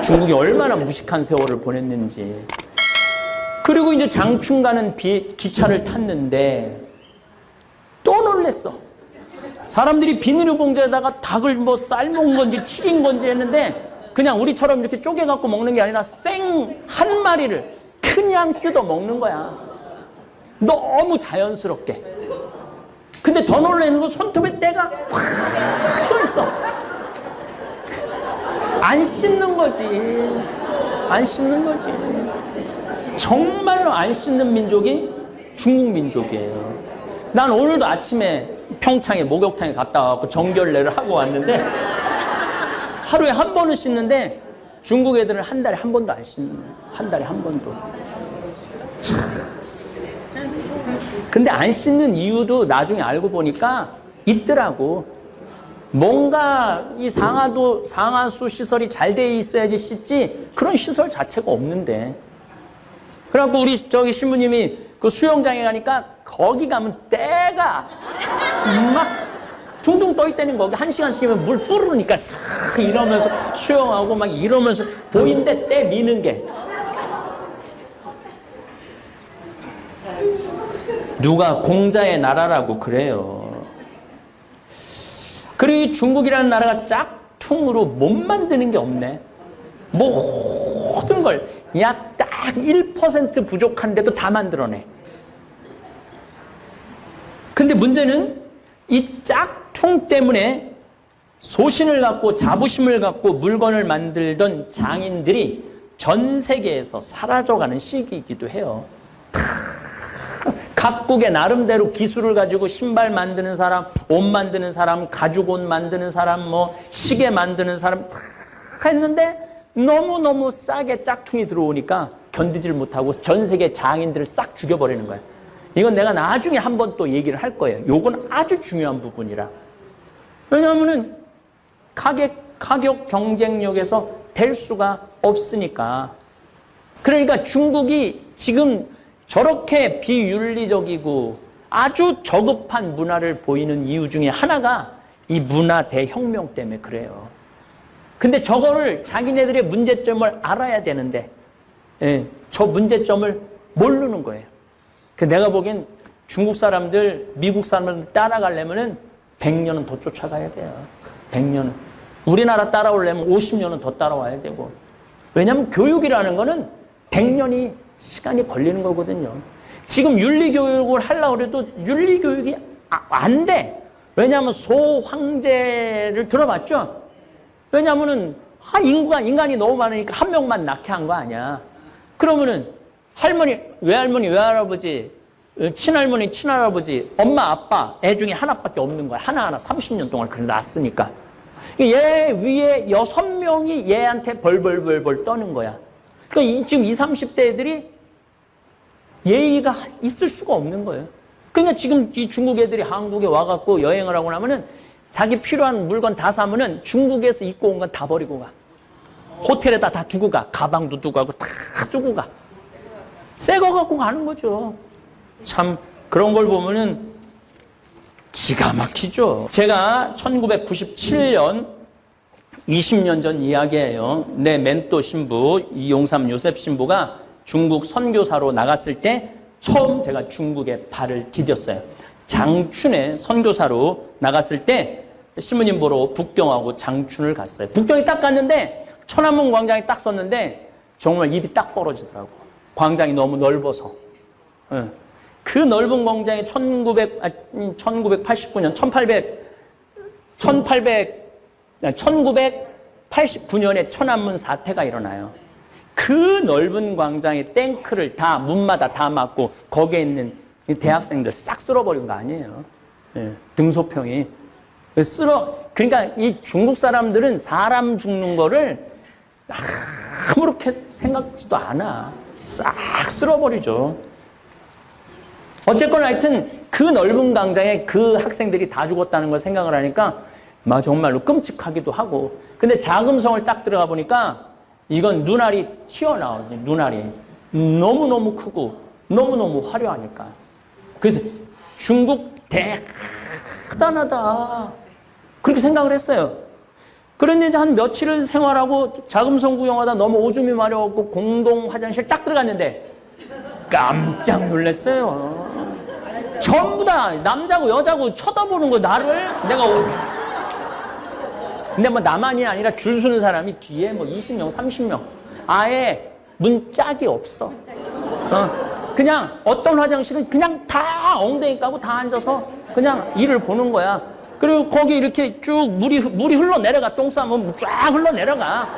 중국이 얼마나 무식한 세월을 보냈는지. 그리고 이제 장춘 가는 기차를 탔는데 또 놀랬어. 사람들이 비닐을 봉지에다가 닭을 뭐 삶은 건지 튀긴 건지 했는데 그냥 우리처럼 이렇게 쪼개갖고 먹는 게 아니라 생 한 마리를 그냥 뜯어 먹는 거야. 너무 자연스럽게. 근데 더 놀라는 건 손톱에 때가 확 또 있어. 안 씻는 거지. 안 씻는 거지. 정말로 안 씻는 민족이 중국 민족이에요. 난 오늘도 아침에 평창에 목욕탕에 갔다 와서 정결례를 하고 왔는데 하루에 한 번은 씻는데 중국 애들은 한 달에 한 번도 안 씻는 거예요. 한 달에 한 번도. 참. 근데 안 씻는 이유도 나중에 알고 보니까 있더라고. 뭔가 이 상하수 시설이 잘 돼 있어야지 씻지 그런 시설 자체가 없는데. 그래갖고 우리 저기 신부님이 그 수영장에 가니까 거기 가면 때가 막 둥둥 떠 있다는 거기 1시간씩이면 물 뿌르니까 이러면서 수영하고 막 이러면서 보인데 때 미는 게. 누가 공자의 나라라고 그래요. 그리고 이 중국이라는 나라가 짝퉁으로 못 만드는 게 없네. 모든 걸 약 딱 1% 부족한데도 다 만들어내. 근데 문제는 이 짝퉁 때문에 소신을 갖고 자부심을 갖고 물건을 만들던 장인들이 전 세계에서 사라져가는 시기이기도 해요. 각국의 나름대로 기술을 가지고 신발 만드는 사람, 옷 만드는 사람, 가죽 옷 만드는 사람, 뭐 시계 만드는 사람 다 했는데 너무너무 싸게 짝퉁이 들어오니까 견디질 못하고 전 세계 장인들을 싹 죽여버리는 거야. 이건 내가 나중에 한번 또 얘기를 할 거예요. 요건 아주 중요한 부분이라. 왜냐하면은 가격 경쟁력에서 될 수가 없으니까. 그러니까 중국이 지금 저렇게 비윤리적이고 아주 저급한 문화를 보이는 이유 중에 하나가 이 문화 대혁명 때문에 그래요. 근데 저거를 자기네들의 문제점을 알아야 되는데 저 문제점을 모르는 거예요. 내가 보기엔 중국 사람들, 미국 사람들 따라가려면 100년은 더 쫓아가야 돼요. 100년은. 우리나라 따라오려면 50년은 더 따라와야 되고. 왜냐하면 교육이라는 거는 100년이 시간이 걸리는 거거든요. 지금 윤리교육을 하려고 해도 윤리교육이 안 돼. 왜냐하면 소황제를 들어봤죠? 왜냐하면은 인간이 너무 많으니까 한 명만 낳게 한 거 아니야. 그러면은 할머니, 외할아버지, 친할머니, 친할아버지, 엄마, 아빠, 애 중에 하나밖에 없는 거야. 하나하나 30년 동안 그래 낳았으니까. 얘 위에 6명이 얘한테 벌벌벌 떠는 거야. 그러니까 지금 20, 30대 애들이 예의가 있을 수가 없는 거예요. 그러니까 지금 이 중국 애들이 한국에 와갖고 여행을 하고 나면은 자기 필요한 물건 다 사면은 중국에서 입고 온 건 다 버리고 가. 호텔에다 다 두고 가. 가방도 두고 가고 다 두고 가. 새 거 갖고 가는 거죠. 참 그런 걸 보면은 기가 막히죠. 제가 1997년 20년 전 이야기예요. 내 멘토 신부 이용삼 요셉 신부가 중국 선교사로 나갔을 때 처음 제가 중국에 발을 디뎠어요. 장춘에 선교사로 나갔을 때 신부님 보러 북경하고 장춘을 갔어요. 북경에 딱 갔는데 천안문 광장에 딱 섰는데 정말 입이 딱 벌어지더라고. 광장이 너무 넓어서. 그 넓은 광장에 1989년 1989년에 천안문 사태가 일어나요. 그 넓은 광장에 탱크를 다 문마다 다 막고 거기에 있는 대학생들 싹 쓸어버린 거 아니에요. 등소평이 그러니까 이 중국 사람들은 사람 죽는 거를 아무렇게 생각지도 않아. 싹 쓸어버리죠. 어쨌거나 하여튼 그 넓은 광장에 그 학생들이 다 죽었다는 걸 생각을 하니까 막 정말로 끔찍하기도 하고. 근데 자금성을 딱 들어가 보니까 이건 눈알이 튀어나와요. 눈알이 너무너무 크고 너무너무 화려하니까. 그래서 중국 대단하다 그렇게 생각을 했어요. 그런데 이제 한 며칠을 생활하고 자금성 구경하다 너무 오줌이 마려웠고 공동 화장실 딱 들어갔는데 깜짝 놀랐어요. 전부 다 남자고 여자고 쳐다보는 거 나를 내가 근데 뭐 나만이 아니라 줄 서는 사람이 뒤에 뭐 20명, 30명 아예 문짝이 없어. 그냥 어떤 화장실은 그냥 다 엉덩이 까고 다 앉아서 그냥 일을 보는 거야. 그리고 거기 이렇게 쭉 물이 흘러내려가. 똥 싸면 쫙 흘러내려가.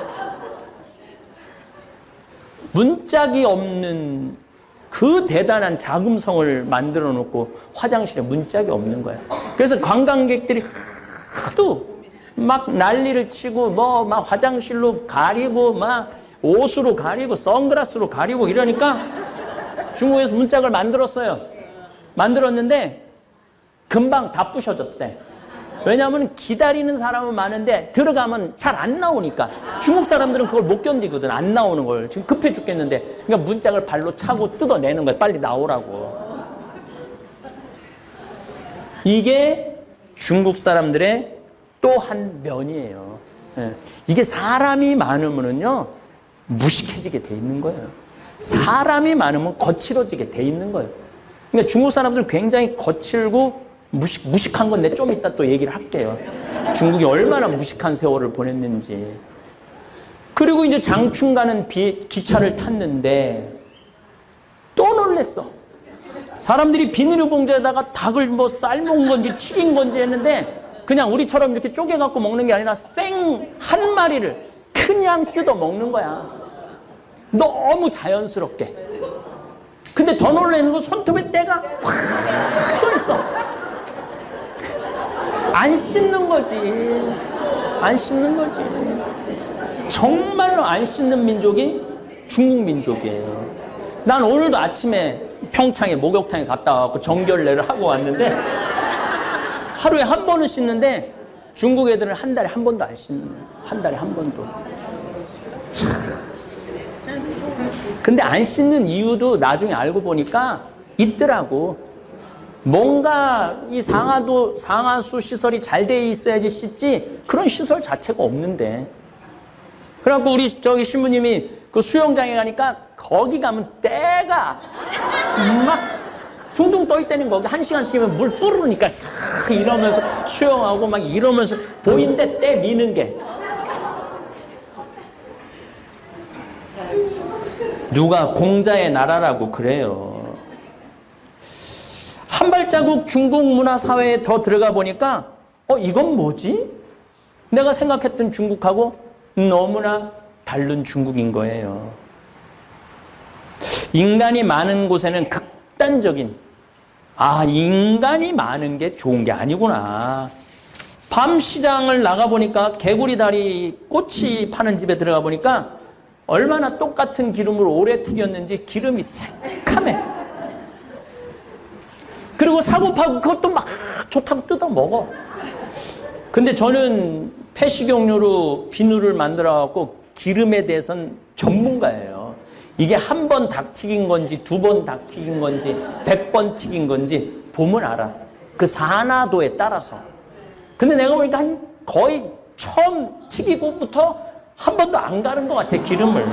문짝이 없는 그 대단한 자금성을 만들어 놓고 화장실에 문짝이 없는 거야. 그래서 관광객들이 하도 막 난리를 치고 뭐 막 화장실로 가리고 막 옷으로 가리고 선글라스로 가리고 이러니까 중국에서 문짝을 만들었어요. 만들었는데 금방 다 부셔졌대. 왜냐하면 기다리는 사람은 많은데 들어가면 잘 안 나오니까. 중국 사람들은 그걸 못 견디거든. 안 나오는 걸. 지금 급해 죽겠는데. 그러니까 문짝을 발로 차고 뜯어내는 거야. 빨리 나오라고. 이게 중국 사람들의 또 한 면이에요. 이게 사람이 많으면요 무식해지게 돼 있는 거예요. 사람이 많으면 거칠어지게 돼 있는 거예요. 그러니까 중국 사람들은 굉장히 거칠고 무식한 건 내 좀 이따 또 얘기를 할게요. 중국이 얼마나 무식한 세월을 보냈는지. 그리고 이제 장충 가는 기차를 탔는데 또 놀랬어. 사람들이 비닐봉지에다가 닭을 뭐 삶은 건지 튀긴 건지 했는데 그냥 우리처럼 이렇게 쪼개갖고 먹는 게 아니라 생 한 마리를 그냥 뜯어 먹는 거야. 너무 자연스럽게. 근데 더 놀라는 건 손톱에 때가 확 떠있어. 안 씻는 거지. 안 씻는 거지. 정말로 안 씻는 민족이 중국 민족이에요. 난 오늘도 아침에 평창에 목욕탕에 갔다 와서 정결례를 하고 왔는데 하루에 한 번은 씻는데 중국 애들은 한 달에 한 번도 안 씻는 거예요. 한 달에 한 번도. 참. 근데 안 씻는 이유도 나중에 알고 보니까 있더라고. 뭔가 이 상하수 시설이 잘 돼 있어야지 씻지 그런 시설 자체가 없는데. 그래갖고 우리 저기 신부님이 그 수영장에 가니까 거기 가면 때가 막 둥둥 떠 있다는 거기 1시간씩이면 물 뿌르니까 이러면서 수영하고 막 이러면서 보인데 때 미는 게. 누가 공자의 나라라고 그래요. 한 발자국 중국 문화 사회에 더 들어가 보니까 이건 뭐지? 내가 생각했던 중국하고 너무나 다른 중국인 거예요. 인간이 많은 곳에는 극단적인 인간이 많은 게 좋은 게 아니구나. 밤 시장을 나가보니까 개구리 다리 꼬치 파는 집에 들어가 보니까 얼마나 똑같은 기름을 오래 튀겼는지 기름이 새카매. 그리고 사고파고 그것도 막 좋다고 뜯어 먹어. 근데 저는 폐식용유로 비누를 만들어갖고 기름에 대해서는 전문가예요. 이게 한 번 닭 튀긴 건지 2번 닭 튀긴 건지 100번 튀긴 건지 보면 알아. 그 산화도에 따라서. 근데 내가 보니까 거의 처음 튀기고부터 한 번도 안 가는 것 같아, 기름을.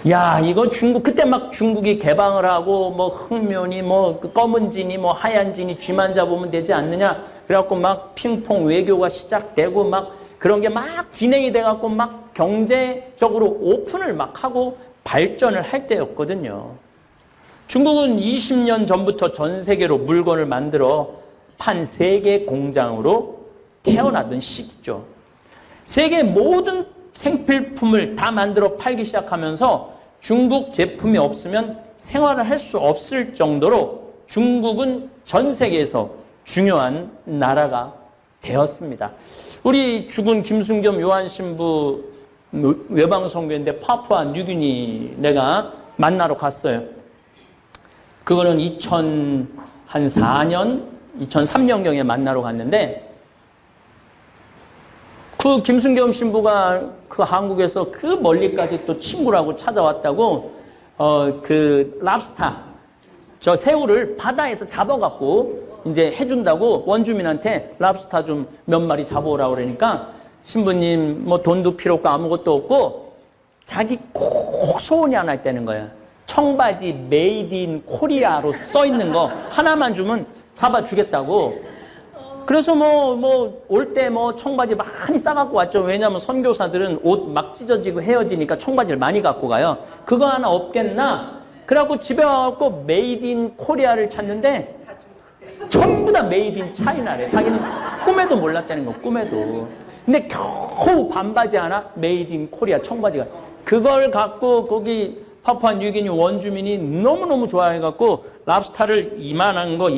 야, 이거 중국, 그때 막 중국이 개방을 하고, 뭐, 흑면이, 뭐, 검은 진이, 뭐, 하얀 진이 쥐만 잡으면 되지 않느냐. 그래갖고 막 핑퐁 외교가 시작되고, 막 그런 게 막 진행이 돼갖고, 막 경제적으로 오픈을 막 하고 발전을 할 때였거든요. 중국은 20년 전부터 전 세계로 물건을 만들어 판 세계 공장으로 태어나던 시기죠. 세계 모든 생필품을 다 만들어 팔기 시작하면서 중국 제품이 없으면 생활을 할 수 없을 정도로 중국은 전 세계에서 중요한 나라가 되었습니다. 우리 죽은 김순겸 요한신부 외방선교인데 파푸아 뉴기니 내가 만나러 갔어요. 그거는 2004년, 2003년경에 만나러 갔는데 그 김순겸 신부가 그 한국에서 그 멀리까지 또 친구라고 찾아왔다고 그 랍스타 저 새우를 바다에서 잡아갖고 이제 해준다고 원주민한테 랍스타 좀 몇 마리 잡아오라고 그러니까 신부님 뭐 돈도 필요 없고 아무것도 없고 자기 꼭 소원이 하나 있다는 거예요. 청바지 메이드 인 코리아로 써 있는 거 하나만 주면 잡아주겠다고. 그래서 올 때 청바지 많이 싸갖고 왔죠. 왜냐면 선교사들은 옷 막 찢어지고 헤어지니까 청바지를 많이 갖고 가요. 그거 하나 없겠나? 그래갖고 집에 와갖고 메이드 인 코리아를 찾는데 전부 다 메이드 인 차이나래. 자기는 꿈에도 몰랐다는 거, 꿈에도. 근데 겨우 반바지 하나 메이드 인 코리아 청바지가. 그걸 갖고 거기 파푸아 뉴기니 원주민이 너무너무 좋아해갖고 랍스타를 이만한 거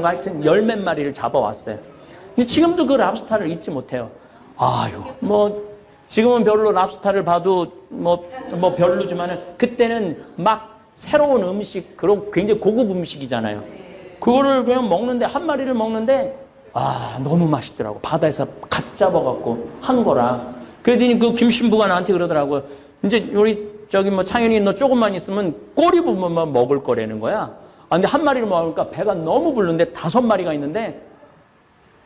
하여튼 열 몇 마리를 잡아왔어요. 근데 지금도 그 랍스타를 잊지 못해요. 아유, 지금은 별로 랍스타를 봐도 별로지만은 그때는 막 새로운 음식, 그런 굉장히 고급 음식이잖아요. 그거를 그냥 먹는데, 한 마리를 먹는데, 너무 맛있더라고. 바다에서 갓 잡아갖고 한 거라. 그랬더니 그 김신부가 나한테 그러더라고요. 이제 우리 창현이 너 조금만 있으면 꼬리 부분만 먹을 거라는 거야. 근데 한 마리를 먹으니까 배가 너무 부르는데 5마리가 있는데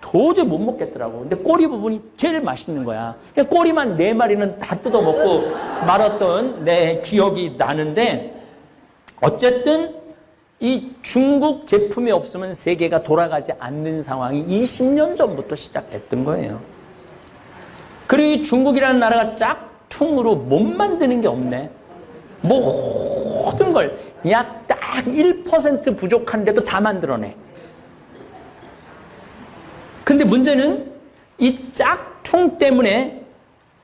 도저히 못 먹겠더라고. 근데 꼬리 부분이 제일 맛있는 거야. 그냥 꼬리만 4마리는 다 뜯어먹고 말았던 내 기억이 나는데 어쨌든 이 중국 제품이 없으면 세계가 돌아가지 않는 상황이 20년 전부터 시작됐던 거예요. 그리고 이 중국이라는 나라가 짝퉁으로 못 만드는 게 없네. 모든 걸 약 딱 1% 부족한데도 다 만들어내. 근데 문제는 이 짝퉁 때문에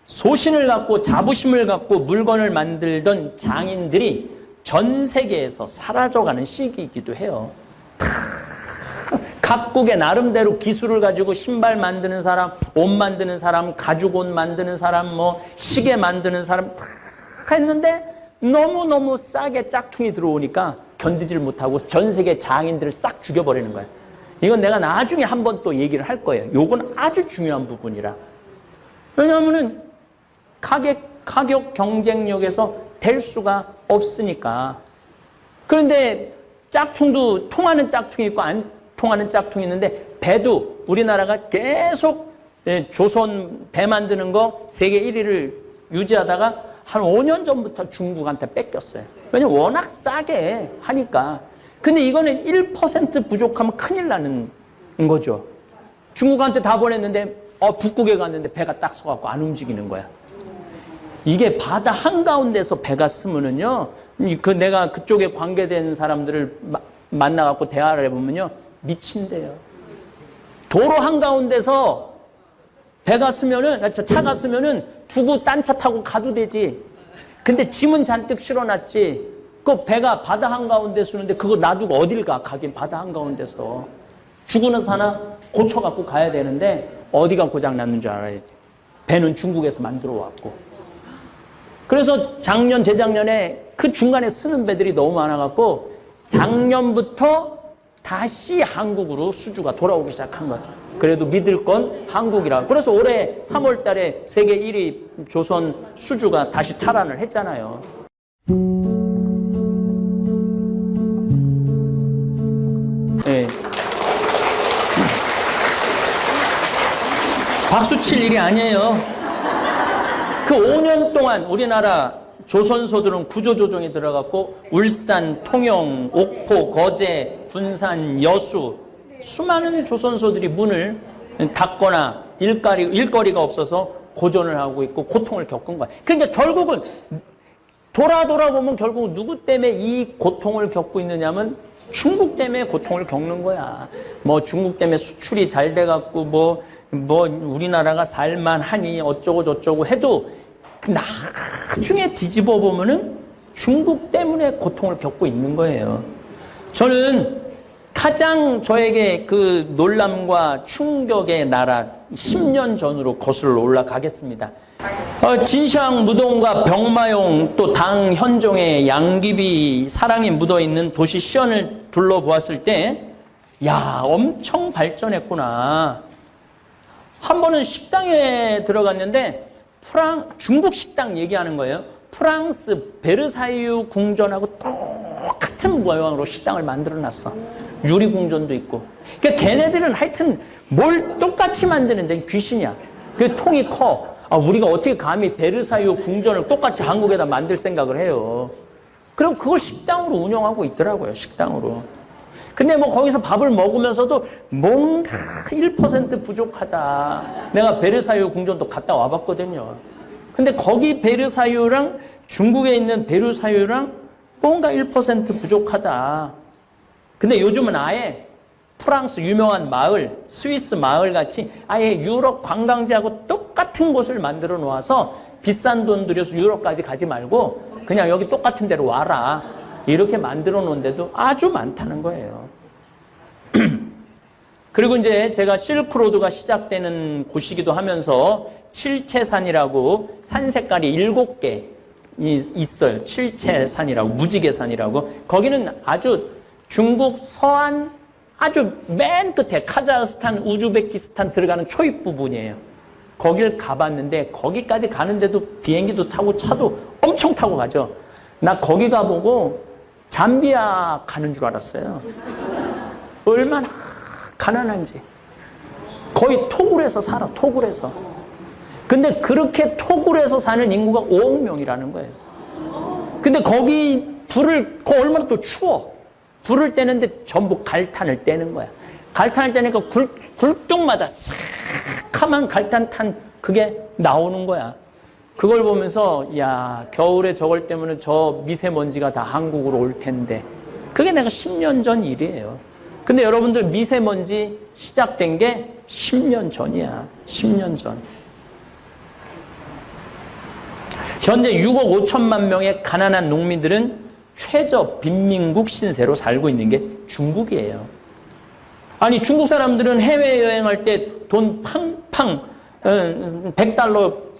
소신을 갖고 자부심을 갖고 물건을 만들던 장인들이 전 세계에서 사라져가는 시기이기도 해요. 각국의 나름대로 기술을 가지고 신발 만드는 사람, 옷 만드는 사람, 가죽 옷 만드는 사람, 시계 만드는 사람 다 했는데 너무너무 싸게 짝퉁이 들어오니까 견디질 못하고 전 세계 장인들을 싹 죽여버리는 거예요. 이건 내가 나중에 한번 또 얘기를 할 거예요. 요건 아주 중요한 부분이라. 왜냐하면은 가격 경쟁력에서 될 수가 없으니까. 그런데 짝퉁도 통하는 짝퉁이 있고 안 통하는 짝퉁이 있는데 배도 우리나라가 계속 조선 배 만드는 거 세계 1위를 유지하다가 한 5년 전부터 중국한테 뺏겼어요. 왜냐면 워낙 싸게 하니까. 근데 이거는 1% 부족하면 큰일 나는 거죠. 중국한테 다 보냈는데 북극에 갔는데 배가 딱 서갖고 안 움직이는 거야. 이게 바다 한가운데서 배가 쓰면은요, 내가 그쪽에 관계된 사람들을 만나갖고 대화를 해보면요, 미친대요. 도로 한가운데서 배가 쓰면은, 차가 쓰면은 두고 딴 차 타고 가도 되지. 근데 짐은 잔뜩 실어놨지. 그 배가 바다 한가운데 쓰는데 그거 놔두고 어딜 가? 가긴 바다 한가운데서. 죽으면서 하나 고쳐갖고 가야 되는데 어디가 고장났는 줄 알아야지. 배는 중국에서 만들어 왔고. 그래서 작년, 재작년에 그 중간에 쓰는 배들이 너무 많아갖고 작년부터 다시 한국으로 수주가 돌아오기 시작한 거죠. 그래도 믿을 건 한국이라. 그래서 올해 3월 달에 세계 1위 조선 수주가 다시 탈환을 했잖아요. 네. 박수 칠 일이 아니에요. 그 5년 동안 우리나라 조선소들은 구조조정에 들어갔고 울산, 통영, 옥포, 거제, 군산, 여수 수많은 조선소들이 문을 닫거나 일거리가 없어서 고전을 하고 있고 고통을 겪은 거야. 그러니까 결국은 돌아보면 결국 누구 때문에 이 고통을 겪고 있느냐면 중국 때문에 고통을 겪는 거야. 중국 때문에 수출이 잘 돼갖고 우리나라가 살만하니 어쩌고 저쩌고 해도 나중에 뒤집어 보면은 중국 때문에 고통을 겪고 있는 거예요. 저는 가장 저에게 그 놀람과 충격의 나라 10년 전으로 거슬러 올라가겠습니다. 진시황 무동과 병마용 또 당 현종의 양귀비 사랑이 묻어있는 도시 시연을 둘러보았을 때 엄청 발전했구나. 한 번은 식당에 들어갔는데 중국 식당 얘기하는 거예요. 프랑스 베르사유 궁전하고 똑같은 모양으로 식당을 만들어놨어. 유리궁전도 있고. 그러니까 걔네들은 하여튼 뭘 똑같이 만드는 데는 귀신이야. 그 통이 커. 아, 우리가 어떻게 감히 베르사유 궁전을 똑같이 한국에다 만들 생각을 해요. 그럼 그걸 식당으로 운영하고 있더라고요. 식당으로. 근데 뭐 거기서 밥을 먹으면서도 뭔가 1% 부족하다. 내가 베르사유 궁전도 갔다 와봤거든요. 근데 거기 베르사유랑 중국에 있는 베르사유랑 뭔가 1% 부족하다. 근데 요즘은 아예 프랑스 유명한 마을, 스위스 마을 같이 아예 유럽 관광지하고 똑같은 곳을 만들어 놓아서 비싼 돈 들여서 유럽까지 가지 말고 그냥 여기 똑같은 데로 와라. 이렇게 만들어 놓은 데도 아주 많다는 거예요. 그리고 이제 제가 실크로드가 시작되는 곳이기도 하면서 칠채산이라고 산 색깔이 7개 있어요. 칠채산이라고, 무지개산이라고. 거기는 아주 중국 서안 아주 맨 끝에 카자흐스탄, 우즈베키스탄 들어가는 초입 부분이에요. 거길 가봤는데 거기까지 가는데도 비행기도 타고 차도 엄청 타고 가죠. 나 거기 가보고 잠비아 가는 줄 알았어요. 얼마나 가난한지. 거의 토굴에서 살아, 토굴에서. 근데 그렇게 토굴에서 사는 인구가 5억 명이라는 거예요. 근데 거기 거 얼마나 또 추워. 불을 떼는데 전부 갈탄을 떼는 거야. 갈탄을 떼니까 굴뚝마다 새카만 갈탄탄 그게 나오는 거야. 그걸 보면서 야, 겨울에 저걸 때문에 저 미세먼지가 다 한국으로 올 텐데. 그게 내가 10년 전 일이에요. 근데 여러분들 미세먼지 시작된 게 10년 전이야. 10년 전. 현재 6억 5천만 명의 가난한 농민들은 최저 빈민국 신세로 살고 있는 게 중국이에요. 아니 중국 사람들은 해외여행할 때 돈 팡팡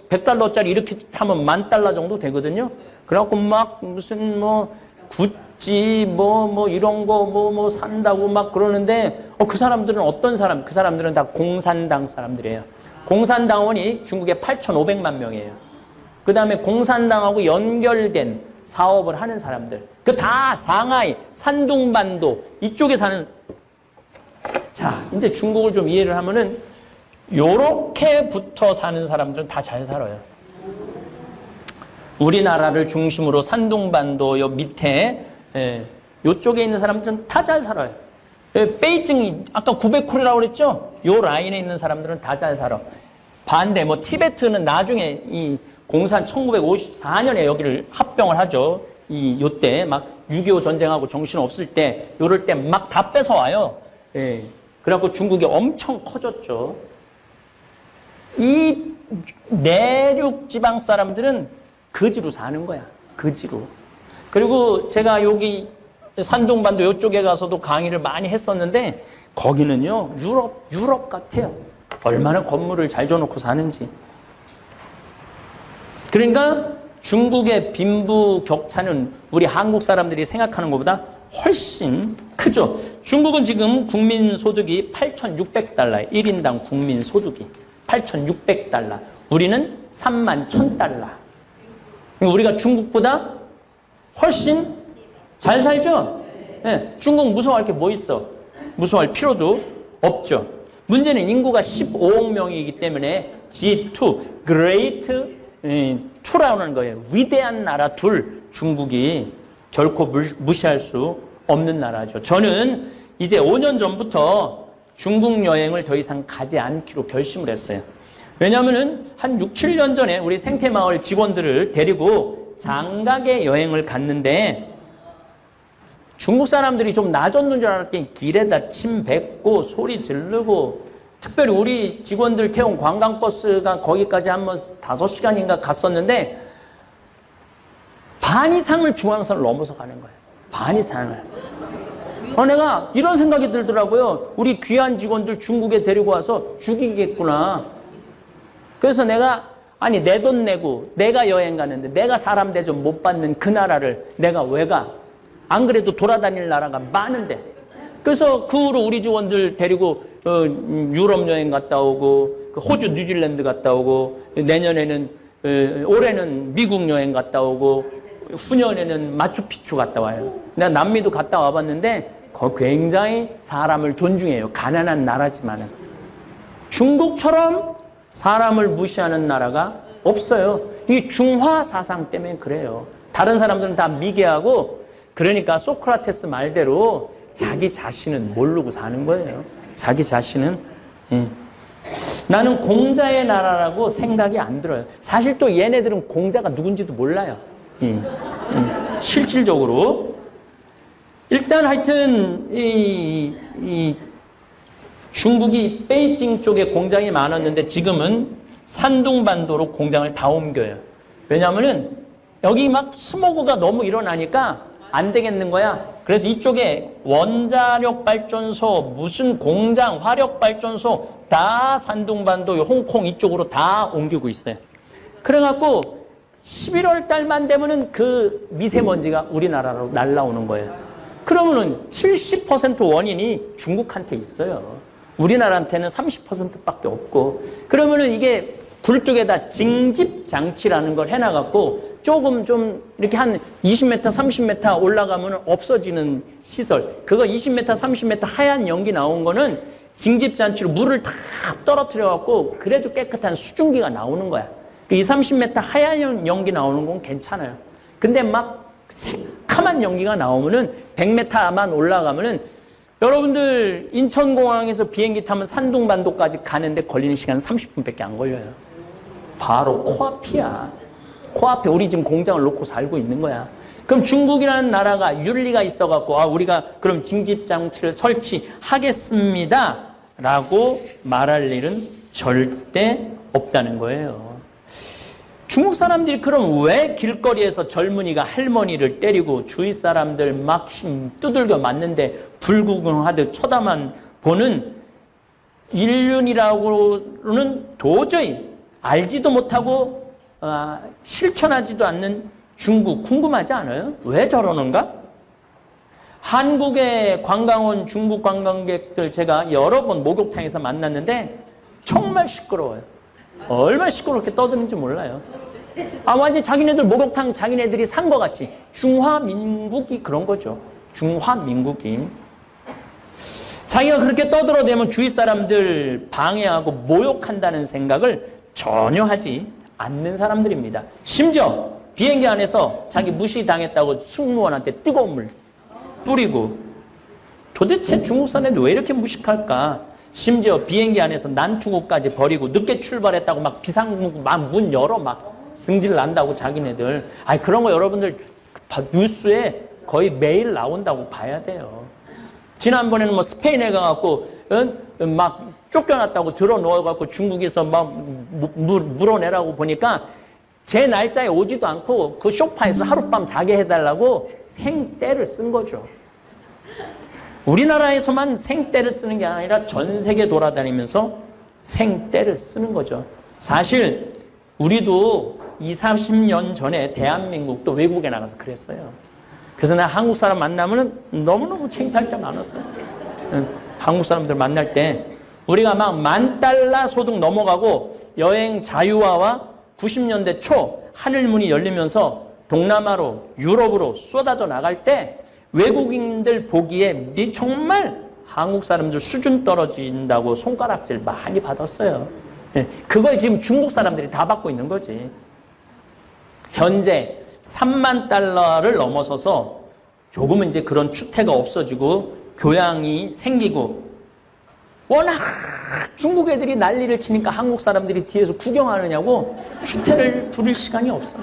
100달러짜리 이렇게 하면 $10,000 정도 되거든요. 그래갖고 막 무슨 뭐 구찌 뭐 이런 거 뭐 산다고 막 그러는데 그 사람들은 어떤 사람? 그 사람들은 다 공산당 사람들이에요. 공산당원이 중국에 8,500만 명이에요. 그 다음에 공산당하고 연결된 사업을 하는 사람들. 그 다 상하이, 산둥반도 이쪽에 사는. 자, 이제 중국을 좀 이해를 하면은 요렇게 붙어 사는 사람들은 다 잘 살아요. 우리나라를 중심으로 산둥반도 요 밑에 요쪽에 있는 사람들은 다 잘 살아요. 베이징이 아까 900콜이라고 그랬죠? 요 라인에 있는 사람들은 다 잘 살아. 반대 뭐 티베트는 나중에 이 공산 1954년에 여기를 합병을 하죠. 요때 막 6.25 전쟁하고 정신 없을 때 요럴 때 막 다 뺏어와요. 예. 그래갖고 중국이 엄청 커졌죠. 이 내륙 지방 사람들은 거지로 사는 거야. 거지로. 그리고 제가 여기 산둥반도 요쪽에 가서도 강의를 많이 했었는데 거기는요 유럽 같아요. 얼마나 건물을 잘 줘놓고 사는지. 그러니까 중국의 빈부 격차는 우리 한국 사람들이 생각하는 것보다 훨씬 크죠. 중국은 지금 국민소득이 8,600달러에 1인당 국민소득이 8,600달러. 우리는 31,000달러. 우리가 중국보다 훨씬 잘 살죠? 네, 중국 무서워할 게 뭐 있어? 무서워할 필요도 없죠. 문제는 인구가 15억 명이기 때문에 G2, Great 2라는 거예요. 위대한 나라 둘, 중국이 결코 무시할 수 없는 나라죠. 저는 이제 5년 전부터 중국 여행을 더 이상 가지 않기로 결심을 했어요. 왜냐하면은 한 6, 7년 전에 우리 생태마을 직원들을 데리고 장가게 여행을 갔는데 중국 사람들이 좀 나졌는 줄 알았더니 길에다 침 뱉고 소리 지르고 특별히 우리 직원들 태운 관광버스가 거기까지 한번 5시간인가 갔었는데 반 이상을 중앙선을 넘어서 가는 거예요. 반 이상을. 내가 이런 생각이 들더라고요. 우리 귀한 직원들 중국에 데리고 와서 죽이겠구나. 그래서 내가 아니 내 돈 내고 내가 여행 가는데 내가 사람 대접 못 받는 그 나라를 내가 왜 가? 안 그래도 돌아다닐 나라가 많은데. 그래서 그 후로 우리 직원들 데리고 유럽 여행 갔다 오고 호주, 뉴질랜드 갔다 오고 내년에는 올해는 미국 여행 갔다 오고 후년에는 마추픽추 갔다 와요. 내가 남미도 갔다 와봤는데 굉장히 사람을 존중해요. 가난한 나라지만은. 중국처럼 사람을 무시하는 나라가 없어요. 이 중화 사상 때문에 그래요. 다른 사람들은 다 미개하고, 그러니까 소크라테스 말대로 자기 자신은 모르고 사는 거예요. 자기 자신은. 나는 공자의 나라라고 생각이 안 들어요. 사실 또 얘네들은 공자가 누군지도 몰라요. 실질적으로. 일단 하여튼 이 중국이 베이징 쪽에 공장이 많았는데 지금은 산둥반도로 공장을 다 옮겨요. 왜냐하면은 여기 막 스모그가 너무 일어나니까 안 되겠는 거야. 그래서 이쪽에 원자력 발전소, 무슨 공장, 화력 발전소 다 산둥반도, 홍콩 이쪽으로 다 옮기고 있어요. 그래갖고 11월 달만 되면은 그 미세먼지가 우리나라로 날라오는 거예요. 그러면은 70% 원인이 중국한테 있어요. 우리나라한테는 30%밖에 없고. 그러면은 이게 굴 쪽에다 징집 장치라는 걸 해놔갖고 조금 좀 이렇게 한 20m, 30m 올라가면 없어지는 시설. 그거 20m, 30m 하얀 연기 나온 거는 징집 장치로 물을 다 떨어뜨려갖고 그래도 깨끗한 수증기가 나오는 거야. 20, 30m 하얀 연기 나오는 건 괜찮아요. 근데 막 새카만 연기가 나오면은 100m만 올라가면은 여러분들 인천공항에서 비행기 타면 산둥반도까지 가는데 걸리는 시간은 30분밖에 안 걸려요. 바로 코앞이야. 코앞에 우리 지금 공장을 놓고 살고 있는 거야. 그럼 중국이라는 나라가 윤리가 있어갖고 우리가 그럼 징집장치를 설치하겠습니다 라고 말할 일은 절대 없다는 거예요. 중국 사람들이 그럼 왜 길거리에서 젊은이가 할머니를 때리고 주위 사람들 막 두들겨 맞는데 불구경하듯 쳐다만 보는 인륜이라고는 도저히 알지도 못하고 실천하지도 않는 중국 궁금하지 않아요? 왜 저러는가? 한국에 관광 온 중국 관광객들 제가 여러 번 목욕탕에서 만났는데 정말 시끄러워요. 얼마나 시끄럽게 떠드는지 몰라요. 완전 자기네들 목욕탕 자기네들이 산 것 같이. 중화민국이 그런 거죠. 중화민국이. 자기가 그렇게 떠들어대면 주위 사람들 방해하고 모욕한다는 생각을 전혀 하지 않는 사람들입니다. 심지어 비행기 안에서 자기 무시당했다고 승무원한테 뜨거운 물 뿌리고. 도대체 중국 사람들 왜 이렇게 무식할까? 심지어 비행기 안에서 난투구까지 버리고 늦게 출발했다고 막 비상문 막 문 열어 막 승질 난다고 자기네들. 그런 거 여러분들 뉴스에 거의 매일 나온다고 봐야 돼요. 지난번에는 뭐 스페인에 가갖고 막 쫓겨났다고 들어 넣어갖고 중국에서 막 물어내라고 보니까 제 날짜에 오지도 않고 그 소파에서 하룻밤 자게 해달라고 생떼를 쓴 거죠. 우리나라에서만 생떼를 쓰는 게 아니라 전 세계 돌아다니면서 생떼를 쓰는 거죠. 사실 우리도 20, 30년 전에 대한민국도 외국에 나가서 그랬어요. 그래서 나 한국 사람 만나면 너무너무 창피할 때 많았어요. 한국 사람들 만날 때 우리가 막 $10,000 소득 넘어가고 여행 자유화와 90년대 초 하늘문이 열리면서 동남아로 유럽으로 쏟아져 나갈 때 외국인들 보기에 정말 한국 사람들 수준 떨어진다고 손가락질 많이 받았어요. 그걸 지금 중국 사람들이 다 받고 있는 거지. 현재 $30,000를 넘어서서 조금은 이제 그런 추태가 없어지고 교양이 생기고 워낙 중국 애들이 난리를 치니까 한국 사람들이 뒤에서 구경하느냐고 추태를 부릴 시간이 없어.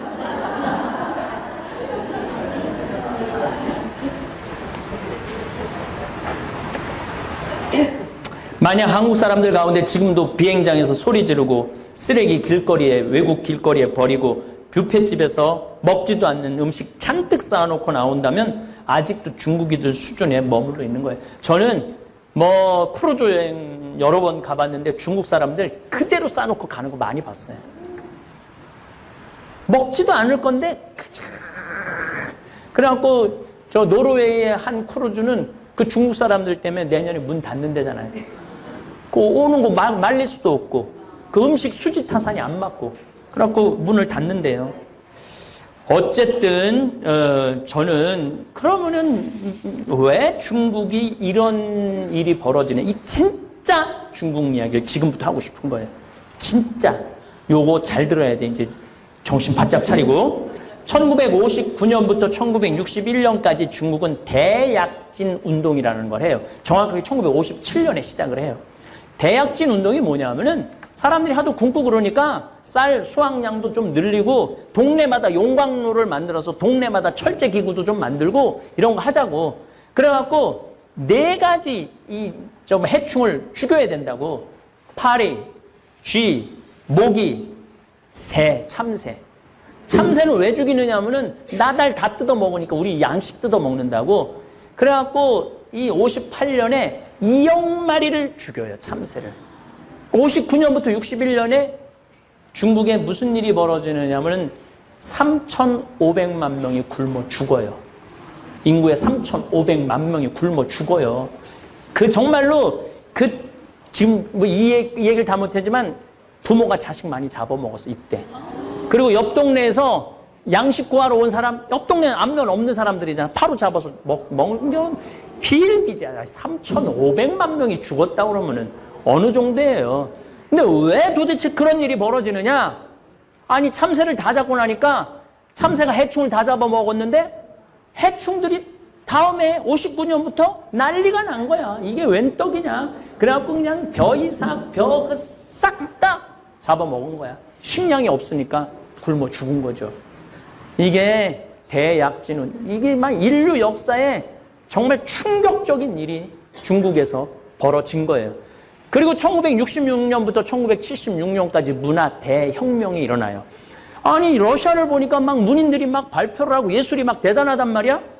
만약 한국 사람들 가운데 지금도 비행장에서 소리 지르고 쓰레기 길거리에 외국 길거리에 버리고 뷔페집에서 먹지도 않는 음식 잔뜩 쌓아놓고 나온다면 아직도 중국이들 수준에 머물러 있는 거예요. 저는 뭐 크루즈 여행 여러 번 가봤는데 중국 사람들 그대로 쌓아놓고 가는 거 많이 봤어요. 먹지도 않을 건데 그래갖고 저 노르웨이의 한 크루즈는 그 중국 사람들 때문에 내년에 문 닫는 데잖아요. 그 오는 거 말릴 수도 없고 그 음식 수지 타산이 안 맞고 그래갖고 문을 닫는데요. 어쨌든 저는 그러면은 왜 중국이 이런 일이 벌어지네? 이 진짜 중국 이야기를 지금부터 하고 싶은 거예요. 진짜 요거 잘 들어야 돼. 이제 정신 바짝 차리고 1959년부터 1961년까지 중국은 대약진 운동이라는 걸 해요. 정확하게 1957년에 시작을 해요. 대약진 운동이 뭐냐면은 사람들이 하도 굶고 그러니까 쌀 수확량도 좀 늘리고 동네마다 용광로를 만들어서 동네마다 철제 기구도 좀 만들고 이런 거 하자고. 그래갖고 4가지 이 좀 해충을 죽여야 된다고. 파리, 쥐, 모기, 새, 참새. 참새는 왜 죽이느냐 하면은 나달 다 뜯어 먹으니까 우리 양식 뜯어 먹는다고. 그래갖고 이 58년에 2억 마리를 죽여요, 참새를. 59년부터 61년에 중국에 무슨 일이 벌어지느냐면 3,500만 명이 굶어 죽어요. 인구의 3,500만 명이 굶어 죽어요. 그 정말로 지금 뭐 이 얘기를 다 못하지만 부모가 자식 많이 잡아먹었어 이때. 그리고 옆 동네에서 양식 구하러 온 사람, 옆 동네는 안면 없는 사람들이잖아. 바로 잡아서 먹는 건 비일비재야. 3,500만 명이 죽었다 그러면은 어느 정도예요. 근데 왜 도대체 그런 일이 벌어지느냐? 아니 참새를 다 잡고 나니까 참새가 해충을 다 잡아먹었는데 해충들이 다음에 59년부터 난리가 난 거야. 이게 웬 떡이냐? 그래갖고 그냥 벼이삭, 벼 싹 다 잡아먹은 거야. 식량이 없으니까 굶어 죽은 거죠. 이게 대약진은 이게 막 인류 역사에 정말 충격적인 일이 중국에서 벌어진 거예요. 그리고 1966년부터 1976년까지 문화 대혁명이 일어나요. 아니 러시아를 보니까 막 문인들이 막 발표를 하고 예술이 막 대단하단 말이야.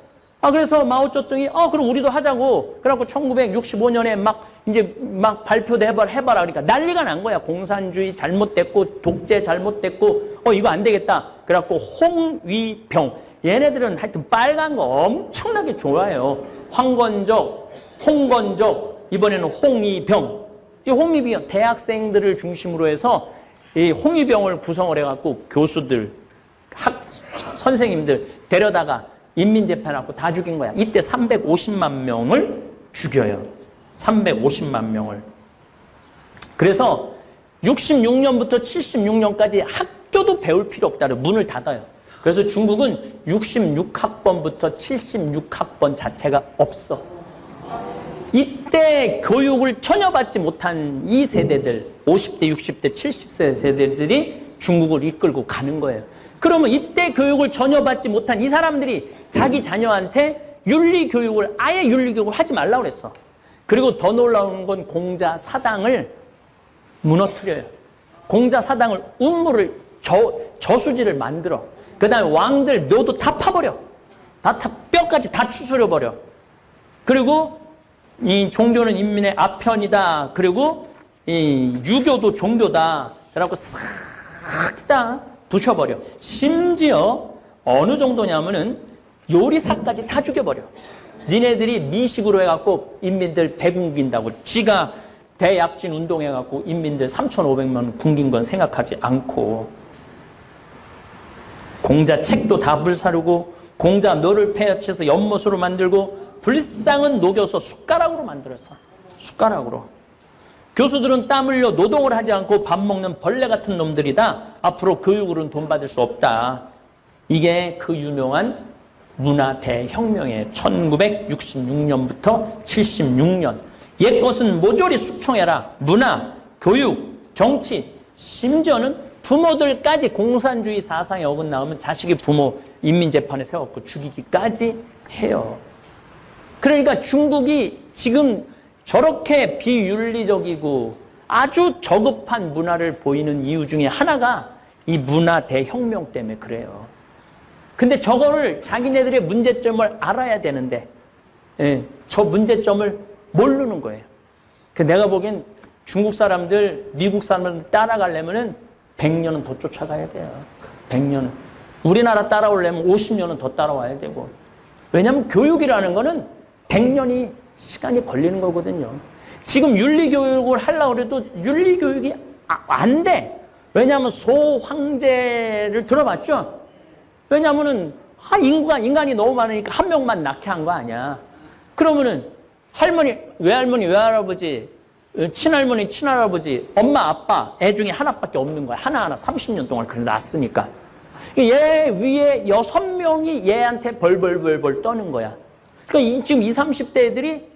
그래서 마오쩌둥이 그럼 우리도 하자고. 그래갖고 1965년에 막 이제 막 발표도 해봐라. 그러니까 난리가 난 거야. 공산주의 잘못됐고 독재 잘못됐고 이거 안 되겠다. 그래갖고 홍위병. 얘네들은 하여튼 빨간 거 엄청나게 좋아해요. 황건적, 홍건적, 이번에는 홍위병. 이 홍위병 대학생들을 중심으로 해서 이 홍위병을 구성을 해갖고 교수들, 선생님들 데려다가 인민재판하고 다 죽인 거야. 이때 350만 명을 죽여요. 350만 명을. 그래서 66년부터 76년까지 학교도 배울 필요 없다. 문을 닫아요. 그래서 중국은 66학번부터 76학번 자체가 없어. 이때 교육을 전혀 받지 못한 이 세대들, 50대, 60대, 70세 세대들이 중국을 이끌고 가는 거예요. 그러면 이때 교육을 전혀 받지 못한 이 사람들이 자기 자녀한테 윤리교육을, 아예 윤리교육을 하지 말라고 그랬어. 그리고 더 놀라운 건 공자 사당을 무너뜨려요. 공자 사당을 운무를 저수지를 만들어. 그 다음에 왕들 묘도 다 파버려. 뼈까지 다 추스려버려. 그리고 이 종교는 인민의 아편이다. 그리고 이 유교도 종교다. 그래갖고 싹 다 부셔버려. 심지어 어느 정도냐면은 요리사까지 다 죽여버려. 니네들이 미식으로 해갖고 인민들 배굶긴다고 지가 대약진 운동해갖고 인민들 3,500만 굶긴 건 생각하지 않고 공자 책도 다 불사르고 공자 묘를 폐해쳐서 연못으로 만들고 불상은 녹여서 숟가락으로 만들었어. 숟가락으로. 교수들은 땀 흘려 노동을 하지 않고 밥 먹는 벌레 같은 놈들이다. 앞으로 교육으로는 돈 받을 수 없다. 이게 그 유명한 문화 대혁명이에요. 1966년부터 76년. 옛것은 모조리 숙청해라. 문화, 교육, 정치, 심지어는 부모들까지 공산주의 사상에 어긋나오면 자식이 부모 인민재판에 세워갖고 죽이기까지 해요. 그러니까 중국이 지금 저렇게 비윤리적이고 아주 저급한 문화를 보이는 이유 중에 하나가 이 문화 대혁명 때문에 그래요. 근데 저거를 자기네들의 문제점을 알아야 되는데 저 문제점을 모르는 거예요. 내가 보기엔 중국 사람들, 미국 사람들 따라가려면 100년은 더 쫓아가야 돼요. 100년은. 우리나라 따라오려면 50년은 더 따라와야 되고. 왜냐하면 교육이라는 거는 100년이 시간이 걸리는 거거든요. 지금 윤리교육을 하려고 해도 윤리교육이 안 돼. 왜냐하면 소황제를 들어봤죠? 왜냐면은, 인간이 너무 많으니까 한 명만 낳게 한 거 아니야. 그러면은, 할머니, 외할머니, 외할아버지, 친할머니, 친할아버지, 엄마, 아빠, 애 중에 하나밖에 없는 거야. 하나하나 30년 동안 그래 낳았으니까. 얘 위에 6명이 얘한테 벌벌벌벌 떠는 거야. 그러니까 지금 20, 30대 애들이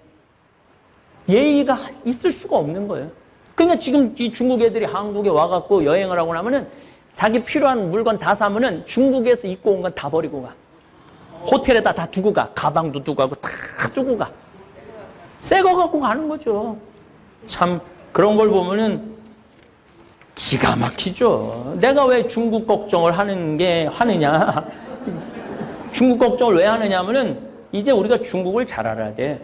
예의가 있을 수가 없는 거예요. 그러니까 지금 이 중국 애들이 한국에 와갖고 여행을 하고 나면은 자기 필요한 물건 다 사면은 중국에서 입고 온 건 다 버리고 가. 호텔에다 다 두고 가. 가방도 두고 가고 다 두고 가. 새 거 갖고 가는 거죠. 참 그런 걸 보면은 기가 막히죠. 내가 왜 중국 걱정을 하느냐. 중국 걱정을 왜 하느냐면은 이제 우리가 중국을 잘 알아야 돼.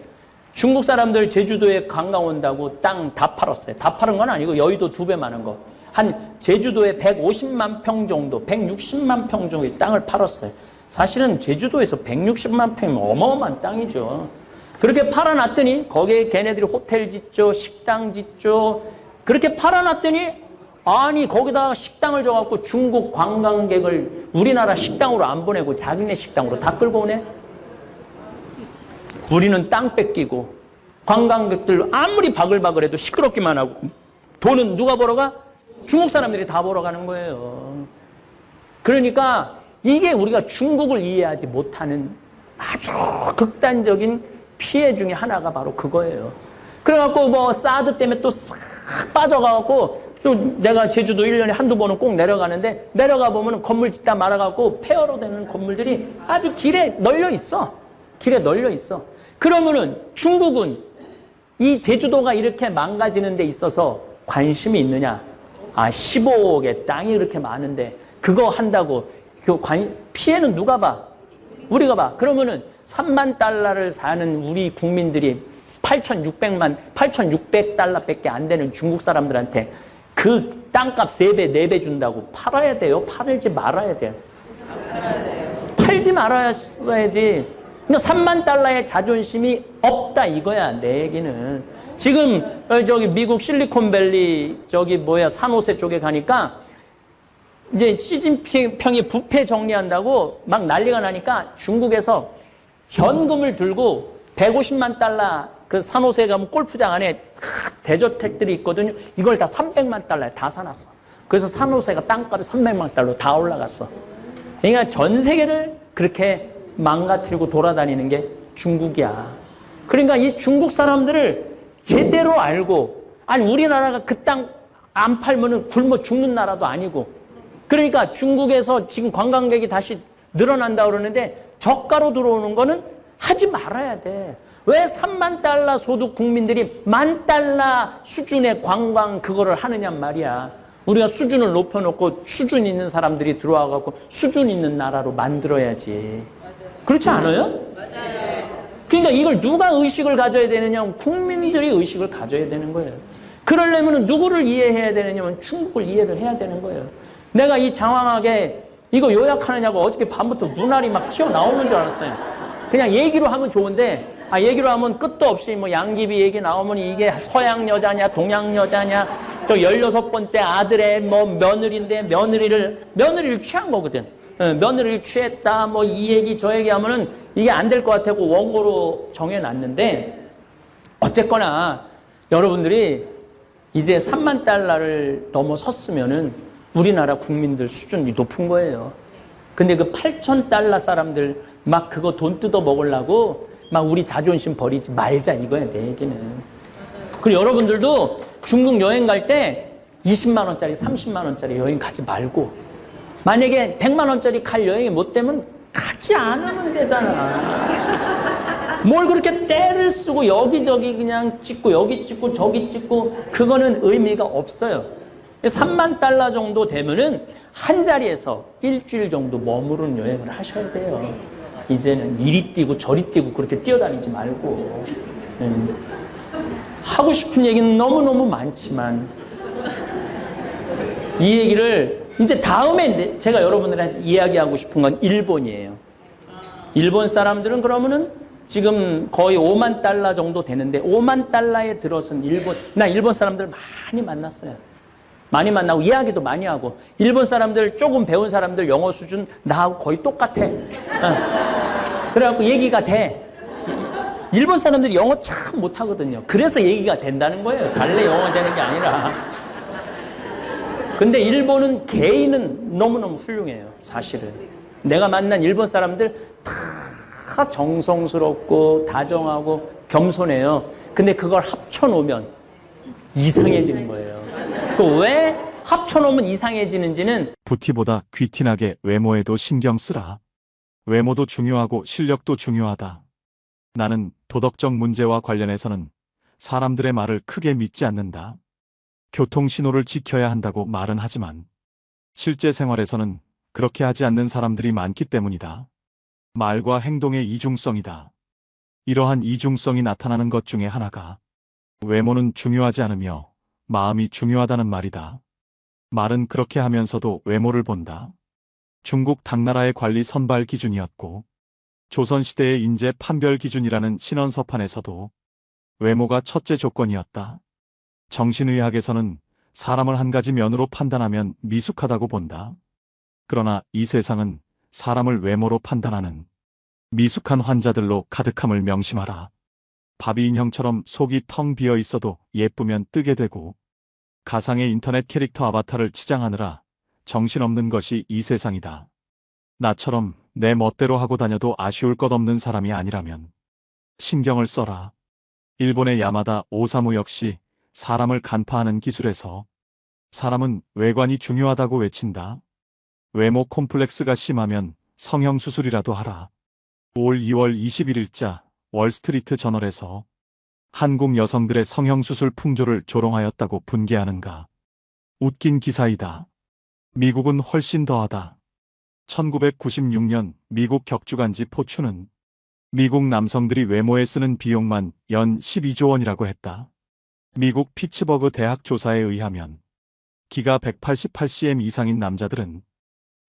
중국 사람들 제주도에 관광 온다고 땅 다 팔았어요. 다 팔은 건 아니고 여의도 2배 많은 거. 한 제주도에 150만 평 정도, 160만 평 정도의 땅을 팔았어요. 사실은 제주도에서 160만 평이면 어마어마한 땅이죠. 그렇게 팔아놨더니 거기에 걔네들이 호텔 짓죠, 식당 짓죠. 그렇게 팔아놨더니 아니 거기다 식당을 줘갖고 중국 관광객을 우리나라 식당으로 안 보내고 자기네 식당으로 다 끌고 오네. 우리는 땅 뺏기고 관광객들 아무리 바글바글해도 시끄럽기만 하고 돈은 누가 벌어가? 중국 사람들이 다 벌어가는 거예요. 그러니까 이게 우리가 중국을 이해하지 못하는 아주 극단적인 피해 중에 하나가 바로 그거예요. 그래갖고 뭐 사드 때문에 또 싹 빠져가갖고 또 내가 제주도 1년에 한두 번은 꼭 내려가는데 내려가 보면 건물 짓다 말아갖고 폐허로 되는 건물들이 아주 길에 널려 있어. 길에 널려 있어. 그러면은 중국은 이 제주도가 이렇게 망가지는 데 있어서 관심이 있느냐? 15억의 땅이 이렇게 많은데 그거 한다고 피해는 누가 봐? 우리가 봐. 그러면은 3만 달러를 사는 우리 국민들이 8,600달러밖에 안 되는 중국 사람들한테 그 땅값 3배, 4배 준다고 팔아야 돼요? 팔지 말아야 돼요? 팔지 말아야지. 그러니까 3만 달러의 자존심이 없다 이거야, 내 얘기는. 지금 저기 미국 실리콘밸리 산호세 쪽에 가니까 이제 시진핑이 부패 정리한다고 막 난리가 나니까 중국에서 현금을 들고 150만 달러 그 산호세 가면 골프장 안에 대저택들이 있거든요. 이걸 다 300만 달러에 다 사놨어. 그래서 산호세가 땅값이 300만 달러 다 올라갔어. 그러니까 전 세계를 그렇게 망가뜨리고 돌아다니는 게 중국이야. 그러니까 이 중국 사람들을 제대로 알고, 아니 우리나라가 그 땅 안 팔면은 굶어 죽는 나라도 아니고, 그러니까 중국에서 지금 관광객이 다시 늘어난다 그러는데 저가로 들어오는 거는 하지 말아야 돼. 왜 3만 달러 소득 국민들이 1,000,000달러 수준의 관광 그거를 하느냔 말이야. 우리가 수준을 높여놓고 수준 있는 사람들이 들어와갖고 수준 있는 나라로 만들어야지. 그렇지 않아요? 맞아요. 그러니까 이걸 누가 의식을 가져야 되느냐? 국민들이 의식을 가져야 되는 거예요. 그러려면 누구를 이해해야 되느냐면 중국을 이해를 해야 되는 거예요. 내가 이 장황하게 이거 요약하느냐고 어저께 밤부터 눈알이 막 튀어나오는 줄 알았어요. 그냥 얘기로 하면 좋은데 얘기로 하면 끝도 없이 뭐 양귀비 얘기 나오면 이게 서양 여자냐 동양 여자냐 또 16번째 아들의 뭐 며느리인데 며느리를 취한 거거든. 며느리를 취했다 뭐 이 얘기 저 얘기 하면은 이게 안 될 것 같다고 원고로 정해놨는데 어쨌거나 여러분들이 이제 3만 달러를 넘어섰으면은 우리나라 국민들 수준이 높은 거예요. 근데 그 8,000달러 사람들 막 그거 돈 뜯어 먹으려고 막 우리 자존심 버리지 말자 이거야 내 얘기는. 그리고 여러분들도 중국 여행 갈 때 20만 원짜리 30만 원짜리 여행 가지 말고 만약에 100만 원짜리 갈 여행이 못 되면 가지 않으면 되잖아. 뭘 그렇게 때를 쓰고 여기저기 그냥 찍고 여기 찍고 저기 찍고 그거는 의미가 없어요. 3만 달러 정도 되면은 한 자리에서 일주일 정도 머무르는 여행을 하셔야 돼요. 이제는 이리 뛰고 저리 뛰고 그렇게 뛰어다니지 말고. 하고 싶은 얘기는 너무너무 많지만 이 얘기를 이제 다음에 제가 여러분들한테 이야기하고 싶은 건 일본이에요. 일본 사람들은 그러면은 지금 거의 5만 달러 정도 되는데 5만 달러에 들어선 나 일본 사람들 많이 만났어요. 많이 만나고 이야기도 많이 하고 일본 사람들 조금 배운 사람들 영어 수준 나하고 거의 똑같아. 그래갖고 얘기가 돼. 일본 사람들이 영어 참 못하거든요. 그래서 얘기가 된다는 거예요. 달래 영어 되는 게 아니라. 근데 일본은 개인은 너무너무 훌륭해요. 사실은. 내가 만난 일본 사람들 다 정성스럽고 다정하고 겸손해요. 근데 그걸 합쳐놓으면 이상해지는 거예요. 그 왜 합쳐놓으면 이상해지는지는 부티보다 귀티나게 외모에도 신경 쓰라. 외모도 중요하고 실력도 중요하다. 나는 도덕적 문제와 관련해서는 사람들의 말을 크게 믿지 않는다. 교통신호를 지켜야 한다고 말은 하지만 실제 생활에서는 그렇게 하지 않는 사람들이 많기 때문이다. 말과 행동의 이중성이다. 이러한 이중성이 나타나는 것 중에 하나가 외모는 중요하지 않으며 마음이 중요하다는 말이다. 말은 그렇게 하면서도 외모를 본다. 중국 당나라의 관리 선발 기준이었고 조선시대의 인재 판별 기준이라는 신원서판에서도 외모가 첫째 조건이었다. 정신의학에서는 사람을 한 가지 면으로 판단하면 미숙하다고 본다. 그러나 이 세상은 사람을 외모로 판단하는 미숙한 환자들로 가득함을 명심하라. 바비 인형처럼 속이 텅 비어 있어도 예쁘면 뜨게 되고 가상의 인터넷 캐릭터 아바타를 치장하느라 정신없는 것이 이 세상이다. 나처럼 내 멋대로 하고 다녀도 아쉬울 것 없는 사람이 아니라면 신경을 써라. 일본의 야마다 오사무 역시 사람을 간파하는 기술에서 사람은 외관이 중요하다고 외친다. 외모 콤플렉스가 심하면 성형수술이라도 하라. 올 2월 21일자 월스트리트 저널에서 한국 여성들의 성형수술 풍조를 조롱하였다고 분개하는가. 웃긴 기사이다. 미국은 훨씬 더하다. 1996년 미국 격주간지 포춘은 미국 남성들이 외모에 쓰는 비용만 연 12조 원이라고 했다. 미국 피츠버그 대학 조사에 의하면 키가 188cm 이상인 남자들은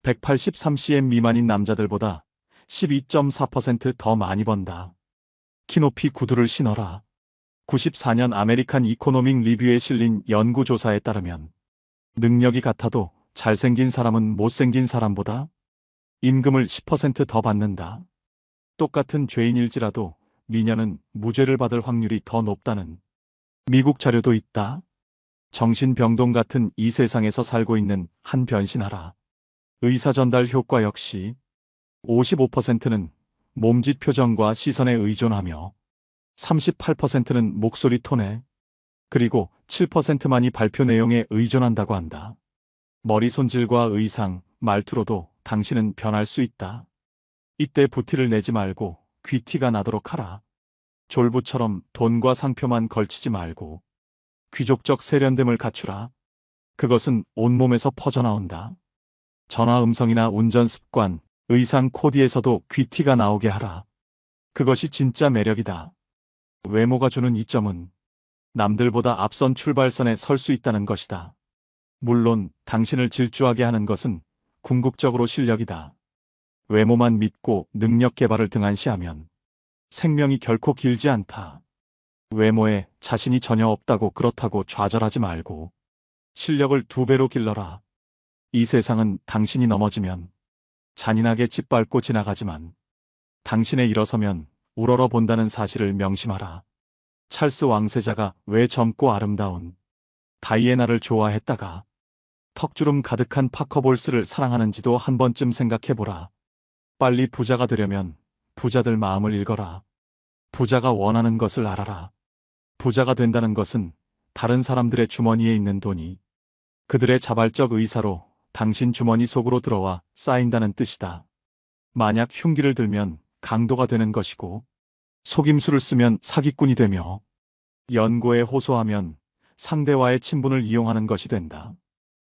183cm 미만인 남자들보다 12.4% 많이 번다. 키높이 구두를 신어라. 94년 아메리칸 이코노믹 리뷰에 실린 연구조사에 따르면 능력이 같아도 잘생긴 사람은 못생긴 사람보다 임금을 10% 받는다. 똑같은 죄인일지라도 미녀는 무죄를 받을 확률이 더 높다는 미국 자료도 있다. 정신병동 같은 이 세상에서 살고 있는 한 변신하라. 의사 전달 효과 역시 55%는 몸짓 표정과 시선에 의존하며 38%는 목소리 톤에 그리고 7%만이 발표 내용에 의존한다고 한다. 머리 손질과 의상, 말투로도 당신은 변할 수 있다. 이때 부티를 내지 말고 귀티가 나도록 하라. 졸부처럼 돈과 상표만 걸치지 말고 귀족적 세련됨을 갖추라. 그것은 온몸에서 퍼져나온다. 전화 음성이나 운전 습관, 의상 코디에서도 귀티가 나오게 하라. 그것이 진짜 매력이다. 외모가 주는 이점은 남들보다 앞선 출발선에 설 수 있다는 것이다. 물론 당신을 질주하게 하는 것은 궁극적으로 실력이다. 외모만 믿고 능력 개발을 등한시하면 생명이 결코 길지 않다. 외모에 자신이 전혀 없다고 그렇다고 좌절하지 말고 실력을 2배로 길러라. 이 세상은 당신이 넘어지면 잔인하게 짓밟고 지나가지만 당신의 일어서면 우러러 본다는 사실을 명심하라. 찰스 왕세자가 왜 젊고 아름다운 다이애나를 좋아했다가 턱주름 가득한 파커볼스를 사랑하는지도 한 번쯤 생각해보라. 빨리 부자가 되려면 부자들 마음을 읽어라. 부자가 원하는 것을 알아라. 부자가 된다는 것은 다른 사람들의 주머니에 있는 돈이 그들의 자발적 의사로 당신 주머니 속으로 들어와 쌓인다는 뜻이다. 만약 흉기를 들면 강도가 되는 것이고 속임수를 쓰면 사기꾼이 되며 연고에 호소하면 상대와의 친분을 이용하는 것이 된다.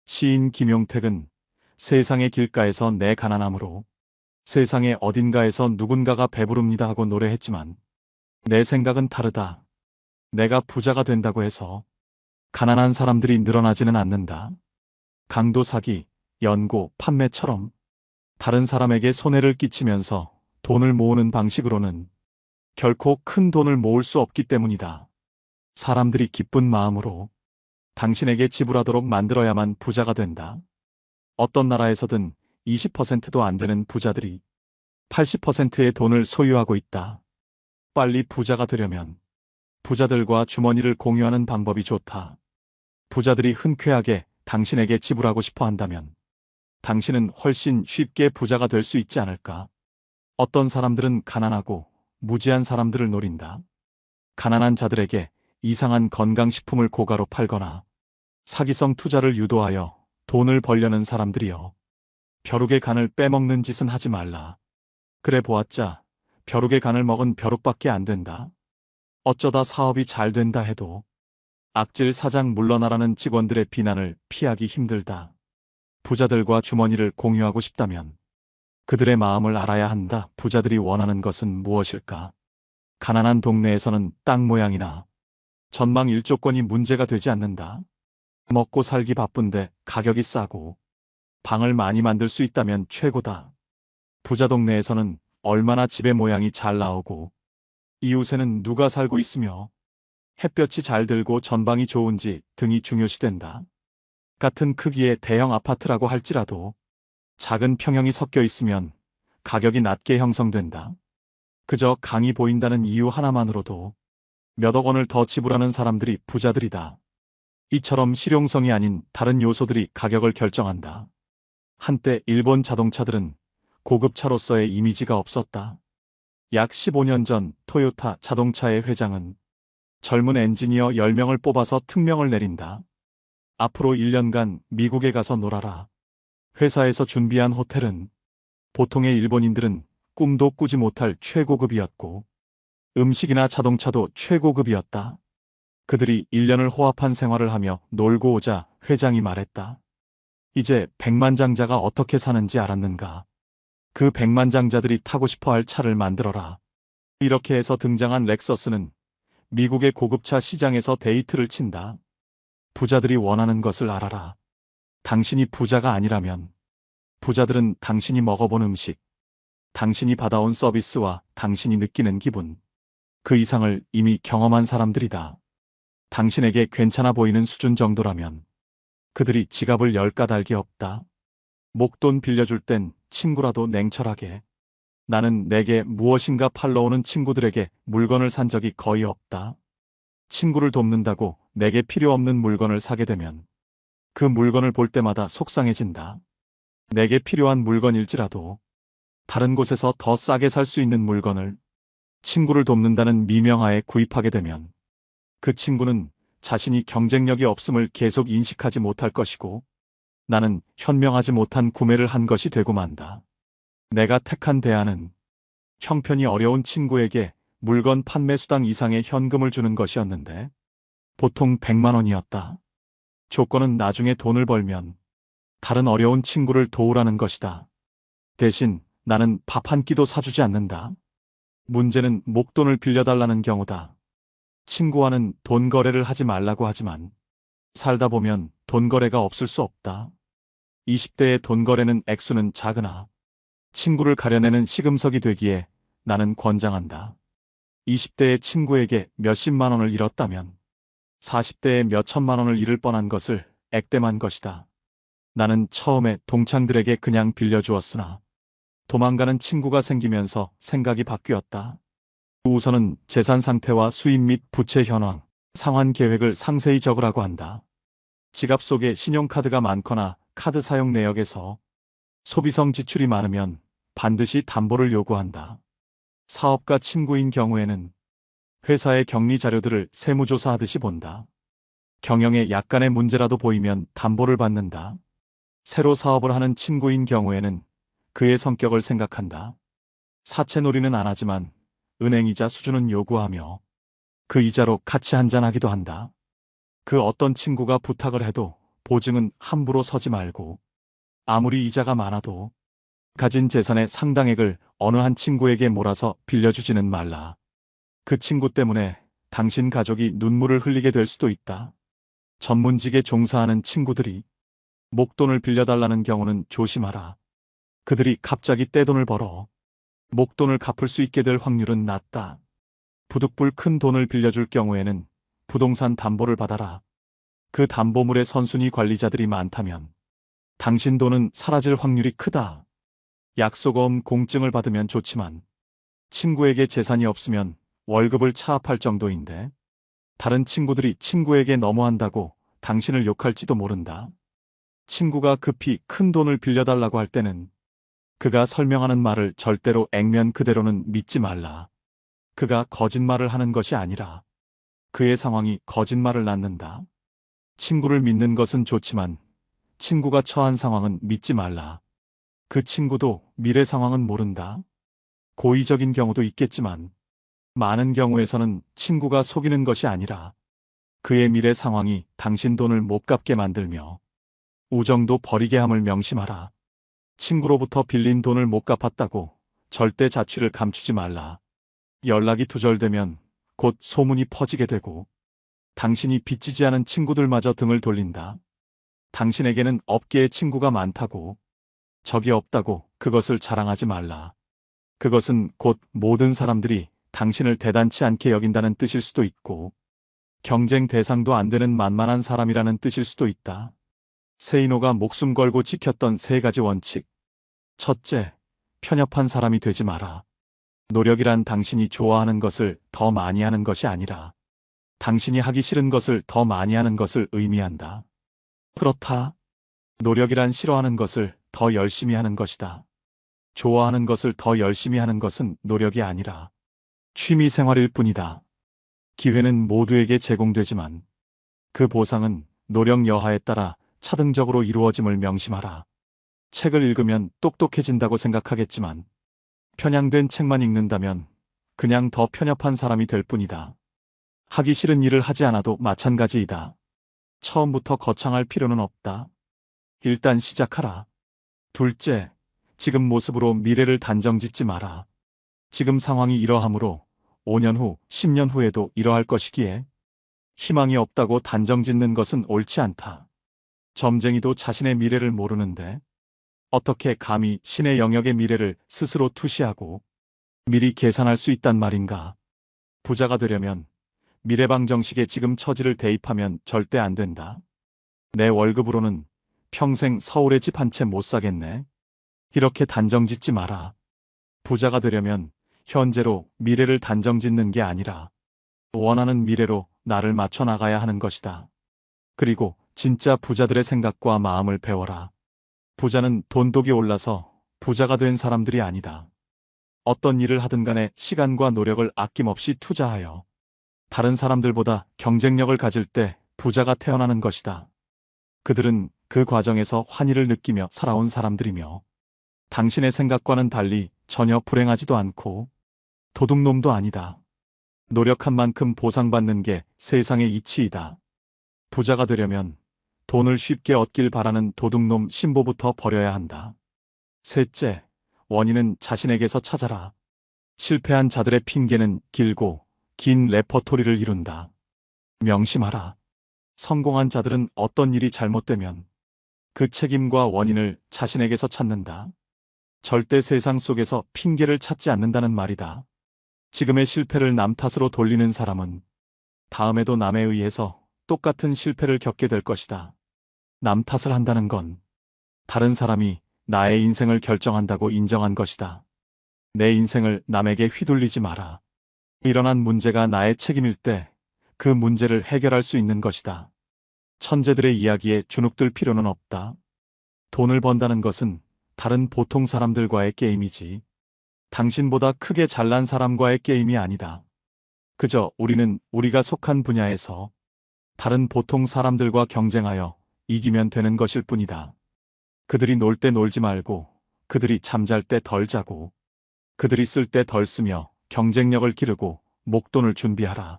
시인 김용택은 세상의 길가에서 내 가난함으로 세상의 어딘가에서 누군가가 배부릅니다 하고 노래했지만 내 생각은 다르다. 내가 부자가 된다고 해서 가난한 사람들이 늘어나지는 않는다. 강도 사기, 연고, 판매처럼 다른 사람에게 손해를 끼치면서 돈을 모으는 방식으로는 결코 큰 돈을 모을 수 없기 때문이다. 사람들이 기쁜 마음으로 당신에게 지불하도록 만들어야만 부자가 된다. 어떤 나라에서든 20%도 안 되는 부자들이 80%의 돈을 소유하고 있다. 빨리 부자가 되려면 부자들과 주머니를 공유하는 방법이 좋다. 부자들이 흔쾌하게 당신에게 지불하고 싶어 한다면 당신은 훨씬 쉽게 부자가 될 수 있지 않을까? 어떤 사람들은 가난하고 무지한 사람들을 노린다. 가난한 자들에게 이상한 건강식품을 고가로 팔거나 사기성 투자를 유도하여 돈을 벌려는 사람들이여. 벼룩의 간을 빼먹는 짓은 하지 말라. 그래 보았자 벼룩의 간을 먹은 벼룩밖에 안 된다. 어쩌다 사업이 잘 된다 해도 악질 사장 물러나라는 직원들의 비난을 피하기 힘들다. 부자들과 주머니를 공유하고 싶다면 그들의 마음을 알아야 한다. 부자들이 원하는 것은 무엇일까? 가난한 동네에서는 땅 모양이나 전망 일조권이 문제가 되지 않는다. 먹고 살기 바쁜데 가격이 싸고 방을 많이 만들 수 있다면 최고다. 부자 동네에서는 얼마나 집의 모양이 잘 나오고 이웃에는 누가 살고 있으며 햇볕이 잘 들고 전방이 좋은지 등이 중요시된다. 같은 크기의 대형 아파트라고 할지라도 작은 평형이 섞여 있으면 가격이 낮게 형성된다. 그저 강이 보인다는 이유 하나만으로도 몇억 원을 더 지불하는 사람들이 부자들이다. 이처럼 실용성이 아닌 다른 요소들이 가격을 결정한다. 한때 일본 자동차들은 고급차로서의 이미지가 없었다. 약 15년 전 토요타 자동차의 회장은 젊은 엔지니어 10명을 뽑아서 특명을 내린다. 앞으로 1년간 미국에 가서 놀아라. 회사에서 준비한 호텔은 보통의 일본인들은 꿈도 꾸지 못할 최고급이었고 음식이나 자동차도 최고급이었다. 그들이 1년을 호합한 생활을 하며 놀고 오자 회장이 말했다. 이제 백만장자가 어떻게 사는지 알았는가? 그 백만장자들이 타고 싶어할 차를 만들어라. 이렇게 해서 등장한 렉서스는 미국의 고급차 시장에서 데이트를 친다. 부자들이 원하는 것을 알아라. 당신이 부자가 아니라면 부자들은 당신이 먹어본 음식, 당신이 받아온 서비스와 당신이 느끼는 기분, 그 이상을 이미 경험한 사람들이다. 당신에게 괜찮아 보이는 수준 정도라면 그들이 지갑을 열 까닭이 없다. 목돈 빌려줄 땐 친구라도 냉철하게. 나는 내게 무엇인가 팔러 오는 친구들에게 물건을 산 적이 거의 없다. 친구를 돕는다고 내게 필요 없는 물건을 사게 되면 그 물건을 볼 때마다 속상해진다. 내게 필요한 물건일지라도 다른 곳에서 더 싸게 살 수 있는 물건을 친구를 돕는다는 미명하에 구입하게 되면 그 친구는 자신이 경쟁력이 없음을 계속 인식하지 못할 것이고 나는 현명하지 못한 구매를 한 것이 되고 만다. 내가 택한 대안은 형편이 어려운 친구에게 물건 판매 수당 이상의 현금을 주는 것이었는데 보통 100만 원이었다. 조건은 나중에 돈을 벌면 다른 어려운 친구를 도우라는 것이다. 대신 나는 밥 한 끼도 사주지 않는다. 문제는 목돈을 빌려달라는 경우다. 친구와는 돈 거래를 하지 말라고 하지만 살다 보면 돈 거래가 없을 수 없다. 20대의 돈 거래는 액수는 작으나 친구를 가려내는 시금석이 되기에 나는 권장한다. 20대의 친구에게 몇십만 원을 잃었다면 40대에 몇천만 원을 잃을 뻔한 것을 액땜한 것이다. 나는 처음에 동창들에게 그냥 빌려주었으나 도망가는 친구가 생기면서 생각이 바뀌었다. 우선은 재산 상태와 수입 및 부채 현황, 상환 계획을 상세히 적으라고 한다. 지갑 속에 신용카드가 많거나 카드 사용 내역에서 소비성 지출이 많으면 반드시 담보를 요구한다. 사업가 친구인 경우에는 회사의 격리 자료들을 세무조사하듯이 본다. 경영에 약간의 문제라도 보이면 담보를 받는다. 새로 사업을 하는 친구인 경우에는 그의 성격을 생각한다. 사채놀이는 안 하지만 은행이자 수준은 요구하며 그 이자로 같이 한잔하기도 한다. 그 어떤 친구가 부탁을 해도 보증은 함부로 서지 말고 아무리 이자가 많아도 가진 재산의 상당액을 어느 한 친구에게 몰아서 빌려주지는 말라. 그 친구 때문에 당신 가족이 눈물을 흘리게 될 수도 있다. 전문직에 종사하는 친구들이 목돈을 빌려달라는 경우는 조심하라. 그들이 갑자기 떼돈을 벌어 목돈을 갚을 수 있게 될 확률은 낮다. 부득불 큰 돈을 빌려줄 경우에는 부동산 담보를 받아라. 그 담보물의 선순위 관리자들이 많다면 당신 돈은 사라질 확률이 크다. 약속어음 공증을 받으면 좋지만 친구에게 재산이 없으면 월급을 차압할 정도인데 다른 친구들이 친구에게 너무한다고 당신을 욕할지도 모른다. 친구가 급히 큰 돈을 빌려달라고 할 때는 그가 설명하는 말을 절대로 액면 그대로는 믿지 말라. 그가 거짓말을 하는 것이 아니라 그의 상황이 거짓말을 낳는다. 친구를 믿는 것은 좋지만 친구가 처한 상황은 믿지 말라. 그 친구도 미래 상황은 모른다. 고의적인 경우도 있겠지만 많은 경우에서는 친구가 속이는 것이 아니라 그의 미래 상황이 당신 돈을 못 갚게 만들며 우정도 버리게 함을 명심하라. 친구로부터 빌린 돈을 못 갚았다고 절대 자취를 감추지 말라. 연락이 두절되면 곧 소문이 퍼지게 되고 당신이 빚지지 않은 친구들마저 등을 돌린다. 당신에게는 업계에 친구가 많다고 적이 없다고 그것을 자랑하지 말라. 그것은 곧 모든 사람들이 당신을 대단치 않게 여긴다는 뜻일 수도 있고 경쟁 대상도 안 되는 만만한 사람이라는 뜻일 수도 있다. 세이노가 목숨 걸고 지켰던 3가지 원칙. 첫째, 편협한 사람이 되지 마라. 노력이란 당신이 좋아하는 것을 더 많이 하는 것이 아니라 당신이 하기 싫은 것을 더 많이 하는 것을 의미한다. 그렇다. 노력이란 싫어하는 것을 더 열심히 하는 것이다. 좋아하는 것을 더 열심히 하는 것은 노력이 아니라 취미 생활일 뿐이다. 기회는 모두에게 제공되지만 그 보상은 노력 여하에 따라 차등적으로 이루어짐을 명심하라. 책을 읽으면 똑똑해진다고 생각하겠지만 편향된 책만 읽는다면 그냥 더 편협한 사람이 될 뿐이다. 하기 싫은 일을 하지 않아도 마찬가지이다. 처음부터 거창할 필요는 없다. 일단 시작하라. 둘째, 지금 모습으로 미래를 단정짓지 마라. 지금 상황이 이러하므로 5년 후, 10년 후에도 이러할 것이기에 희망이 없다고 단정짓는 것은 옳지 않다. 점쟁이도 자신의 미래를 모르는데 어떻게 감히 신의 영역의 미래를 스스로 투시하고 미리 계산할 수 있단 말인가. 부자가 되려면 미래방 정식에 지금 처지를 대입하면 절대 안 된다. 내 월급으로는 평생 서울에 집 한 채 못 사겠네. 이렇게 단정짓지 마라. 부자가 되려면 현재로 미래를 단정짓는 게 아니라 원하는 미래로 나를 맞춰 나가야 하는 것이다. 그리고 진짜 부자들의 생각과 마음을 배워라. 부자는 돈독이 올라서 부자가 된 사람들이 아니다. 어떤 일을 하든 간에 시간과 노력을 아낌없이 투자하여 다른 사람들보다 경쟁력을 가질 때 부자가 태어나는 것이다. 그들은 그 과정에서 환희를 느끼며 살아온 사람들이며 당신의 생각과는 달리 전혀 불행하지도 않고 도둑놈도 아니다. 노력한 만큼 보상받는 게 세상의 이치이다. 부자가 되려면 돈을 쉽게 얻길 바라는 도둑놈 신보부터 버려야 한다. 셋째, 원인은 자신에게서 찾아라. 실패한 자들의 핑계는 길고 긴 레퍼토리를 이룬다. 명심하라. 성공한 자들은 어떤 일이 잘못되면 그 책임과 원인을 자신에게서 찾는다. 절대 세상 속에서 핑계를 찾지 않는다는 말이다. 지금의 실패를 남 탓으로 돌리는 사람은 다음에도 남에 의해서 똑같은 실패를 겪게 될 것이다. 남 탓을 한다는 건 다른 사람이 나의 인생을 결정한다고 인정한 것이다. 내 인생을 남에게 휘둘리지 마라. 일어난 문제가 나의 책임일 때 그 문제를 해결할 수 있는 것이다. 천재들의 이야기에 주눅들 필요는 없다. 돈을 번다는 것은 다른 보통 사람들과의 게임이지 당신보다 크게 잘난 사람과의 게임이 아니다. 그저 우리는 우리가 속한 분야에서 다른 보통 사람들과 경쟁하여 이기면 되는 것일 뿐이다. 그들이 놀 때 놀지 말고 그들이 잠잘 때 덜 자고 그들이 쓸 때 덜 쓰며 경쟁력을 기르고 목돈을 준비하라.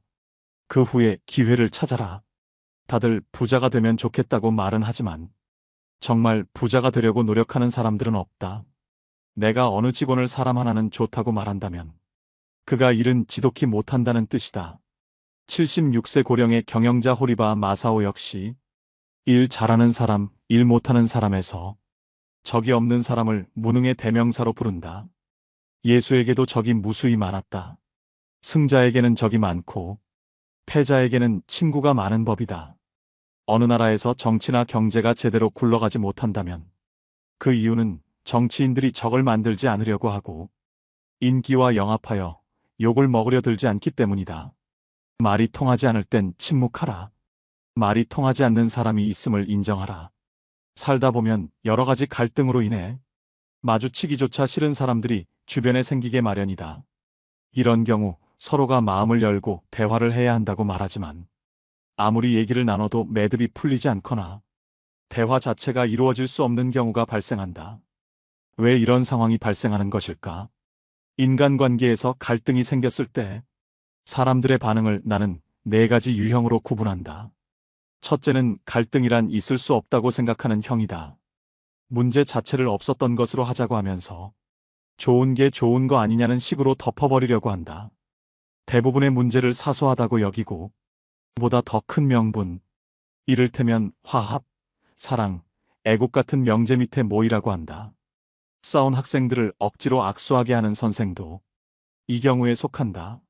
그 후에 기회를 찾아라. 다들 부자가 되면 좋겠다고 말은 하지만 정말 부자가 되려고 노력하는 사람들은 없다. 내가 어느 직원을 사람 하나는 좋다고 말한다면 그가 일은 지독히 못한다는 뜻이다. 76세 고령의 경영자 호리바 마사오 역시 일 잘하는 사람, 일 못하는 사람에서 적이 없는 사람을 무능의 대명사로 부른다. 예수에게도 적이 무수히 많았다. 승자에게는 적이 많고 패자에게는 친구가 많은 법이다. 어느 나라에서 정치나 경제가 제대로 굴러가지 못한다면 그 이유는 정치인들이 적을 만들지 않으려고 하고 인기와 영합하여 욕을 먹으려 들지 않기 때문이다. 말이 통하지 않을 땐 침묵하라. 말이 통하지 않는 사람이 있음을 인정하라. 살다 보면 여러 가지 갈등으로 인해 마주치기조차 싫은 사람들이 주변에 생기게 마련이다. 이런 경우 서로가 마음을 열고 대화를 해야 한다고 말하지만 아무리 얘기를 나눠도 매듭이 풀리지 않거나 대화 자체가 이루어질 수 없는 경우가 발생한다. 왜 이런 상황이 발생하는 것일까? 인간관계에서 갈등이 생겼을 때 사람들의 반응을 나는 4가지 유형으로 구분한다. 첫째는 갈등이란 있을 수 없다고 생각하는 형이다. 문제 자체를 없었던 것으로 하자고 하면서 좋은 게 좋은 거 아니냐는 식으로 덮어버리려고 한다. 대부분의 문제를 사소하다고 여기고 보다 더 큰 명분, 이를테면 화합, 사랑, 애국 같은 명제 밑에 모이라고 한다. 싸운 학생들을 억지로 악수하게 하는 선생도 이 경우에 속한다.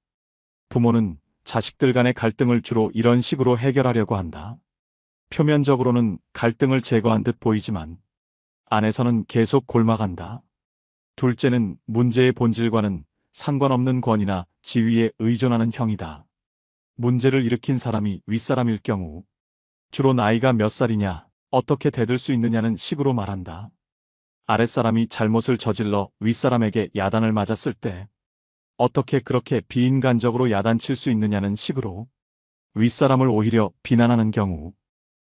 부모는 자식들 간의 갈등을 주로 이런 식으로 해결하려고 한다. 표면적으로는 갈등을 제거한 듯 보이지만 안에서는 계속 골마간다. 둘째는 문제의 본질과는 상관없는 권위나 지위에 의존하는 형이다. 문제를 일으킨 사람이 윗사람일 경우 주로 나이가 몇 살이냐, 어떻게 대들 수 있느냐는 식으로 말한다. 아랫사람이 잘못을 저질러 윗사람에게 야단을 맞았을 때 어떻게 그렇게 비인간적으로 야단칠 수 있느냐는 식으로 윗사람을 오히려 비난하는 경우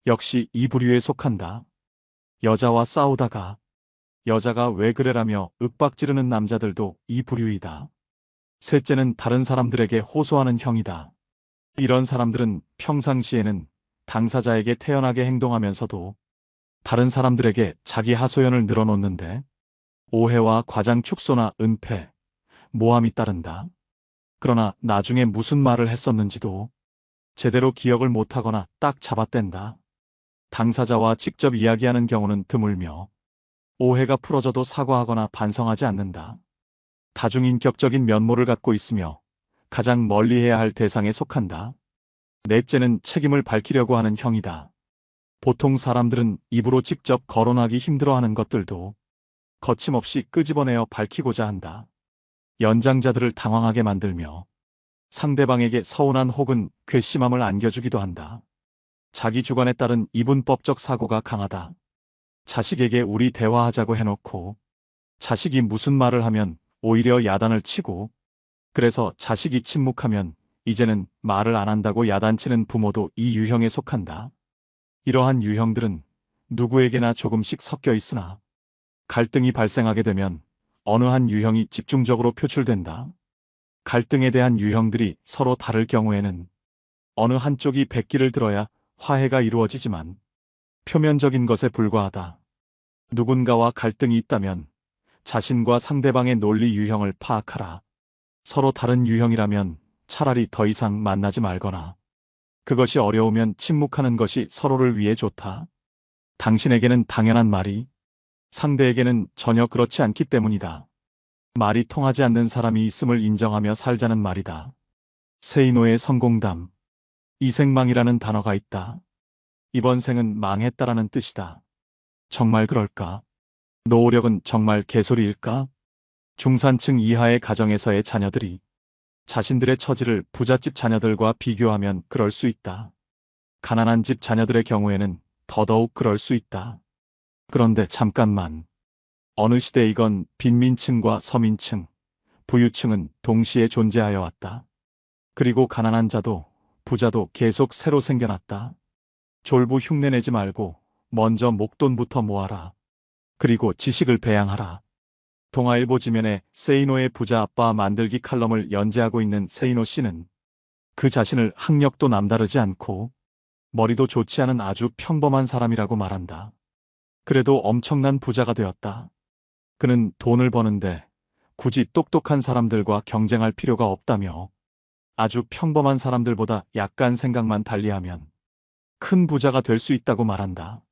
역시 이 부류에 속한다. 여자와 싸우다가 여자가 왜 그래라며 윽박지르는 남자들도 이 부류이다. 셋째는 다른 사람들에게 호소하는 형이다. 이런 사람들은 평상시에는 당사자에게 태연하게 행동하면서도 다른 사람들에게 자기 하소연을 늘어놓는데 오해와 과장 축소나 은폐, 모함이 따른다. 그러나 나중에 무슨 말을 했었는지도 제대로 기억을 못하거나 딱 잡아뗀다. 당사자와 직접 이야기하는 경우는 드물며 오해가 풀어져도 사과하거나 반성하지 않는다. 다중인격적인 면모를 갖고 있으며 가장 멀리해야 할 대상에 속한다. 넷째는 책임을 밝히려고 하는 형이다. 보통 사람들은 입으로 직접 거론하기 힘들어하는 것들도 거침없이 끄집어내어 밝히고자 한다. 연장자들을 당황하게 만들며 상대방에게 서운한 혹은 괘씸함을 안겨주기도 한다. 자기 주관에 따른 이분법적 사고가 강하다. 자식에게 우리 대화하자고 해놓고 자식이 무슨 말을 하면 오히려 야단을 치고 그래서 자식이 침묵하면 이제는 말을 안 한다고 야단치는 부모도 이 유형에 속한다. 이러한 유형들은 누구에게나 조금씩 섞여 있으나 갈등이 발생하게 되면 어느 한 유형이 집중적으로 표출된다. 갈등에 대한 유형들이 서로 다를 경우에는 어느 한쪽이 백기를 들어야 화해가 이루어지지만 표면적인 것에 불과하다. 누군가와 갈등이 있다면 자신과 상대방의 논리 유형을 파악하라. 서로 다른 유형이라면 차라리 더 이상 만나지 말거나 그것이 어려우면 침묵하는 것이 서로를 위해 좋다. 당신에게는 당연한 말이 상대에게는 전혀 그렇지 않기 때문이다. 말이 통하지 않는 사람이 있음을 인정하며 살자는 말이다. 세이노의 성공담. 이생망이라는 단어가 있다. 이번 생은 망했다라는 뜻이다. 정말 그럴까? 노후력은 정말 개소리일까? 중산층 이하의 가정에서의 자녀들이 자신들의 처지를 부잣집 자녀들과 비교하면 그럴 수 있다. 가난한 집 자녀들의 경우에는 더더욱 그럴 수 있다. 그런데 잠깐만. 어느 시대이건 빈민층과 서민층, 부유층은 동시에 존재하여 왔다. 그리고 가난한 자도 부자도 계속 새로 생겨났다. 졸부 흉내내지 말고 먼저 목돈부터 모아라. 그리고 지식을 배양하라. 동아일보 지면에 세이노의 부자 아빠 만들기 칼럼을 연재하고 있는 세이노 씨는 그 자신을 학력도 남다르지 않고 머리도 좋지 않은 아주 평범한 사람이라고 말한다. 그래도 엄청난 부자가 되었다. 그는 돈을 버는데 굳이 똑똑한 사람들과 경쟁할 필요가 없다며 아주 평범한 사람들보다 약간 생각만 달리하면 큰 부자가 될 수 있다고 말한다.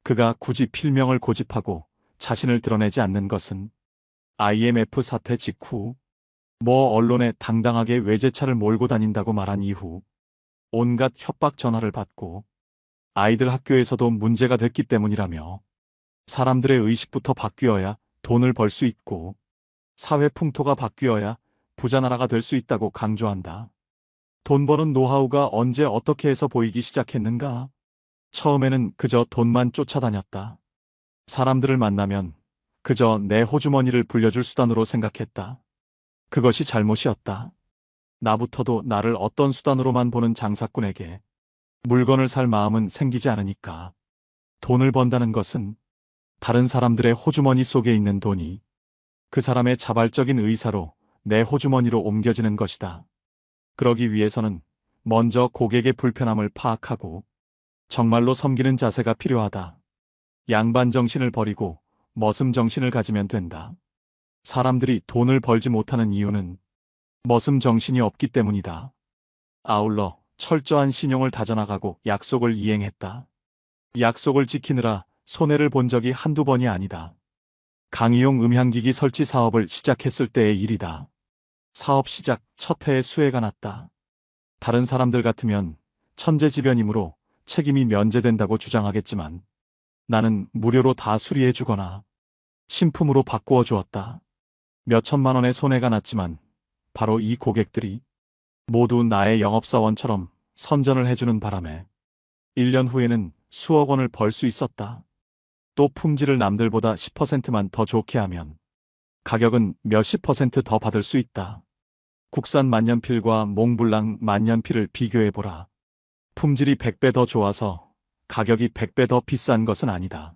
그가 굳이 필명을 고집하고 자신을 드러내지 않는 것은 IMF 사태 직후 언론에 당당하게 외제차를 몰고 다닌다고 말한 이후 온갖 협박 전화를 받고 아이들 학교에서도 문제가 됐기 때문이라며 사람들의 의식부터 바뀌어야 돈을 벌 수 있고 사회 풍토가 바뀌어야 부자 나라가 될 수 있다고 강조한다. 돈 버는 노하우가 언제 어떻게 해서 보이기 시작했는가? 처음에는 그저 돈만 쫓아다녔다. 사람들을 만나면 그저 내 호주머니를 불려줄 수단으로 생각했다. 그것이 잘못이었다. 나부터도 나를 어떤 수단으로만 보는 장사꾼에게 물건을 살 마음은 생기지 않으니까. 돈을 번다는 것은 다른 사람들의 호주머니 속에 있는 돈이 그 사람의 자발적인 의사로 내 호주머니로 옮겨지는 것이다. 그러기 위해서는 먼저 고객의 불편함을 파악하고 정말로 섬기는 자세가 필요하다. 양반 정신을 버리고 머슴 정신을 가지면 된다. 사람들이 돈을 벌지 못하는 이유는 머슴 정신이 없기 때문이다. 아울러 철저한 신용을 다져나가고 약속을 이행했다. 약속을 지키느라 손해를 본 적이 한두 번이 아니다. 강의용 음향기기 설치 사업을 시작했을 때의 일이다. 사업 시작 첫 해에 수해가 났다. 다른 사람들 같으면 천재지변이므로 책임이 면제된다고 주장하겠지만 나는 무료로 다 수리해주거나 신품으로 바꾸어 주었다. 몇 천만 원의 손해가 났지만 바로 이 고객들이 모두 나의 영업사원처럼 선전을 해주는 바람에 1년 후에는 수억 원을 벌 수 있었다. 또 품질을 남들보다 10%만 더 좋게 하면 가격은 몇십 % 더 받을 수 있다. 국산 만년필과 몽블랑 만년필을 비교해보라. 품질이 100배 더 좋아서 가격이 100배 더 비싼 것은 아니다.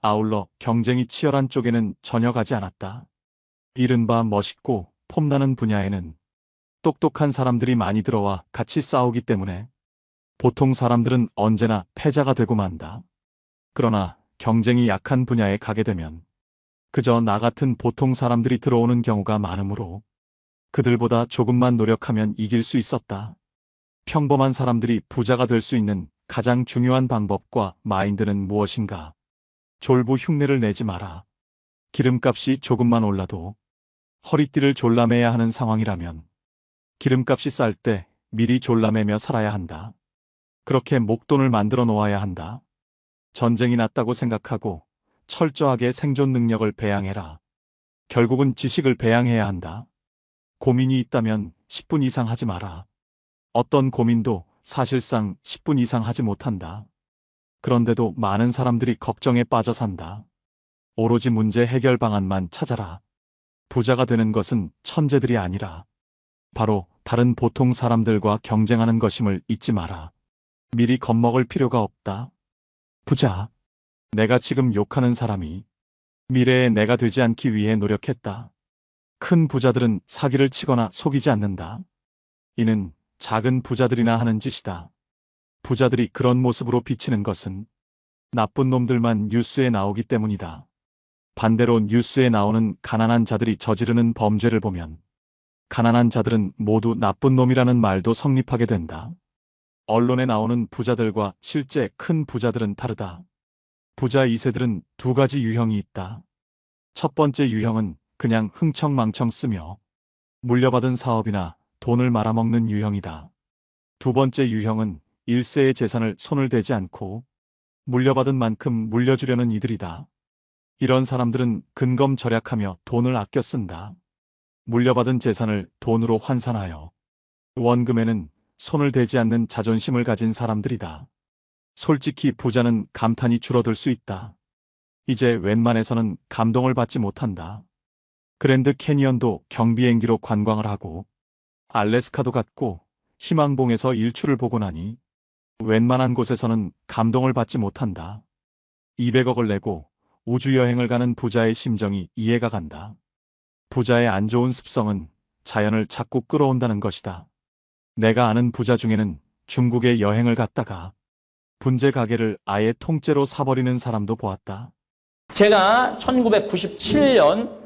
아울러 경쟁이 치열한 쪽에는 전혀 가지 않았다. 이른바 멋있고 폼나는 분야에는 똑똑한 사람들이 많이 들어와 같이 싸우기 때문에 보통 사람들은 언제나 패자가 되고 만다. 그러나 경쟁이 약한 분야에 가게 되면 그저 나 같은 보통 사람들이 들어오는 경우가 많으므로 그들보다 조금만 노력하면 이길 수 있었다. 평범한 사람들이 부자가 될 수 있는 가장 중요한 방법과 마인드는 무엇인가? 졸부 흉내를 내지 마라. 기름값이 조금만 올라도 허리띠를 졸라매야 하는 상황이라면 기름값이 쌀 때 미리 졸라매며 살아야 한다. 그렇게 목돈을 만들어 놓아야 한다. 전쟁이 났다고 생각하고 철저하게 생존 능력을 배양해라. 결국은 지식을 배양해야 한다. 고민이 있다면 10분 이상 하지 마라. 어떤 고민도 사실상 10분 이상 하지 못한다. 그런데도 많은 사람들이 걱정에 빠져 산다. 오로지 문제 해결 방안만 찾아라. 부자가 되는 것은 천재들이 아니라 바로 다른 보통 사람들과 경쟁하는 것임을 잊지 마라. 미리 겁먹을 필요가 없다. 부자. 내가 지금 욕하는 사람이 미래의 내가 되지 않기 위해 노력했다. 큰 부자들은 사기를 치거나 속이지 않는다. 이는 작은 부자들이나 하는 짓이다. 부자들이 그런 모습으로 비치는 것은 나쁜 놈들만 뉴스에 나오기 때문이다. 반대로 뉴스에 나오는 가난한 자들이 저지르는 범죄를 보면 가난한 자들은 모두 나쁜 놈이라는 말도 성립하게 된다. 언론에 나오는 부자들과 실제 큰 부자들은 다르다. 부자 2세들은 두 가지 유형이 있다. 첫 번째 유형은 그냥 흥청망청 쓰며 물려받은 사업이나 돈을 말아먹는 유형이다. 두 번째 유형은 1세의 재산을 손을 대지 않고 물려받은 만큼 물려주려는 이들이다. 이런 사람들은 근검절약하며 돈을 아껴 쓴다. 물려받은 재산을 돈으로 환산하여 원금에는 손을 대지 않는 자존심을 가진 사람들이다. 솔직히 부자는 감탄이 줄어들 수 있다. 이제 웬만해서는 감동을 받지 못한다. 그랜드 캐니언도 경비행기로 관광을 하고 알래스카도 갔고 희망봉에서 일출을 보고 나니 웬만한 곳에서는 감동을 받지 못한다. 200억을 내고 우주여행을 가는 부자의 심정이 이해가 간다. 부자의 안 좋은 습성은 자연을 자꾸 끌어온다는 것이다. 내가 아는 부자 중에는 중국에 여행을 갔다가 분재 가게를 아예 통째로 사버리는 사람도 보았다. 제가 1997년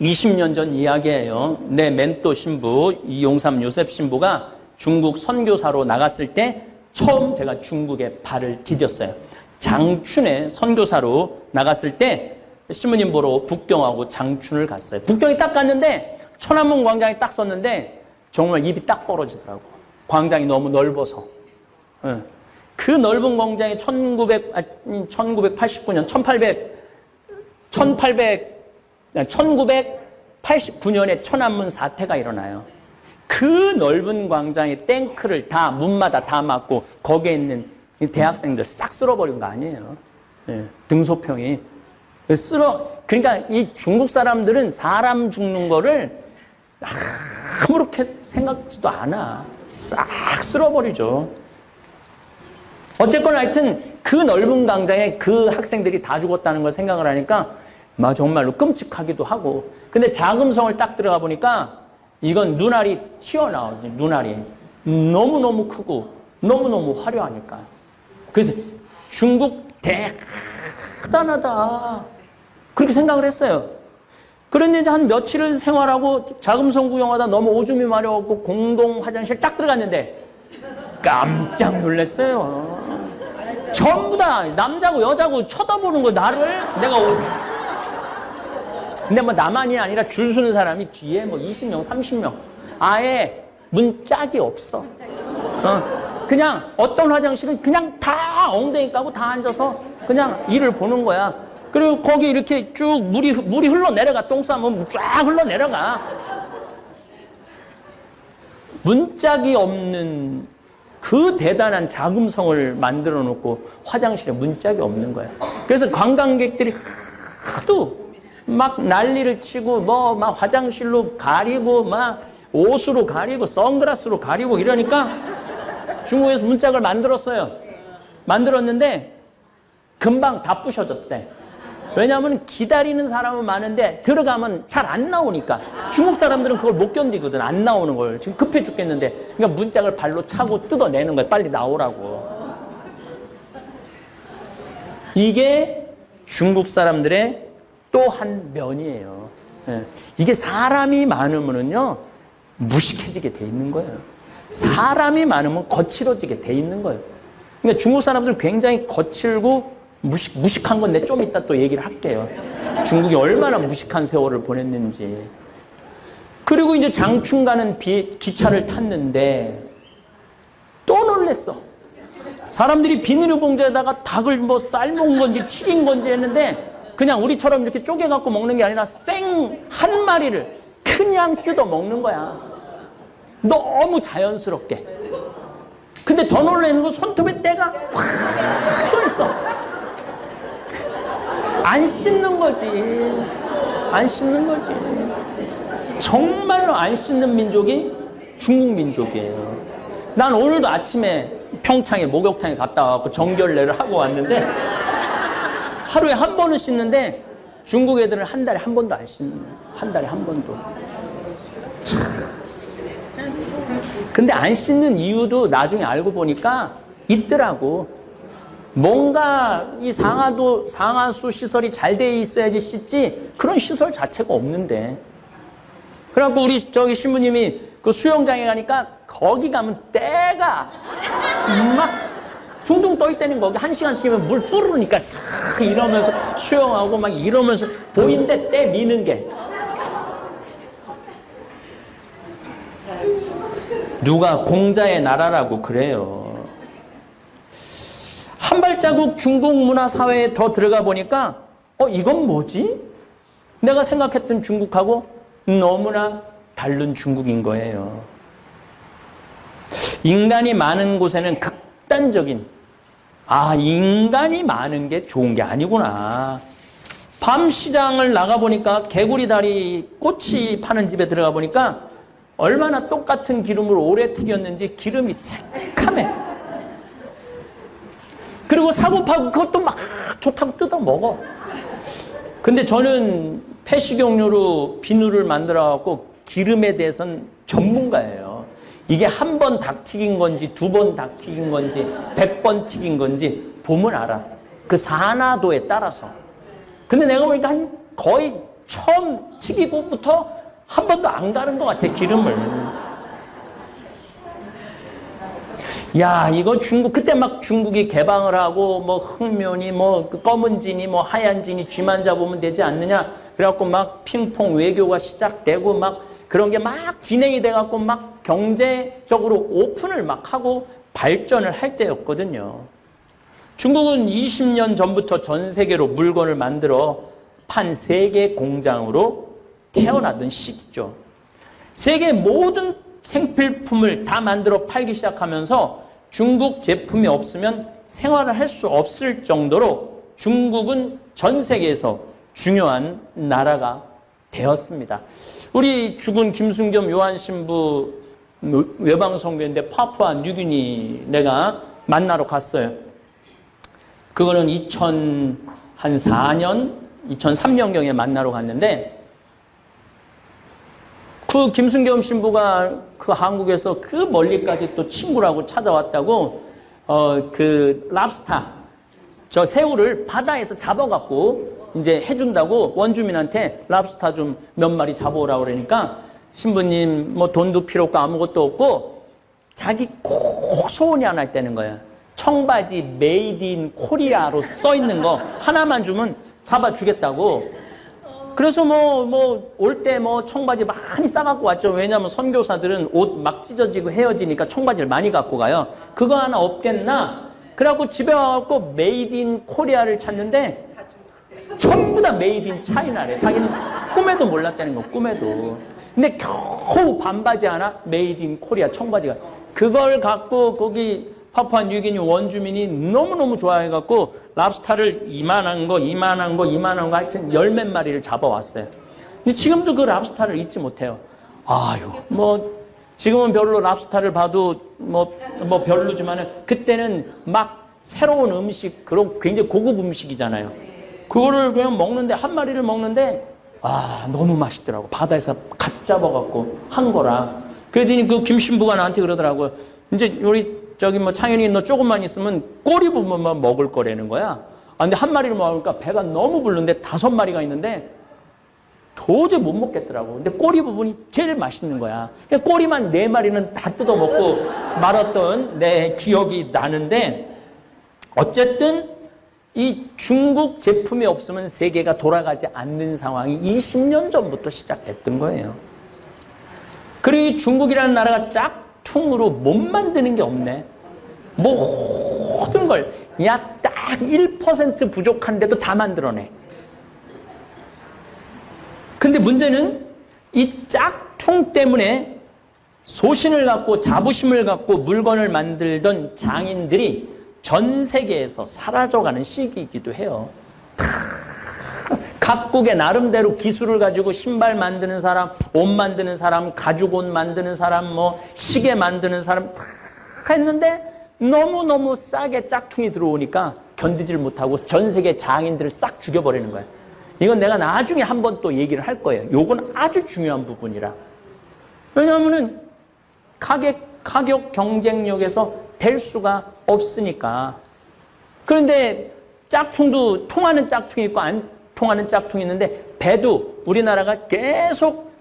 20년 전 이야기예요. 내 멘토 신부 이용삼 요셉 신부가 중국 선교사로 나갔을 때 처음 제가 중국에 발을 디뎠어요. 장춘에 선교사로 나갔을 때 신부님 보러 북경하고 장춘을 갔어요. 북경에 딱 갔는데 천안문 광장에 딱 섰는데 정말 입이 딱 벌어지더라고. 광장이 너무 넓어서. 그 넓은 공장에 1989년, 1989년에 천안문 사태가 일어나요. 그 넓은 광장에 탱크를 다, 문마다 다 막고, 거기에 있는 대학생들 싹 쓸어버린 거 아니에요. 예, 등소평이. 그러니까 이 중국 사람들은 사람 죽는 거를 아무렇게 생각지도 않아. 싹 쓸어버리죠. 어쨌거나 하여튼 그 넓은 광장에 그 학생들이 다 죽었다는 걸 생각을 하니까 정말로 끔찍하기도 하고. 근데 자금성을 딱 들어가 보니까 이건 눈알이 튀어나와요. 눈알이. 너무너무 크고 너무너무 화려하니까. 그래서 중국 대단하다. 그렇게 생각을 했어요. 그런데 이제 한 며칠을 생활하고 자금성 구경하다 너무 오줌이 마려웠고 공동 화장실 딱 들어갔는데 깜짝 놀랐어요. 전부 다 남자고 여자고 쳐다보는 거 나를. 근데 뭐 나만이 아니라 줄 서는 사람이 뒤에 뭐 20명, 30명. 아예 문짝이 없어. 그냥 어떤 화장실은 그냥 다 엉덩이 까고 다 앉아서 그냥 일을 보는 거야. 그리고 거기 이렇게 쭉 물이 흘러내려가. 똥 싸면 쫙 흘러내려가. 문짝이 없는 그 대단한 자금성을 만들어 놓고 화장실에 문짝이 없는 거야. 그래서 관광객들이 하도 막 난리를 치고 막 화장실로 가리고 막 옷으로 가리고 선글라스로 가리고 이러니까 중국에서 문짝을 만들었어요. 만들었는데 금방 다 부셔졌대. 왜냐하면 기다리는 사람은 많은데 들어가면 잘 안 나오니까. 중국 사람들은 그걸 못 견디거든. 안 나오는 걸. 지금 급해 죽겠는데. 그러니까 문짝을 발로 차고 뜯어내는 거야. 빨리 나오라고. 이게 중국 사람들의 또 한 면이에요. 이게 사람이 많으면요 무식해지게 돼 있는 거예요. 사람이 많으면 거칠어지게 돼 있는 거예요. 그러니까 중국 사람들은 굉장히 거칠고 무식한 건 내 좀 이따 또 얘기를 할게요. 중국이 얼마나 무식한 세월을 보냈는지. 그리고 이제 장충 가는 기차를 탔는데 또 놀랬어. 사람들이 비닐을 봉지에다가 닭을 뭐 삶은 건지 튀긴 건지 했는데 그냥 우리처럼 이렇게 쪼개갖고 먹는 게 아니라 생 한 마리를 그냥 뜯어 먹는 거야. 너무 자연스럽게. 근데 더 놀라는 건 손톱에 때가 확 떠있어. 안 씻는 거지. 안 씻는 거지. 정말로 안 씻는 민족이 중국 민족이에요. 난 오늘도 아침에 평창에 목욕탕에 갔다 와서 정결례를 하고 왔는데 하루에 한 번은 씻는데 중국 애들은 한 달에 한 번도 안 씻는 거예요. 한 달에 한 번도. 참. 근데 안 씻는 이유도 나중에 알고 보니까 있더라고. 뭔가 이 상하수 시설이 잘 돼 있어야지 씻지 그런 시설 자체가 없는데. 그래갖고 우리 저기 신부님이 그 수영장에 가니까 거기 가면 때가 막 둥둥 떠 있다는 거기 1시간씩이면 물 뿌르니까 이러면서 수영하고 막 이러면서 보인데 때 미는 게. 누가 공자의 나라라고 그래요. 한 발자국 중국 문화 사회에 더 들어가 보니까 이건 뭐지? 내가 생각했던 중국하고 너무나 다른 중국인 거예요. 인간이 많은 곳에는 극단적인 인간이 많은 게 좋은 게 아니구나. 밤 시장을 나가보니까 개구리 다리 꼬치 파는 집에 들어가 보니까 얼마나 똑같은 기름을 오래 튀겼는지 기름이 새카매. 그리고 사고파고 그것도 막 좋다고 뜯어 먹어. 근데 저는 폐식용유로 비누를 만들어갖고 기름에 대해서는 전문가예요. 이게 한 번 닭 튀긴 건지 2번 닭 튀긴 건지 100번 튀긴 건지 보면 알아. 그 산화도에 따라서. 근데 내가 보니까 거의 처음 튀기고부터 한 번도 안 가는 것 같아, 기름을. 야, 이거 그때 막 중국이 개방을 하고, 뭐, 흑묘니, 뭐, 검은 진이, 뭐, 하얀 진이 쥐만 잡으면 되지 않느냐. 그래갖고 막 핑퐁 외교가 시작되고, 막 그런 게 막 진행이 돼갖고, 막 경제적으로 오픈을 막 하고, 발전을 할 때였거든요. 중국은 20년 전부터 전 세계로 물건을 만들어 판 세계 공장으로 태어나던 시기죠. 세계 모든 생필품을 다 만들어 팔기 시작하면서 중국 제품이 없으면 생활을 할 수 없을 정도로 중국은 전 세계에서 중요한 나라가 되었습니다. 우리 죽은 김순겸 요한신부 외방선교인데 파푸아 뉴기니 내가 만나러 갔어요. 그거는 2004년, 2003년경에 만나러 갔는데 그 김순겸 신부가 그 한국에서 그 멀리까지 또 친구라고 찾아왔다고 그 랍스타 저 새우를 바다에서 잡아갖고 이제 해준다고 원주민한테 랍스타 좀 몇 마리 잡아오라고 그러니까 신부님 뭐 돈도 필요 없고 아무것도 없고 자기 꼭 소원이 하나 있다는 거예요. 청바지 메이드 인 코리아로 써 있는 거 하나만 주면 잡아주겠다고. 그래서 올 때 청바지 많이 싸갖고 왔죠. 왜냐면 선교사들은 옷 막 찢어지고 헤어지니까 청바지를 많이 갖고 가요. 그거 하나 없겠나? 그래갖고 집에 와갖고 메이드 인 코리아를 찾는데 전부 다 메이드 인 차이나래. 자기는 꿈에도 몰랐다는 거, 꿈에도. 근데 겨우 반바지 하나 메이드 인 코리아 청바지가. 그걸 갖고 거기 파푸아 뉴기니 원주민이 너무너무 좋아해갖고 랍스타를 이만한 거 하여튼 열 몇 마리를 잡아왔어요. 근데 지금도 그 랍스타를 잊지 못해요. 아유, 지금은 별로 랍스타를 봐도 별로지만은 그때는 막 새로운 음식, 그런 굉장히 고급 음식이잖아요. 그거를 그냥 먹는데, 한 마리를 먹는데, 너무 맛있더라고. 바다에서 갓 잡아갖고 한 거라. 그랬더니 그 김신부가 나한테 그러더라고요. 이제 우리 창현이 너 조금만 있으면 꼬리 부분만 먹을 거라는 거야. 근데 한 마리를 먹으니까 배가 너무 부른데 5마리가 있는데 도저히 못 먹겠더라고. 근데 꼬리 부분이 제일 맛있는 거야. 꼬리만 4마리는 다 뜯어먹고 말았던 내 기억이 나는데 어쨌든 이 중국 제품이 없으면 세계가 돌아가지 않는 상황이 20년 전부터 시작됐던 거예요. 그리고 이 중국이라는 나라가 짝퉁으로 못 만드는 게 없네. 모든 걸 약 딱 1% 부족한데도 다 만들어내. 근데 문제는 이 짝퉁 때문에 소신을 갖고 자부심을 갖고 물건을 만들던 장인들이 전 세계에서 사라져가는 시기이기도 해요. 각국의 나름대로 기술을 가지고 신발 만드는 사람, 옷 만드는 사람, 가죽옷 만드는 사람, 시계 만드는 사람 다 했는데 너무너무 싸게 짝퉁이 들어오니까 견디질 못하고 전 세계 장인들을 싹 죽여버리는 거예요. 이건 내가 나중에 한번 또 얘기를 할 거예요. 요건 아주 중요한 부분이라. 왜냐하면은 가격 경쟁력에서 될 수가 없으니까. 그런데 짝퉁도 통하는 짝퉁이 있고 안 통하는 짝퉁이 있는데 배도 우리나라가 계속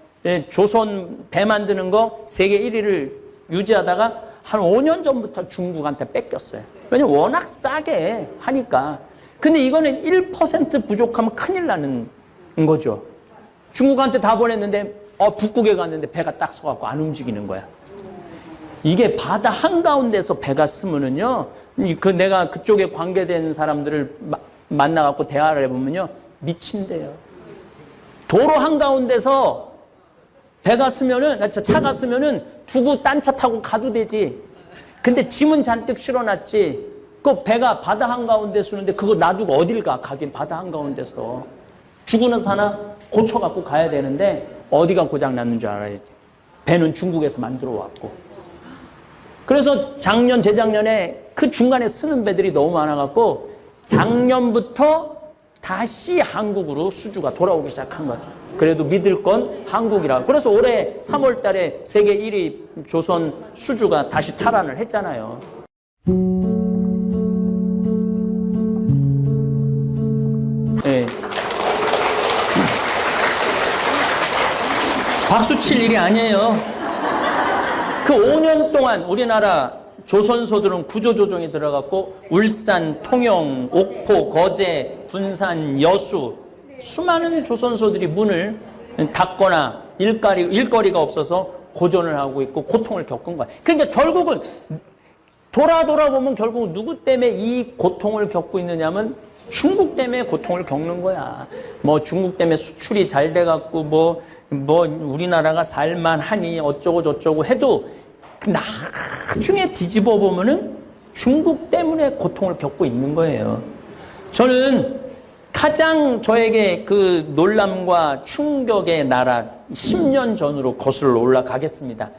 조선 배 만드는 거 세계 1위를 유지하다가 한 5년 전부터 중국한테 뺏겼어요. 왜냐면 워낙 싸게 하니까. 근데 이거는 1% 부족하면 큰일 나는 거죠. 중국한테 다 보냈는데 북극에 갔는데 배가 딱 서갖고 안 움직이는 거야. 이게 바다 한가운데서 배가 쓰면은요, 내가 그쪽에 관계된 사람들을 만나갖고 대화를 해보면요, 미친대요. 도로 한가운데서 배가 쓰면은, 차가 쓰면은 두고 딴 차 타고 가도 되지. 근데 짐은 잔뜩 실어놨지. 그 배가 바다 한가운데 쓰는데 그거 놔두고 어딜 가? 가긴 바다 한가운데서. 죽으는 사나 고쳐갖고 가야 되는데 어디가 고장났는 줄 알아야지. 배는 중국에서 만들어 왔고. 그래서 작년, 재작년에 그 중간에 쓰는 배들이 너무 많아갖고 작년부터 다시 한국으로 수주가 돌아오기 시작한 거죠. 그래도 믿을 건 한국이라. 그래서 올해 3월 달에 세계 1위 조선 수주가 다시 탈환을 했잖아요. 네. 박수 칠 일이 아니에요. 그 5년 동안 우리나라 조선소들은 구조조정에 들어갔고 울산, 통영, 옥포, 거제, 군산, 여수 수많은 조선소들이 문을 닫거나 일거리가 없어서 고전을 하고 있고 고통을 겪은 거야. 그러니까 결국은 돌아보면 결국 누구 때문에 이 고통을 겪고 있느냐면 중국 때문에 고통을 겪는 거야. 뭐 중국 때문에 수출이 잘 돼갖고 뭐 우리나라가 살만하니 어쩌고 저쩌고 해도 나중에 뒤집어 보면은 중국 때문에 고통을 겪고 있는 거예요. 저는 가장 저에게 그 놀람과 충격의 나라 10년 전으로 거슬러 올라가겠습니다.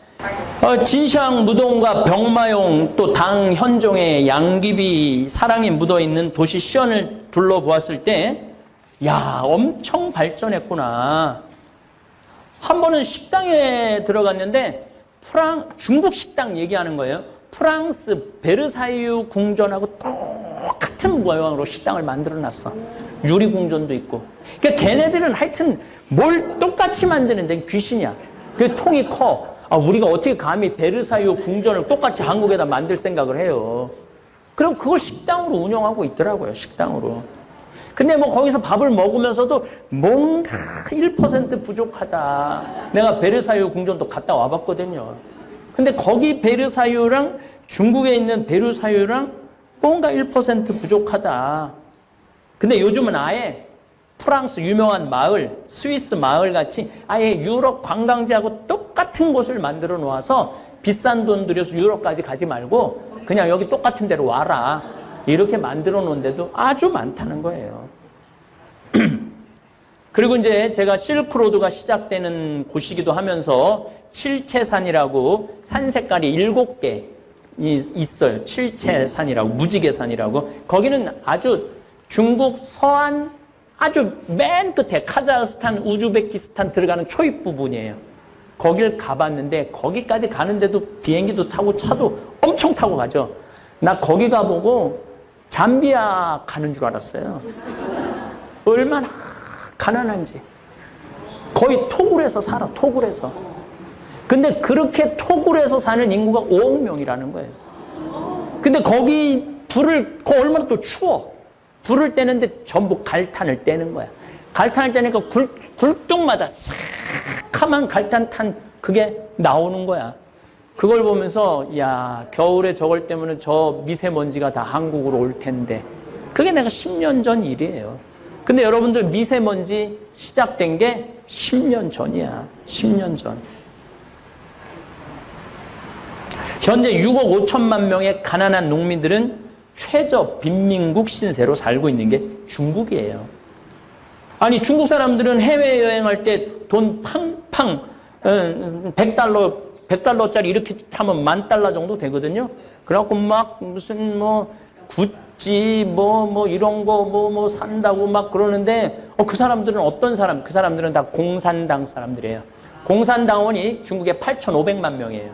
진시황 무동과 병마용 또 당 현종의 양귀비 사랑이 묻어있는 도시 시연을 둘러보았을 때 야, 엄청 발전했구나. 한 번은 식당에 들어갔는데 중국 식당 얘기하는 거예요. 프랑스 베르사유 궁전하고 똑같은 모양으로 식당을 만들어놨어. 유리궁전도 있고. 그러니까 걔네들은 하여튼 뭘 똑같이 만드는 데는 귀신이야. 그 통이 커. 우리가 어떻게 감히 베르사유 궁전을 똑같이 한국에다 만들 생각을 해요. 그럼 그걸 식당으로 운영하고 있더라고요. 식당으로. 근데 뭐 거기서 밥을 먹으면서도 뭔가 1% 부족하다. 내가 베르사유 궁전도 갔다 와봤거든요. 근데 거기 베르사유랑 중국에 있는 베르사유랑 뭔가 1% 부족하다. 근데 요즘은 아예 프랑스 유명한 마을, 스위스 마을 같이 아예 유럽 관광지하고 똑같은 곳을 만들어 놓아서 비싼 돈 들여서 유럽까지 가지 말고 그냥 여기 똑같은 데로 와라. 이렇게 만들어 놓은 데도 아주 많다는 거예요. 그리고 이제 제가 실크로드가 시작되는 곳이기도 하면서 칠채산이라고 산 색깔이 7개 있어요. 칠채산이라고, 무지개산이라고. 거기는 아주 중국 서안 아주 맨 끝에 카자흐스탄, 우즈베키스탄 들어가는 초입 부분이에요. 거길 가봤는데 거기까지 가는데도 비행기도 타고 차도 엄청 타고 가죠. 나 거기 가보고 잠비아 가는 줄 알았어요. 얼마나 가난한지. 거의 토굴에서 살아, 토굴에서. 근데 그렇게 토굴에서 사는 인구가 5억 명이라는 거예요. 근데 거기 거 얼마나 또 추워. 불을 떼는데 전부 갈탄을 떼는 거야. 갈탄을 떼니까 굴뚝마다 새카만 갈탄탄 그게 나오는 거야. 그걸 보면서 야, 겨울에 저걸 때문에 저 미세먼지가 다 한국으로 올 텐데. 그게 내가 10년 전 일이에요. 근데 여러분들 미세먼지 시작된 게 10년 전이야. 10년 전. 현재 6억 5천만 명의 가난한 농민들은 최저 빈민국 신세로 살고 있는 게 중국이에요. 아니 중국 사람들은 해외여행할 때 돈 팡팡 100달러짜리 이렇게 하면 $10,000 정도 되거든요. 그래갖고 막 무슨 뭐 구찌 뭐 이런 거 뭐 산다고 막 그러는데 그 사람들은 어떤 사람? 그 사람들은 다 공산당 사람들이에요. 공산당원이 중국에 8,500만 명이에요.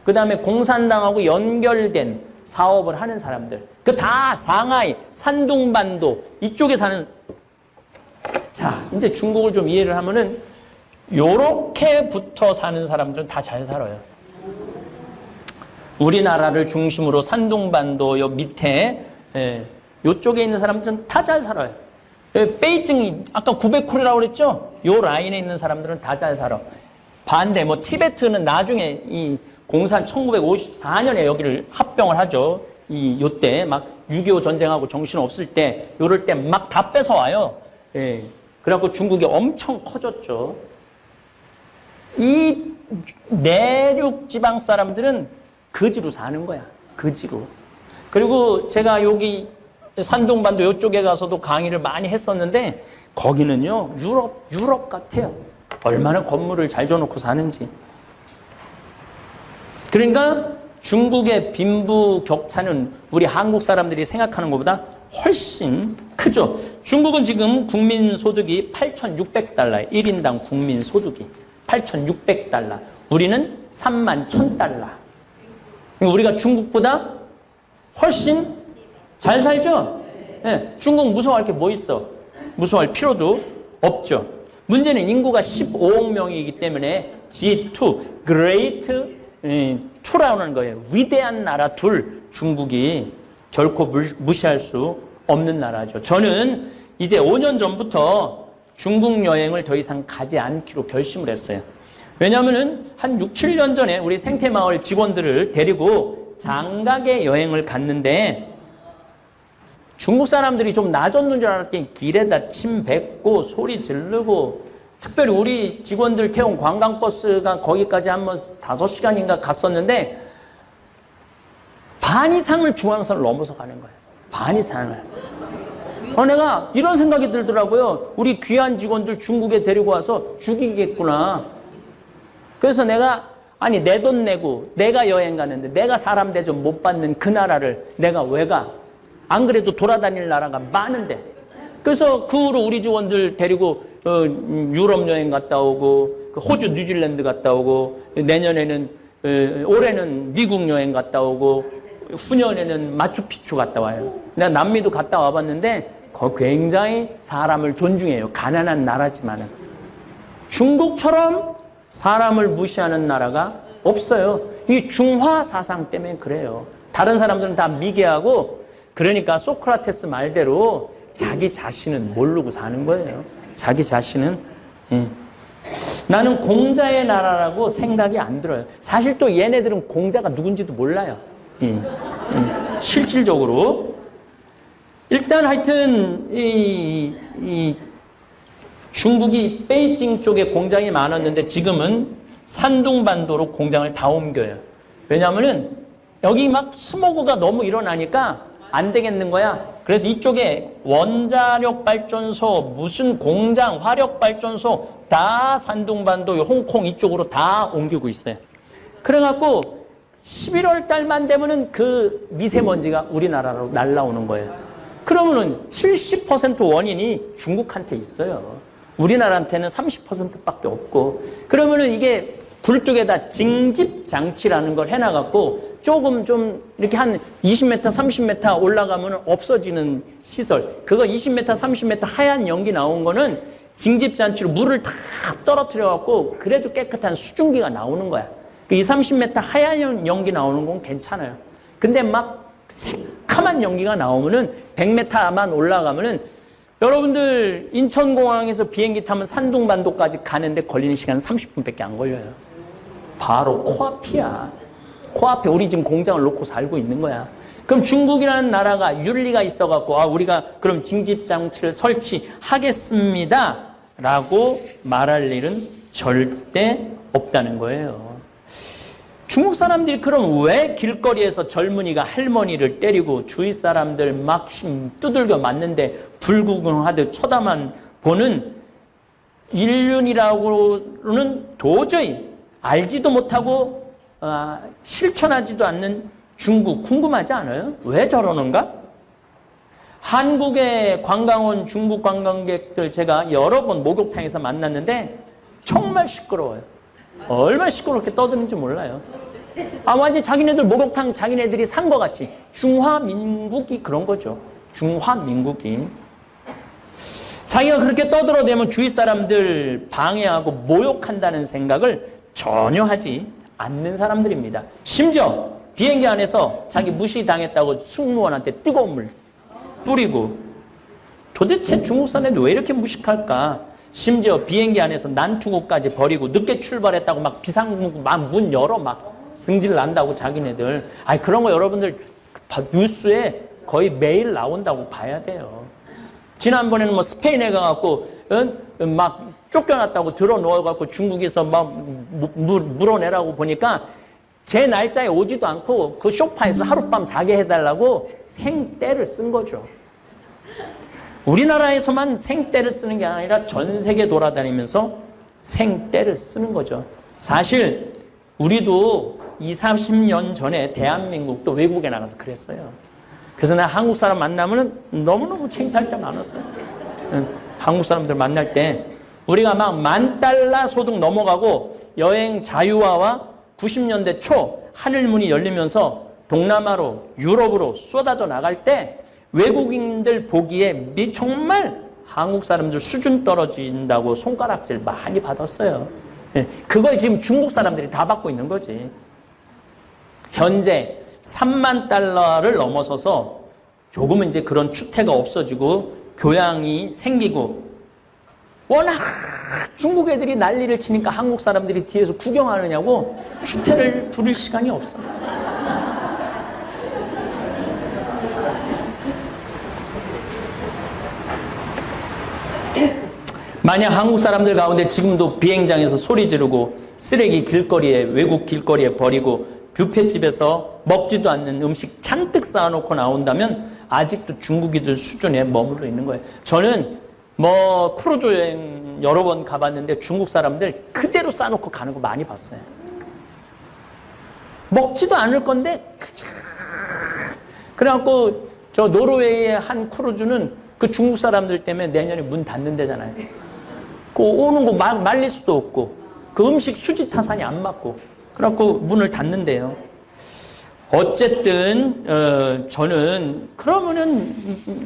그 다음에 공산당하고 연결된 사업을 하는 사람들. 그 다 상하이, 산둥반도 이쪽에 사는. 자, 이제 중국을 좀 이해를 하면은 요렇게 붙어 사는 사람들은 다 잘 살아요. 우리나라를 중심으로 산둥반도 요 밑에 요쪽에 있는 사람들은 다 잘 살아요. 베이징이 아까 900콜이라고 그랬죠? 요 라인에 있는 사람들은 다 잘 살아. 반대 뭐 티베트는 나중에 이 1954년에 여기를 합병을 하죠. 요때 막 6.25 전쟁하고 정신 없을 때 요럴 때 막 다 뺏어와요. 예. 그래갖고 중국이 엄청 커졌죠. 이 내륙 지방 사람들은 거지로 사는 거야. 거지로. 그리고 제가 여기 산둥반도 요쪽에 가서도 강의를 많이 했었는데 거기는요 유럽 같아요. 얼마나 건물을 잘 줘놓고 사는지. 그러니까 중국의 빈부 격차는 우리 한국 사람들이 생각하는 것보다 훨씬 크죠. 중국은 지금 국민소득이 8,600달러예요. 1인당 국민소득이 8,600달러. 우리는 31,000달러. 우리가 중국보다 훨씬 잘 살죠? 네, 중국 무서워할 게 뭐 있어? 무서워할 필요도 없죠. 문제는 인구가 15억 명이기 때문에 G2, Great 2라는 거예요. 위대한 나라 둘, 중국이 결코 무시할 수 없는 나라죠. 저는 이제 5년 전부터 중국 여행을 더 이상 가지 않기로 결심을 했어요. 왜냐하면은 한 6, 7년 전에 우리 생태마을 직원들을 데리고 장가게 여행을 갔는데 중국 사람들이 좀 나졌는 줄 알았더니 길에다 침 뱉고 소리 지르고, 특별히 우리 직원들 태운 관광버스가 거기까지 한번 5시간인가 갔었는데 반 이상을 중앙선을 넘어서 가는 거예요. 반 이상을. 내가 이런 생각이 들더라고요. 우리 귀한 직원들 중국에 데리고 와서 죽이겠구나. 그래서 내가 아니 내 돈 내고 내가 여행 가는데 내가 사람 대접 못 받는 그 나라를 내가 왜 가? 안 그래도 돌아다닐 나라가 많은데. 그래서 그 후로 우리 직원들 데리고 유럽 여행 갔다 오고, 호주 뉴질랜드 갔다 오고, 내년에는 올해는 미국 여행 갔다 오고, 후년에는 마추픽추 갔다 와요. 내가 남미도 갔다 와봤는데 굉장히 사람을 존중해요. 가난한 나라지만은. 중국처럼 사람을 무시하는 나라가 없어요. 이 중화 사상 때문에 그래요. 다른 사람들은 다 미개하고, 그러니까 소크라테스 말대로 자기 자신은 모르고 사는 거예요. 자기 자신은. 나는 공자의 나라라고 생각이 안 들어요. 사실 또 얘네들은 공자가 누군지도 몰라요. 실질적으로. 일단 하여튼 이 중국이 베이징 쪽에 공장이 많았는데 지금은 산둥반도로 공장을 다 옮겨요. 왜냐하면은 여기 막 스모그가 너무 일어나니까 안 되겠는 거야. 그래서 이쪽에 원자력 발전소, 무슨 공장, 화력 발전소 다 산둥반도, 홍콩 이쪽으로 다 옮기고 있어요. 그래갖고 11월 달만 되면은 그 미세먼지가 우리나라로 날라오는 거예요. 그러면은 70% 원인이 중국한테 있어요. 우리나라한테는 30%밖에 없고. 그러면은 이게 굴뚝에다 징집 장치라는 걸 해놔갖고 조금 좀 이렇게 한 20m, 30m 올라가면 없어지는 시설. 그거 20m, 30m 하얀 연기 나온 거는 징집 장치로 물을 다 떨어뜨려갖고 그래도 깨끗한 수증기가 나오는 거야. 그 20, 30m 하얀 연기 나오는 건 괜찮아요. 근데 막 새카만 연기가 나오면은 100m만 올라가면은 여러분들 인천공항에서 비행기 타면 산둥반도까지 가는데 걸리는 시간은 30분밖에 안 걸려요. 바로 코앞이야. 코앞에 우리 지금 공장을 놓고 살고 있는 거야. 그럼 중국이라는 나라가 윤리가 있어갖고 우리가 그럼 징집장치를 설치하겠습니다 라고 말할 일은 절대 없다는 거예요. 중국 사람들이 그럼 왜 길거리에서 젊은이가 할머니를 때리고 주위 사람들 막 두들겨 맞는데 불구경하듯 쳐다만 보는 인륜이라고는 도저히 알지도 못하고 실천하지도 않는 중국 궁금하지 않아요? 왜 저러는가? 한국에 관광 온 중국 관광객들 제가 여러 번 목욕탕에서 만났는데 정말 시끄러워요. 얼마나 시끄럽게 떠드는지 몰라요. 완전 자기네들 목욕탕 자기네들이 산 것 같이. 중화민국이 그런 거죠. 중화민국이. 자기가 그렇게 떠들어대면 주위 사람들 방해하고 모욕한다는 생각을 전혀 하지 않는 사람들입니다. 심지어 비행기 안에서 자기 무시당했다고 승무원한테 뜨거운 물 뿌리고. 도대체 중국 사람들이 왜 이렇게 무식할까? 심지어 비행기 안에서 난투구까지 버리고 늦게 출발했다고 막 비상문 막 문 열어 막 승질 난다고 자기네들. 그런 거 여러분들 뉴스에 거의 매일 나온다고 봐야 돼요. 지난번에는 뭐 스페인에 가갖고 막 쫓겨났다고 들어 넣어갖고 중국에서 막 물어내라고 보니까 제 날짜에 오지도 않고 그 소파에서 하룻밤 자게 해달라고 생떼를 쓴 거죠. 우리나라에서만 생떼를 쓰는 게 아니라 전 세계 돌아다니면서 생떼를 쓰는 거죠. 사실 우리도 20, 30년 전에 대한민국도 외국에 나가서 그랬어요. 그래서 나 한국 사람 만나면 너무너무 창피할 때 많았어요. 한국 사람들 만날 때 우리가 막 $10,000 소득 넘어가고 여행 자유화와 90년대 초 하늘문이 열리면서 동남아로 유럽으로 쏟아져 나갈 때 외국인들 보기에 정말 한국 사람들 수준 떨어진다고 손가락질 많이 받았어요. 그걸 지금 중국 사람들이 다 받고 있는 거지. 현재 $30,000를 넘어서서 조금은 이제 그런 추태가 없어지고 교양이 생기고 워낙 중국 애들이 난리를 치니까 한국 사람들이 뒤에서 구경하느냐고 추태를 부릴 시간이 없어. 만약 한국 사람들 가운데 지금도 비행장에서 소리 지르고 쓰레기 길거리에, 외국 길거리에 버리고 뷔페집에서 먹지도 않는 음식 잔뜩 쌓아놓고 나온다면 아직도 중국이들 수준에 머물러 있는 거예요. 저는 크루즈 여행 여러 번 가봤는데 중국 사람들 그대로 쌓아놓고 가는 거 많이 봤어요. 먹지도 않을 건데 그래갖고 저 노르웨이의 한 크루즈는 그 중국 사람들 때문에 내년에 문 닫는 데잖아요. 그 오는 거 말릴 수도 없고 그 음식 수지 타산이 안 맞고 그래갖고 문을 닫는데요. 어쨌든 저는 그러면은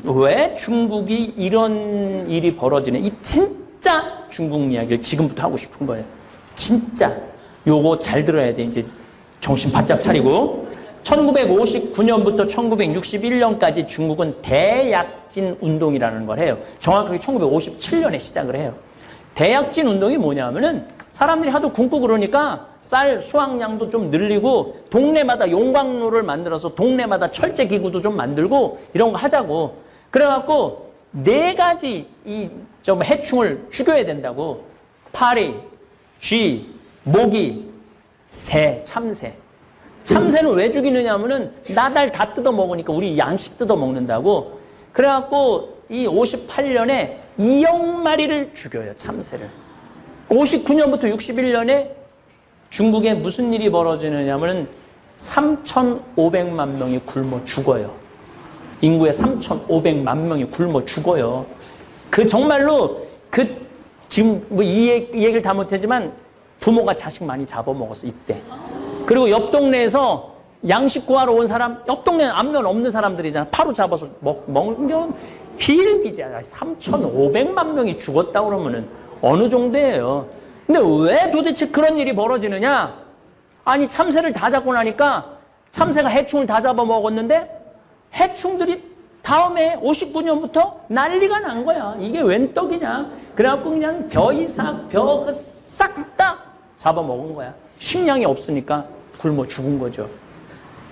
왜 중국이 이런 일이 벌어지는 이 진짜 중국 이야기를 지금부터 하고 싶은 거예요. 진짜 요거 잘 들어야 돼. 이제 정신 바짝 차리고 1959년부터 1961년까지 중국은 대약진 운동이라는 걸 해요. 정확하게 1957년에 시작을 해요. 대약진 운동이 뭐냐면은 사람들이 하도 굶고 그러니까 쌀 수확량도 좀 늘리고 동네마다 용광로를 만들어서 동네마다 철제 기구도 좀 만들고 이런 거 하자고. 그래갖고 4가지 좀 해충을 죽여야 된다고. 파리, 쥐, 모기, 새, 참새. 참새는 왜 죽이느냐 하면은 나달 다 뜯어 먹으니까 우리 양식 뜯어 먹는다고. 그래갖고 이 58년에 2억 마리를 죽여요, 참새를. 59년부터 61년에 중국에 무슨 일이 벌어지느냐면 3,500만 명이 굶어 죽어요. 인구의 3,500만 명이 굶어 죽어요. 그 정말로 지금 이 얘기를 다 못하지만 부모가 자식 많이 잡아먹었어, 이때. 그리고 옆 동네에서 양식 구하러 온 사람, 옆 동네는 안면 없는 사람들이잖아. 파로 잡아서 먹는 게 비일비재야. 3,500만 명이 죽었다 그러면은 어느 정도예요. 근데 왜 도대체 그런 일이 벌어지느냐? 아니, 참새를 다 잡고 나니까 참새가 해충을 다 잡아먹었는데 해충들이 다음에 59년부터 난리가 난 거야. 이게 웬 떡이냐? 그래갖고 그냥 벼이삭, 싹 다 잡아먹은 거야. 식량이 없으니까 굶어 죽은 거죠.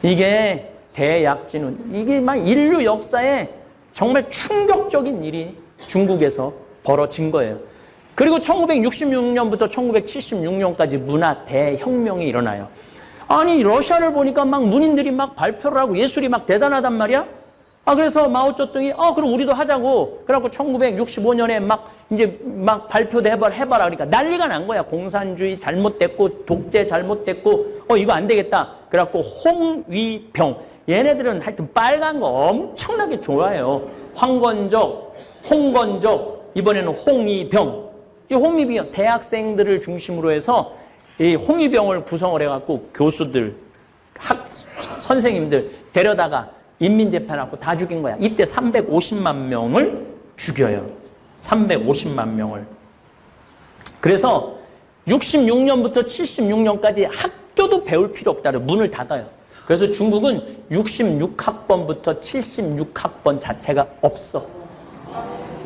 이게 대약진운. 이게 막 인류 역사에 정말 충격적인 일이 중국에서 벌어진 거예요. 그리고 1966년부터 1976년까지 문화 대혁명이 일어나요. 아니, 러시아를 보니까 막 문인들이 막 발표를 하고 예술이 막 대단하단 말이야? 그래서 마오쩌둥이, 그럼 우리도 하자고. 그래갖고 1965년에 이제 발표도 해봐라. 그러니까 난리가 난 거야. 공산주의 잘못됐고, 독재 잘못됐고, 이거 안 되겠다. 그래갖고 홍위병. 얘네들은 하여튼 빨간 거 엄청나게 좋아해요. 황건적, 홍건적, 이번에는 홍위병. 이 홍위병, 대학생들을 중심으로 해서 이 홍위병을 구성을 해갖고 교수들, 선생님들 데려다가 인민재판하고 다 죽인 거야. 이때 350만 명을 죽여요. 350만 명을. 그래서 66년부터 76년까지 학교도 배울 필요 없다고 문을 닫아요. 그래서 중국은 66학번부터 76학번 자체가 없어.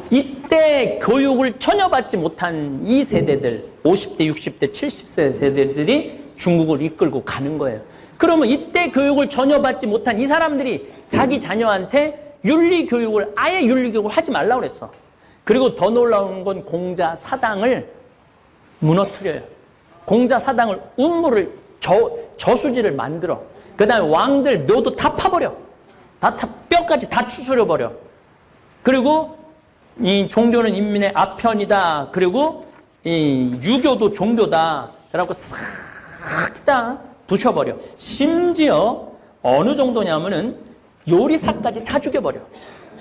이때 교육을 전혀 받지 못한 이 세대들, 50대, 60대, 70세 세대들이 중국을 이끌고 가는 거예요. 그러면 이때 교육을 전혀 받지 못한 이 사람들이 자기 자녀한테 윤리교육을, 아예 윤리교육을 하지 말라고 그랬어. 그리고 더 놀라운 건 공자 사당을 무너뜨려요. 공자 사당을 음모를 저수지를 만들어. 그 다음에 왕들 묘도 다 파버려. 뼈까지 다 추스려버려. 그리고 이 종교는 인민의 아편이다. 그리고 이 유교도 종교다. 그래갖고 싹 다 부셔버려. 심지어 어느 정도냐면은 요리사까지 다 죽여버려.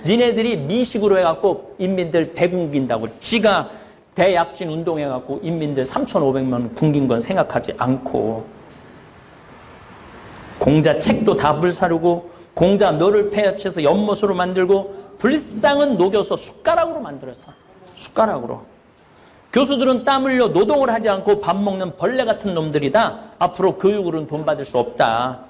니네들이 미식으로 해갖고 인민들 배굶긴다고 지가 대약진 운동해갖고 인민들 3,500만 굶긴 건 생각하지 않고 공자 책도 다 불사르고 공자 묘를 폐해쳐서 연못으로 만들고 불상은 녹여서 숟가락으로 만들었어. 숟가락으로. 교수들은 땀 흘려 노동을 하지 않고 밥 먹는 벌레 같은 놈들이다. 앞으로 교육으로는 돈 받을 수 없다.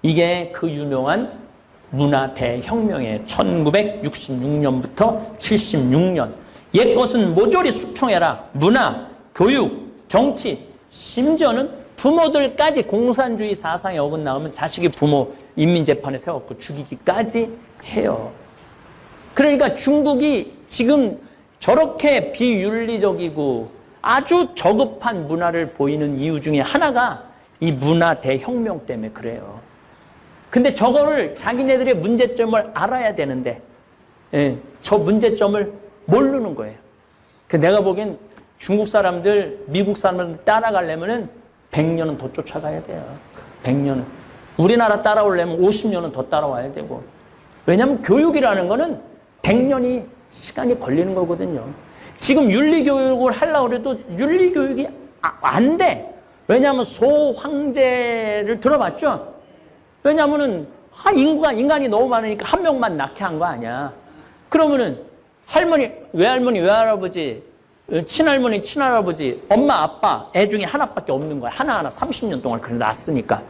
이게 그 유명한 문화 대혁명이에요. 1966년부터 76년. 옛것은 모조리 숙청해라. 문화, 교육, 정치, 심지어는 부모들까지 공산주의 사상에 어긋나오면 자식이 부모 인민재판에 세워갖고 죽이기까지 해요. 그러니까 중국이 지금 저렇게 비윤리적이고 아주 저급한 문화를 보이는 이유 중에 하나가 이 문화 대혁명 때문에 그래요. 근데 저거를 자기네들의 문제점을 알아야 되는데 저 문제점을 모르는 거예요. 내가 보기엔 중국 사람들, 미국 사람들 따라가려면은 100년은 더 쫓아가야 돼요. 100년은. 우리나라 따라오려면 50년은 더 따라와야 되고. 왜냐하면 교육이라는 거는 100년이 시간이 걸리는 거거든요. 지금 윤리교육을 하려고 해도 윤리교육이 안 돼. 왜냐하면 소황제를 들어봤죠? 왜냐하면은 인간이 너무 많으니까 한 명만 낳게 한 거 아니야. 그러면은 할머니, 외할머니, 외할아버지, 친할머니, 친할아버지, 엄마, 아빠, 애 중에 하나밖에 없는 거야. 하나하나 30년 동안 그래 낳았으니까.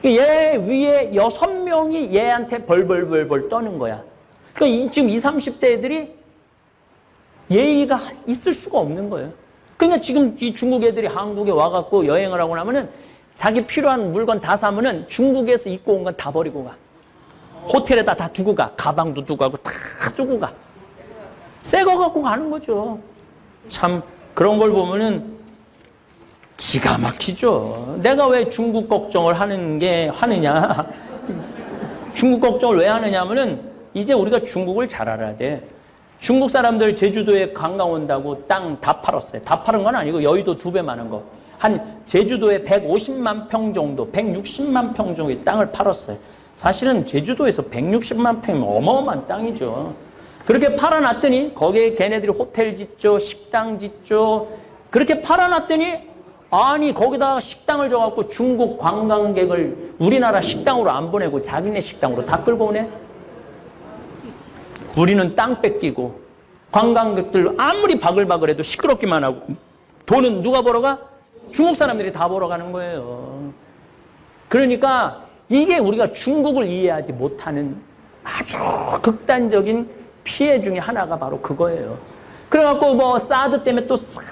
얘 위에 6명이 얘한테 벌벌벌벌 떠는 거야. 그러니까 지금 20, 30대 애들이 예의가 있을 수가 없는 거예요. 그러니까 지금 이 중국 애들이 한국에 와갖고 여행을 하고 나면은 자기 필요한 물건 다 사면은 중국에서 입고 온 건 다 버리고 가. 호텔에다 다 두고 가. 가방도 두고 가고 다 두고 가. 새 거 갖고 가는 거죠. 참 그런 걸 보면은 기가 막히죠. 내가 왜 중국 걱정을 하느냐. 중국 걱정을 왜 하느냐 하면은 이제 우리가 중국을 잘 알아야 돼. 중국 사람들 제주도에 관광 온다고 땅 다 팔았어요. 다 팔은 건 아니고 여의도 2배 많은 거. 한 제주도에 150만 평 정도, 160만 평 정도의 땅을 팔았어요. 사실은 제주도에서 160만 평이면 어마어마한 땅이죠. 그렇게 팔아놨더니 거기에 걔네들이 호텔 짓죠, 식당 짓죠. 그렇게 팔아놨더니 아니 거기다가 식당을 줘갖고 중국 관광객을 우리나라 식당으로 안 보내고 자기네 식당으로 다 끌고 오네. 우리는 땅 뺏기고 관광객들 아무리 바글바글해도 시끄럽기만 하고 돈은 누가 벌어가? 중국 사람들이 다 벌어가는 거예요. 그러니까 이게 우리가 중국을 이해하지 못하는 아주 극단적인 피해 중에 하나가 바로 그거예요. 그래갖고 뭐 사드 때문에 또 싹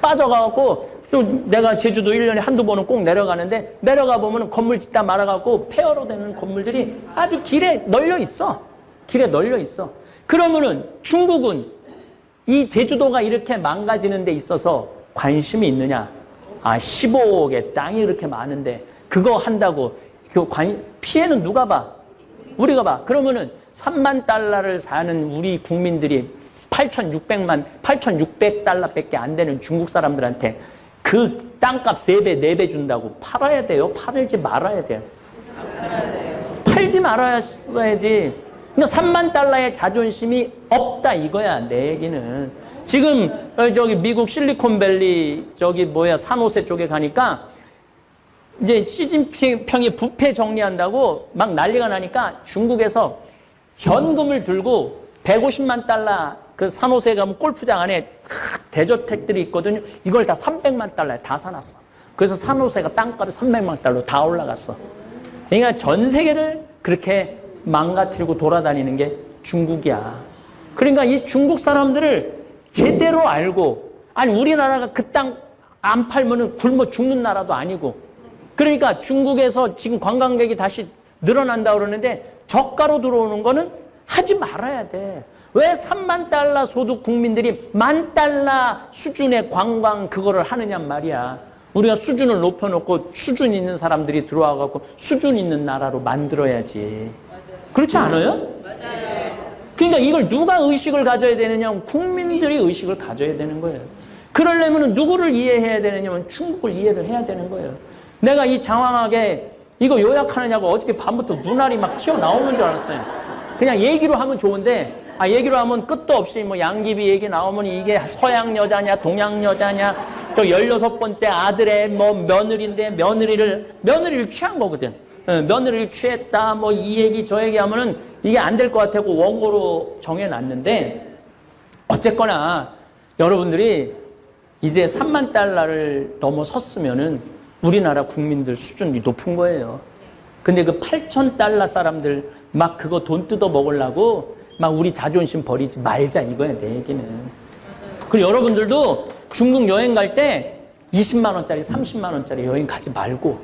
빠져가갖고 또 내가 제주도 1년에 한두 번은 꼭 내려가는데 내려가 보면 건물 짓다 말아갖고 폐허로 되는 건물들이 아주 길에 널려 있어. 길에 널려 있어. 그러면은 중국은 이 제주도가 이렇게 망가지는 데 있어서 관심이 있느냐? 15억의 땅이 이렇게 많은데 그거 한다고 피해는 누가 봐? 우리가 봐. 그러면은 3만 달러를 사는 우리 국민들이 8,600달러밖에 안 되는 중국 사람들한테 그 땅값 3배, 4배 준다고 팔아야 돼요? 팔지 말아야 돼요? 팔지 말아야지. 그러니까 3만 달러의 자존심이 없다 이거야 내 얘기는. 지금 저기 미국 실리콘밸리 산호세 쪽에 가니까 이제 시진핑이 부패 정리한다고 막 난리가 나니까 중국에서 현금을 들고 150만 달러 그 산호세 가면 골프장 안에 대저택들이 있거든요. 이걸 다 300만 달러에 다 사놨어. 그래서 산호세가 땅값이 300만 달러 다 올라갔어. 그러니까 전 세계를 그렇게 망가뜨리고 돌아다니는 게 중국이야. 그러니까 이 중국 사람들을 제대로 알고, 아니 우리나라가 그 땅 안 팔면은 굶어 죽는 나라도 아니고, 그러니까 중국에서 지금 관광객이 다시 늘어난다 그러는데 저가로 들어오는 거는 하지 말아야 돼. 왜 3만 달러 소득 국민들이 10,000달러 수준의 관광 그거를 하느냔 말이야. 우리가 수준을 높여놓고 수준 있는 사람들이 들어와갖고 수준 있는 나라로 만들어야지. 그렇지 않아요? 맞아요. 그러니까 이걸 누가 의식을 가져야 되느냐? 국민들이 의식을 가져야 되는 거예요. 그러려면 누구를 이해해야 되느냐면 중국을 이해를 해야 되는 거예요. 내가 이 장황하게 이거 요약하느냐고 어저께 밤부터 눈알이 막 튀어나오는 줄 알았어요. 그냥 얘기로 하면 좋은데 얘기로 하면 끝도 없이 뭐 양귀비 얘기 나오면 이게 서양 여자냐 동양 여자냐 또 16번째 아들의 뭐 며느리인데 며느리를 취한 거거든. 며느리를 취했다 뭐 이 얘기 저 얘기 하면은 이게 안 될 것 같다고 원고로 정해놨는데 어쨌거나 여러분들이 이제 3만 달러를 넘어섰으면은 우리나라 국민들 수준이 높은 거예요. 근데 그 8,000달러 사람들 막 그거 돈 뜯어 먹으려고 막 우리 자존심 버리지 말자 이거야 내 얘기는. 그리고 여러분들도 중국 여행 갈 때 20만 원짜리 30만 원짜리 여행 가지 말고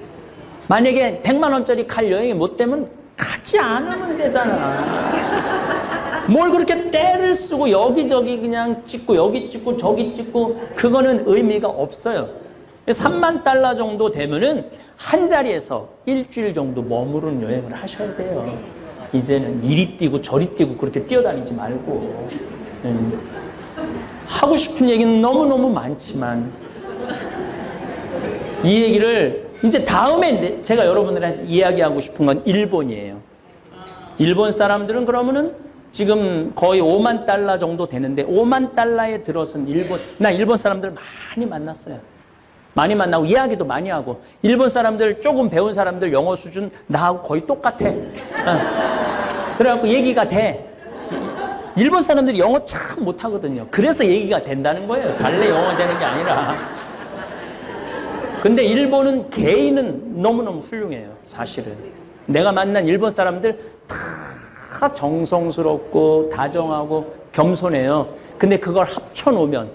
만약에 100만 원짜리 갈 여행이 못 되면 가지 않으면 되잖아. 뭘 그렇게 때를 쓰고 여기저기 그냥 찍고 여기 찍고 저기 찍고 그거는 의미가 없어요. 3만 달러 정도 되면은 한 자리에서 일주일 정도 머무르는 여행을 하셔야 돼요. 이제는 이리 뛰고 저리 뛰고 그렇게 뛰어다니지 말고. 하고 싶은 얘기는 너무너무 많지만 이 얘기를 이제 다음에 제가 여러분들한테 이야기하고 싶은 건 일본이에요. 일본 사람들은 그러면은 지금 거의 5만 달러 정도 되는데 5만 달러에 들어선 나 일본 사람들 많이 만났어요. 많이 만나고 이야기도 많이 하고 일본 사람들 조금 배운 사람들 영어 수준 나하고 거의 똑같아. 그래갖고 얘기가 돼. 일본 사람들이 영어 참 못하거든요. 그래서 얘기가 된다는 거예요. 달래 영어 되는 게 아니라. 근데 일본은 개인은 너무너무 훌륭해요. 사실은. 내가 만난 일본 사람들 다 정성스럽고 다정하고 겸손해요. 근데 그걸 합쳐놓으면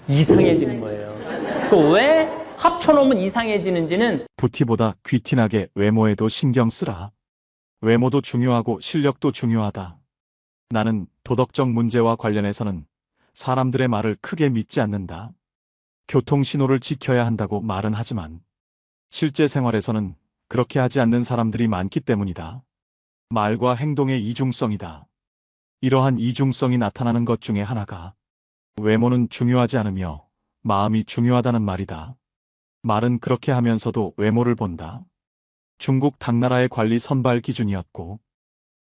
이상해지는 거예요. 그 왜 합쳐놓으면 이상해지는지는 부티보다 귀티나게 외모에도 신경 쓰라. 외모도 중요하고 실력도 중요하다. 나는 도덕적 문제와 관련해서는 사람들의 말을 크게 믿지 않는다. 교통신호를 지켜야 한다고 말은 하지만 실제 생활에서는 그렇게 하지 않는 사람들이 많기 때문이다. 말과 행동의 이중성이다. 이러한 이중성이 나타나는 것 중에 하나가 외모는 중요하지 않으며 마음이 중요하다는 말이다. 말은 그렇게 하면서도 외모를 본다. 중국 당나라의 관리 선발 기준이었고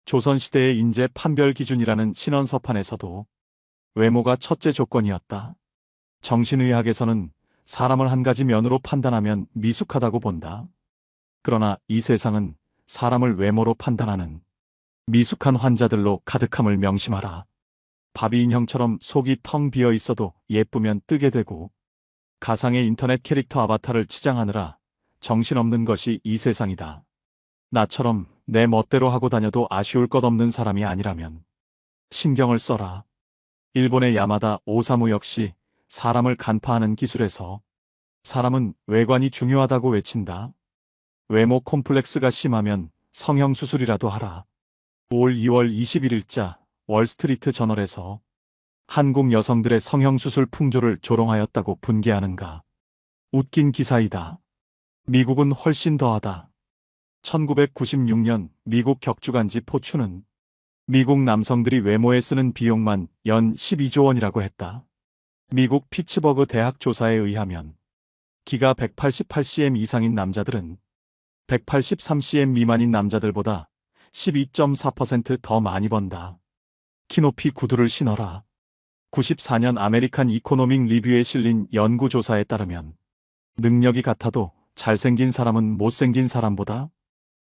조선시대의 인재 판별 기준이라는 신원서판에서도 외모가 첫째 조건이었다. 정신의학에서는 사람을 한 가지 면으로 판단하면 미숙하다고 본다. 그러나 이 세상은 사람을 외모로 판단하는 미숙한 환자들로 가득함을 명심하라. 바비 인형처럼 속이 텅 비어 있어도 예쁘면 뜨게 되고 가상의 인터넷 캐릭터 아바타를 치장하느라 정신없는 것이 이 세상이다. 나처럼 내 멋대로 하고 다녀도 아쉬울 것 없는 사람이 아니라면 신경을 써라. 일본의 야마다 오사무 역시 사람을 간파하는 기술에서 사람은 외관이 중요하다고 외친다. 외모 콤플렉스가 심하면 성형수술이라도 하라. 올 2월 21일자 월스트리트 저널에서 한국 여성들의 성형수술 풍조를 조롱하였다고 분개하는가. 웃긴 기사이다. 미국은 훨씬 더하다. 1996년 미국 격주간지 포추는 미국 남성들이 외모에 쓰는 비용만 연 12조 원이라고 했다. 미국 피츠버그 대학 조사에 의하면 키가 188cm 이상인 남자들은 183cm 미만인 남자들보다 12.4% 더 많이 번다. 키높이 구두를 신어라. 94년 아메리칸 이코노믹 리뷰에 실린 연구조사에 따르면 능력이 같아도 잘생긴 사람은 못생긴 사람보다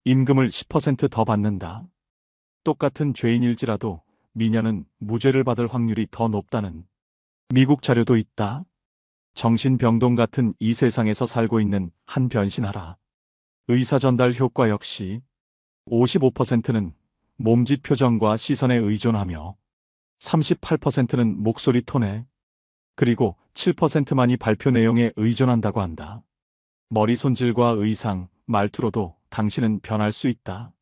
임금을 10% 더 받는다. 똑같은 죄인일지라도 미녀는 무죄를 받을 확률이 더 높다는 미국 자료도 있다. 정신병동 같은 이 세상에서 살고 있는 한 변신하라. 의사 전달 효과 역시 55%는 몸짓 표정과 시선에 의존하며 38%는 목소리 톤에 그리고 7%만이 발표 내용에 의존한다고 한다. 머리 손질과 의상, 말투로도 당신은 변할 수 있다.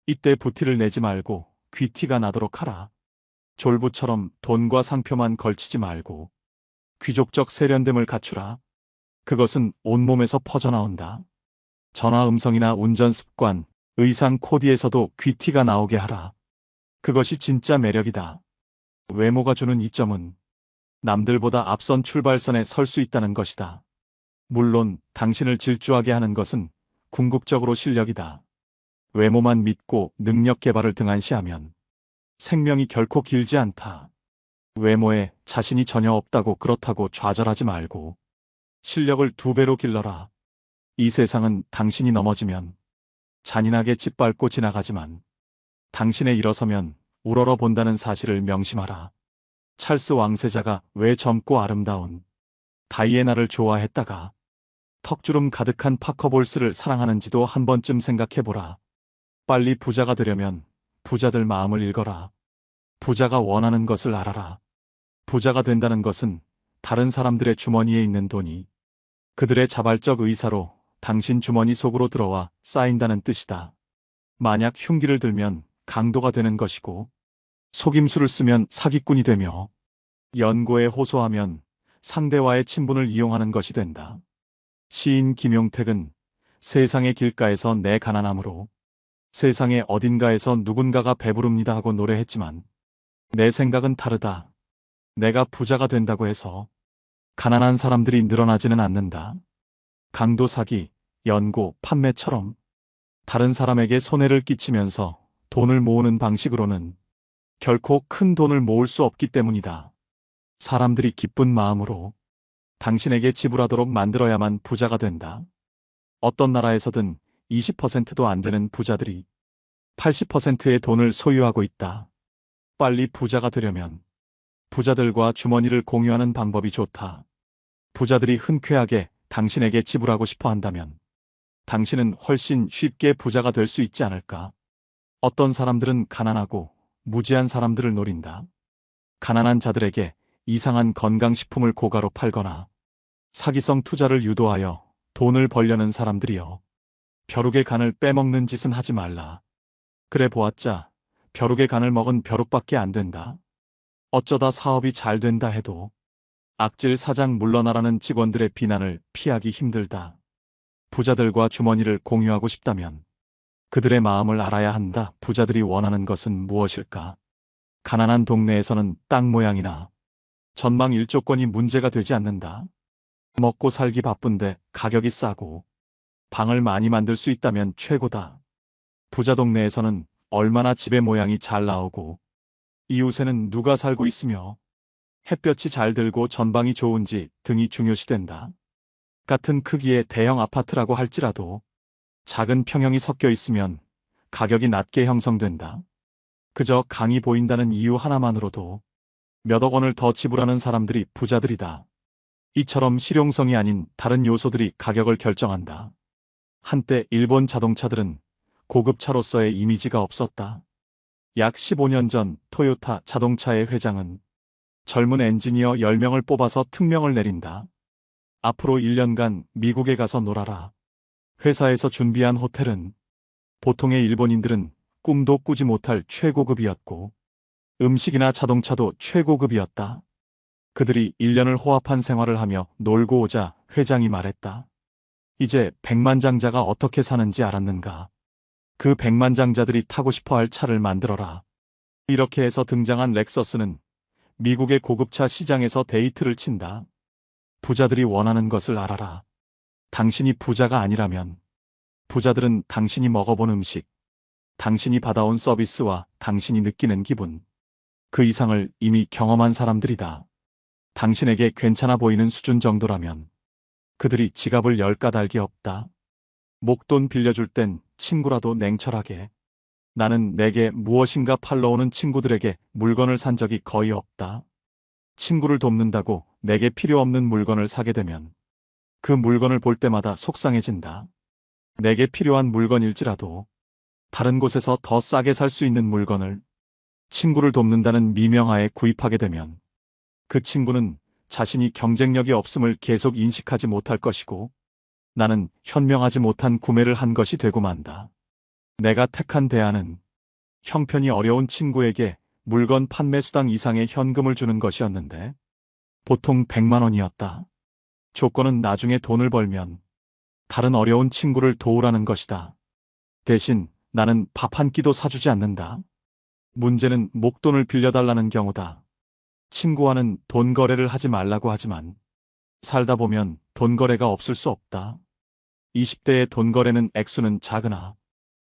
이때 부티를 내지 말고 귀티가 나도록 하라. 졸부처럼 돈과 상표만 걸치지 말고 귀족적 세련됨을 갖추라. 그것은 온몸에서 퍼져나온다. 전화 음성이나 운전 습관, 의상 코디에서도 귀티가 나오게 하라. 그것이 진짜 매력이다. 외모가 주는 이점은 남들보다 앞선 출발선에 설 수 있다는 것이다. 물론 당신을 질주하게 하는 것은 궁극적으로 실력이다. 외모만 믿고 능력 개발을 등한시하면 생명이 결코 길지 않다. 외모에 자신이 전혀 없다고 그렇다고 좌절하지 말고 실력을 2배로 길러라. 이 세상은 당신이 넘어지면 잔인하게 짓밟고 지나가지만 당신의 일어서면 우러러 본다는 사실을 명심하라. 찰스 왕세자가 왜 젊고 아름다운 다이애나를 좋아했다가 턱주름 가득한 파커볼스를 사랑하는지도 한 번쯤 생각해보라. 빨리 부자가 되려면 부자들 마음을 읽어라. 부자가 원하는 것을 알아라. 부자가 된다는 것은 다른 사람들의 주머니에 있는 돈이 그들의 자발적 의사로 당신 주머니 속으로 들어와 쌓인다는 뜻이다. 만약 흉기를 들면 강도가 되는 것이고 속임수를 쓰면 사기꾼이 되며 연고에 호소하면 상대와의 친분을 이용하는 것이 된다. 시인 김용택은 세상의 길가에서 내 가난함으로 세상의 어딘가에서 누군가가 배부릅니다 하고 노래했지만 내 생각은 다르다. 내가 부자가 된다고 해서 가난한 사람들이 늘어나지는 않는다. 강도 사기, 연고, 판매처럼 다른 사람에게 손해를 끼치면서 돈을 모으는 방식으로는 결코 큰 돈을 모을 수 없기 때문이다. 사람들이 기쁜 마음으로 당신에게 지불하도록 만들어야만 부자가 된다. 어떤 나라에서든 20%도 안 되는 부자들이 80%의 돈을 소유하고 있다. 빨리 부자가 되려면 부자들과 주머니를 공유하는 방법이 좋다. 부자들이 흔쾌하게 당신에게 지불하고 싶어 한다면 당신은 훨씬 쉽게 부자가 될 수 있지 않을까? 어떤 사람들은 가난하고 무지한 사람들을 노린다. 가난한 자들에게 이상한 건강식품을 고가로 팔거나 사기성 투자를 유도하여 돈을 벌려는 사람들이여. 벼룩의 간을 빼먹는 짓은 하지 말라. 그래 보았자 벼룩의 간을 먹은 벼룩밖에 안 된다. 어쩌다 사업이 잘 된다 해도 악질 사장 물러나라는 직원들의 비난을 피하기 힘들다. 부자들과 주머니를 공유하고 싶다면 그들의 마음을 알아야 한다. 부자들이 원하는 것은 무엇일까? 가난한 동네에서는 땅 모양이나 전망 일조권이 문제가 되지 않는다. 먹고 살기 바쁜데 가격이 싸고 방을 많이 만들 수 있다면 최고다. 부자 동네에서는 얼마나 집의 모양이 잘 나오고 이웃에는 누가 살고 있으며 햇볕이 잘 들고 전방이 좋은지 등이 중요시된다. 같은 크기의 대형 아파트라고 할지라도 작은 평형이 섞여 있으면 가격이 낮게 형성된다. 그저 강이 보인다는 이유 하나만으로도 몇억 원을 더 지불하는 사람들이 부자들이다. 이처럼 실용성이 아닌 다른 요소들이 가격을 결정한다. 한때 일본 자동차들은 고급차로서의 이미지가 없었다. 약 15년 전 토요타 자동차의 회장은 젊은 엔지니어 10명을 뽑아서 특명을 내린다. 앞으로 1년간 미국에 가서 놀아라. 회사에서 준비한 호텔은 보통의 일본인들은 꿈도 꾸지 못할 최고급이었고 음식이나 자동차도 최고급이었다. 그들이 1년을 호합한 생활을 하며 놀고 오자 회장이 말했다. 이제 백만장자가 어떻게 사는지 알았는가? 그 백만장자들이 타고 싶어할 차를 만들어라. 이렇게 해서 등장한 렉서스는 미국의 고급차 시장에서 데이트를 친다. 부자들이 원하는 것을 알아라. 당신이 부자가 아니라면 부자들은 당신이 먹어본 음식, 당신이 받아온 서비스와 당신이 느끼는 기분, 그 이상을 이미 경험한 사람들이다. 당신에게 괜찮아 보이는 수준 정도라면 그들이 지갑을 열 까닭이 없다. 목돈 빌려줄 땐 친구라도 냉철하게. 나는 내게 무엇인가 팔러 오는 친구들에게 물건을 산 적이 거의 없다. 친구를 돕는다고 내게 필요 없는 물건을 사게 되면 그 물건을 볼 때마다 속상해진다. 내게 필요한 물건일지라도 다른 곳에서 더 싸게 살 수 있는 물건을 친구를 돕는다는 미명하에 구입하게 되면 그 친구는 자신이 경쟁력이 없음을 계속 인식하지 못할 것이고 나는 현명하지 못한 구매를 한 것이 되고 만다. 내가 택한 대안은 형편이 어려운 친구에게 물건 판매 수당 이상의 현금을 주는 것이었는데 보통 100만 원이었다. 조건은 나중에 돈을 벌면 다른 어려운 친구를 도우라는 것이다. 대신 나는 밥 한 끼도 사주지 않는다. 문제는 목돈을 빌려달라는 경우다. 친구와는 돈 거래를 하지 말라고 하지만 살다 보면 돈 거래가 없을 수 없다. 20대의 돈 거래는 액수는 작으나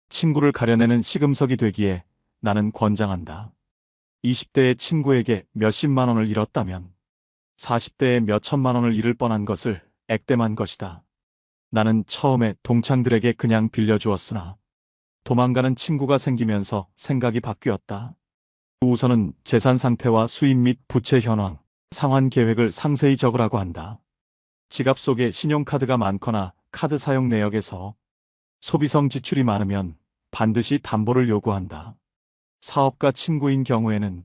친구를 가려내는 시금석이 되기에 나는 권장한다. 20대의 친구에게 몇십만 원을 잃었다면 40대에 몇천만 원을 잃을 뻔한 것을 액땜한 것이다. 나는 처음에 동창들에게 그냥 빌려주었으나 도망가는 친구가 생기면서 생각이 바뀌었다. 우선은 재산 상태와 수입 및 부채 현황, 상환 계획을 상세히 적으라고 한다. 지갑 속에 신용카드가 많거나 카드 사용 내역에서 소비성 지출이 많으면 반드시 담보를 요구한다. 사업가 친구인 경우에는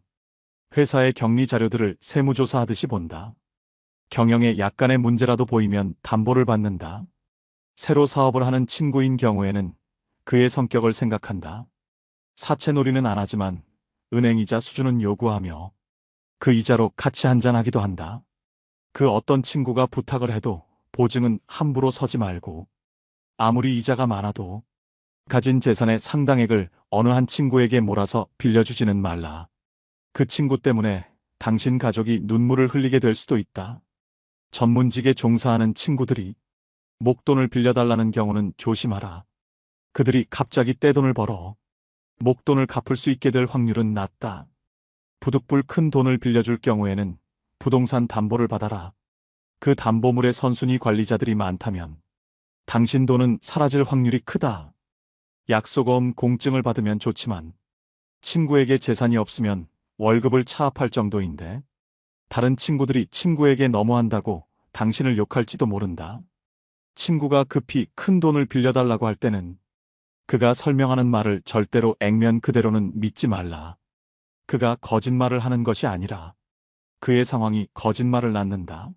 회사의 격리 자료들을 세무조사하듯이 본다. 경영에 약간의 문제라도 보이면 담보를 받는다. 새로 사업을 하는 친구인 경우에는 그의 성격을 생각한다. 사채놀이는 안 하지만 은행이자 수준은 요구하며 그 이자로 같이 한잔하기도 한다. 그 어떤 친구가 부탁을 해도 보증은 함부로 서지 말고 아무리 이자가 많아도 가진 재산의 상당액을 어느 한 친구에게 몰아서 빌려주지는 말라. 그 친구 때문에 당신 가족이 눈물을 흘리게 될 수도 있다. 전문직에 종사하는 친구들이 목돈을 빌려달라는 경우는 조심하라. 그들이 갑자기 떼돈을 벌어 목돈을 갚을 수 있게 될 확률은 낮다. 부득불 큰 돈을 빌려줄 경우에는 부동산 담보를 받아라. 그 담보물의 선순위 관리자들이 많다면 당신 돈은 사라질 확률이 크다. 약속어음 공증을 받으면 좋지만 친구에게 재산이 없으면 월급을 차압할 정도인데 다른 친구들이 친구에게 너무한다고 당신을 욕할지도 모른다. 친구가 급히 큰 돈을 빌려달라고 할 때는 그가 설명하는 말을 절대로 액면 그대로는 믿지 말라. 그가 거짓말을 하는 것이 아니라 그의 상황이 거짓말을 낳는다.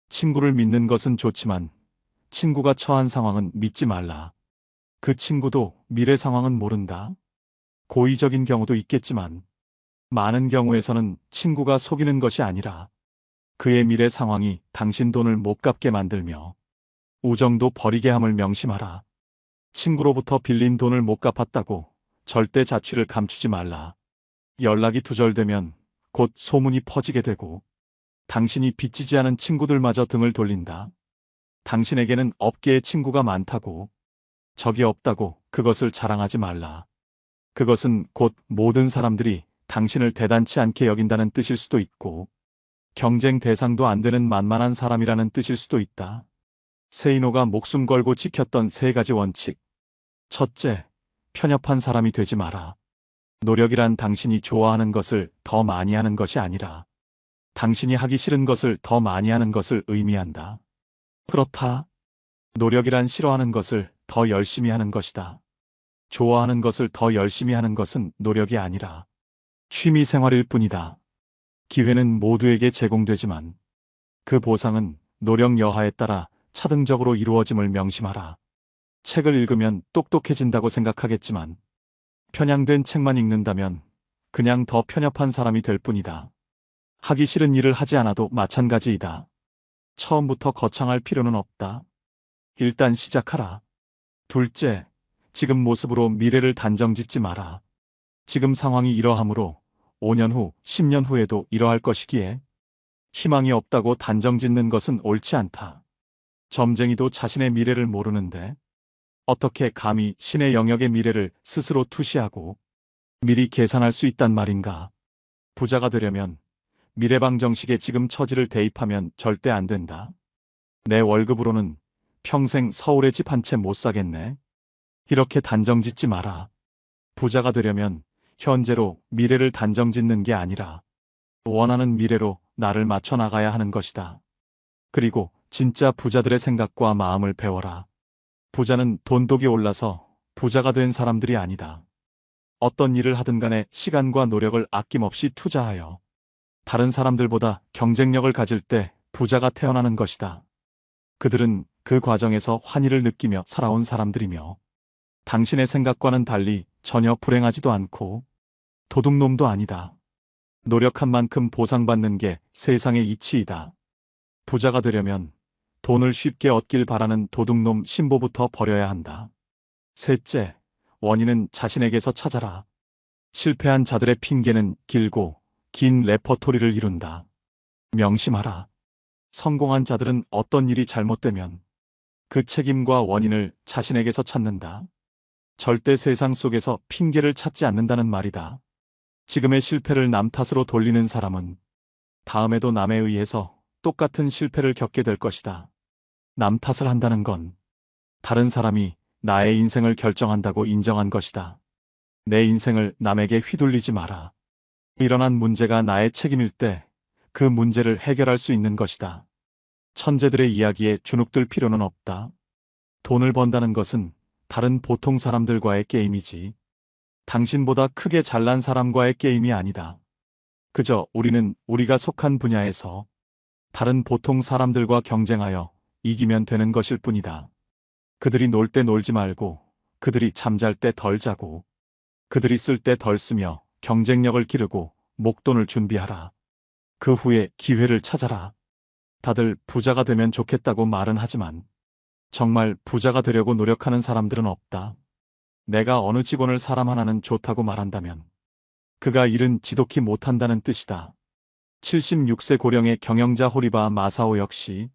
친구를 믿는 것은 좋지만 친구가 처한 상황은 믿지 말라. 그 친구도 미래 상황은 모른다. 고의적인 경우도 있겠지만 많은 경우에서는 친구가 속이는 것이 아니라 그의 미래 상황이 당신 돈을 못 갚게 만들며 우정도 버리게 함을 명심하라. 친구로부터 빌린 돈을 못 갚았다고 절대 자취를 감추지 말라. 연락이 두절되면 곧 소문이 퍼지게 되고 당신이 빚지지 않은 친구들마저 등을 돌린다. 당신에게는 업계에 친구가 많다고 적이 없다고 그것을 자랑하지 말라. 그것은 곧 모든 사람들이 당신을 대단치 않게 여긴다는 뜻일 수도 있고 경쟁 대상도 안 되는 만만한 사람이라는 뜻일 수도 있다. 세이노가 목숨 걸고 지켰던 3가지 원칙. 첫째, 편협한 사람이 되지 마라. 노력이란 당신이 좋아하는 것을 더 많이 하는 것이 아니라 당신이 하기 싫은 것을 더 많이 하는 것을 의미한다. 그렇다. 노력이란 싫어하는 것을 더 열심히 하는 것이다. 좋아하는 것을 더 열심히 하는 것은 노력이 아니라 취미 생활일 뿐이다. 기회는 모두에게 제공되지만 그 보상은 노력 여하에 따라 차등적으로 이루어짐을 명심하라. 책을 읽으면 똑똑해진다고 생각하겠지만 편향된 책만 읽는다면 그냥 더 편협한 사람이 될 뿐이다. 하기 싫은 일을 하지 않아도 마찬가지이다. 처음부터 거창할 필요는 없다. 일단 시작하라. 둘째, 지금 모습으로 미래를 단정짓지 마라. 지금 상황이 이러하므로 5년 후, 10년 후에도 이러할 것이기에 희망이 없다고 단정짓는 것은 옳지 않다. 점쟁이도 자신의 미래를 모르는데 어떻게 감히 신의 영역의 미래를 스스로 투시하고 미리 계산할 수 있단 말인가. 부자가 되려면 미래방 정식에 지금 처지를 대입하면 절대 안 된다. 내 월급으로는 평생 서울에 집 한 채 못 사겠네. 이렇게 단정짓지 마라. 부자가 되려면 현재로 미래를 단정짓는 게 아니라 원하는 미래로 나를 맞춰 나가야 하는 것이다. 그리고 진짜 부자들의 생각과 마음을 배워라. 부자는 돈독이 올라서 부자가 된 사람들이 아니다. 어떤 일을 하든 간에 시간과 노력을 아낌없이 투자하여 다른 사람들보다 경쟁력을 가질 때 부자가 태어나는 것이다. 그들은 그 과정에서 환희를 느끼며 살아온 사람들이며 당신의 생각과는 달리 전혀 불행하지도 않고 도둑놈도 아니다. 노력한 만큼 보상받는 게 세상의 이치이다. 부자가 되려면 돈을 쉽게 얻길 바라는 도둑놈 신보부터 버려야 한다. 셋째, 원인은 자신에게서 찾아라. 실패한 자들의 핑계는 길고 긴 레퍼토리를 이룬다. 명심하라. 성공한 자들은 어떤 일이 잘못되면 그 책임과 원인을 자신에게서 찾는다. 절대 세상 속에서 핑계를 찾지 않는다는 말이다. 지금의 실패를 남 탓으로 돌리는 사람은 다음에도 남에 의해서 똑같은 실패를 겪게 될 것이다. 남 탓을 한다는 건 다른 사람이 나의 인생을 결정한다고 인정한 것이다. 내 인생을 남에게 휘둘리지 마라. 일어난 문제가 나의 책임일 때 그 문제를 해결할 수 있는 것이다. 천재들의 이야기에 주눅들 필요는 없다. 돈을 번다는 것은 다른 보통 사람들과의 게임이지 당신보다 크게 잘난 사람과의 게임이 아니다. 그저 우리는 우리가 속한 분야에서 다른 보통 사람들과 경쟁하여 이기면 되는 것일 뿐이다. 그들이 놀 때 놀지 말고 그들이 잠잘 때 덜 자고 그들이 쓸 때 덜 쓰며 경쟁력을 기르고 목돈을 준비하라. 그 후에 기회를 찾아라. 다들 부자가 되면 좋겠다고 말은 하지만 정말 부자가 되려고 노력하는 사람들은 없다. 내가 어느 직원을 사람 하나는 좋다고 말한다면 그가 일은 지독히 못한다는 뜻이다. 76세 고령의 경영자 호리바 마사오 역시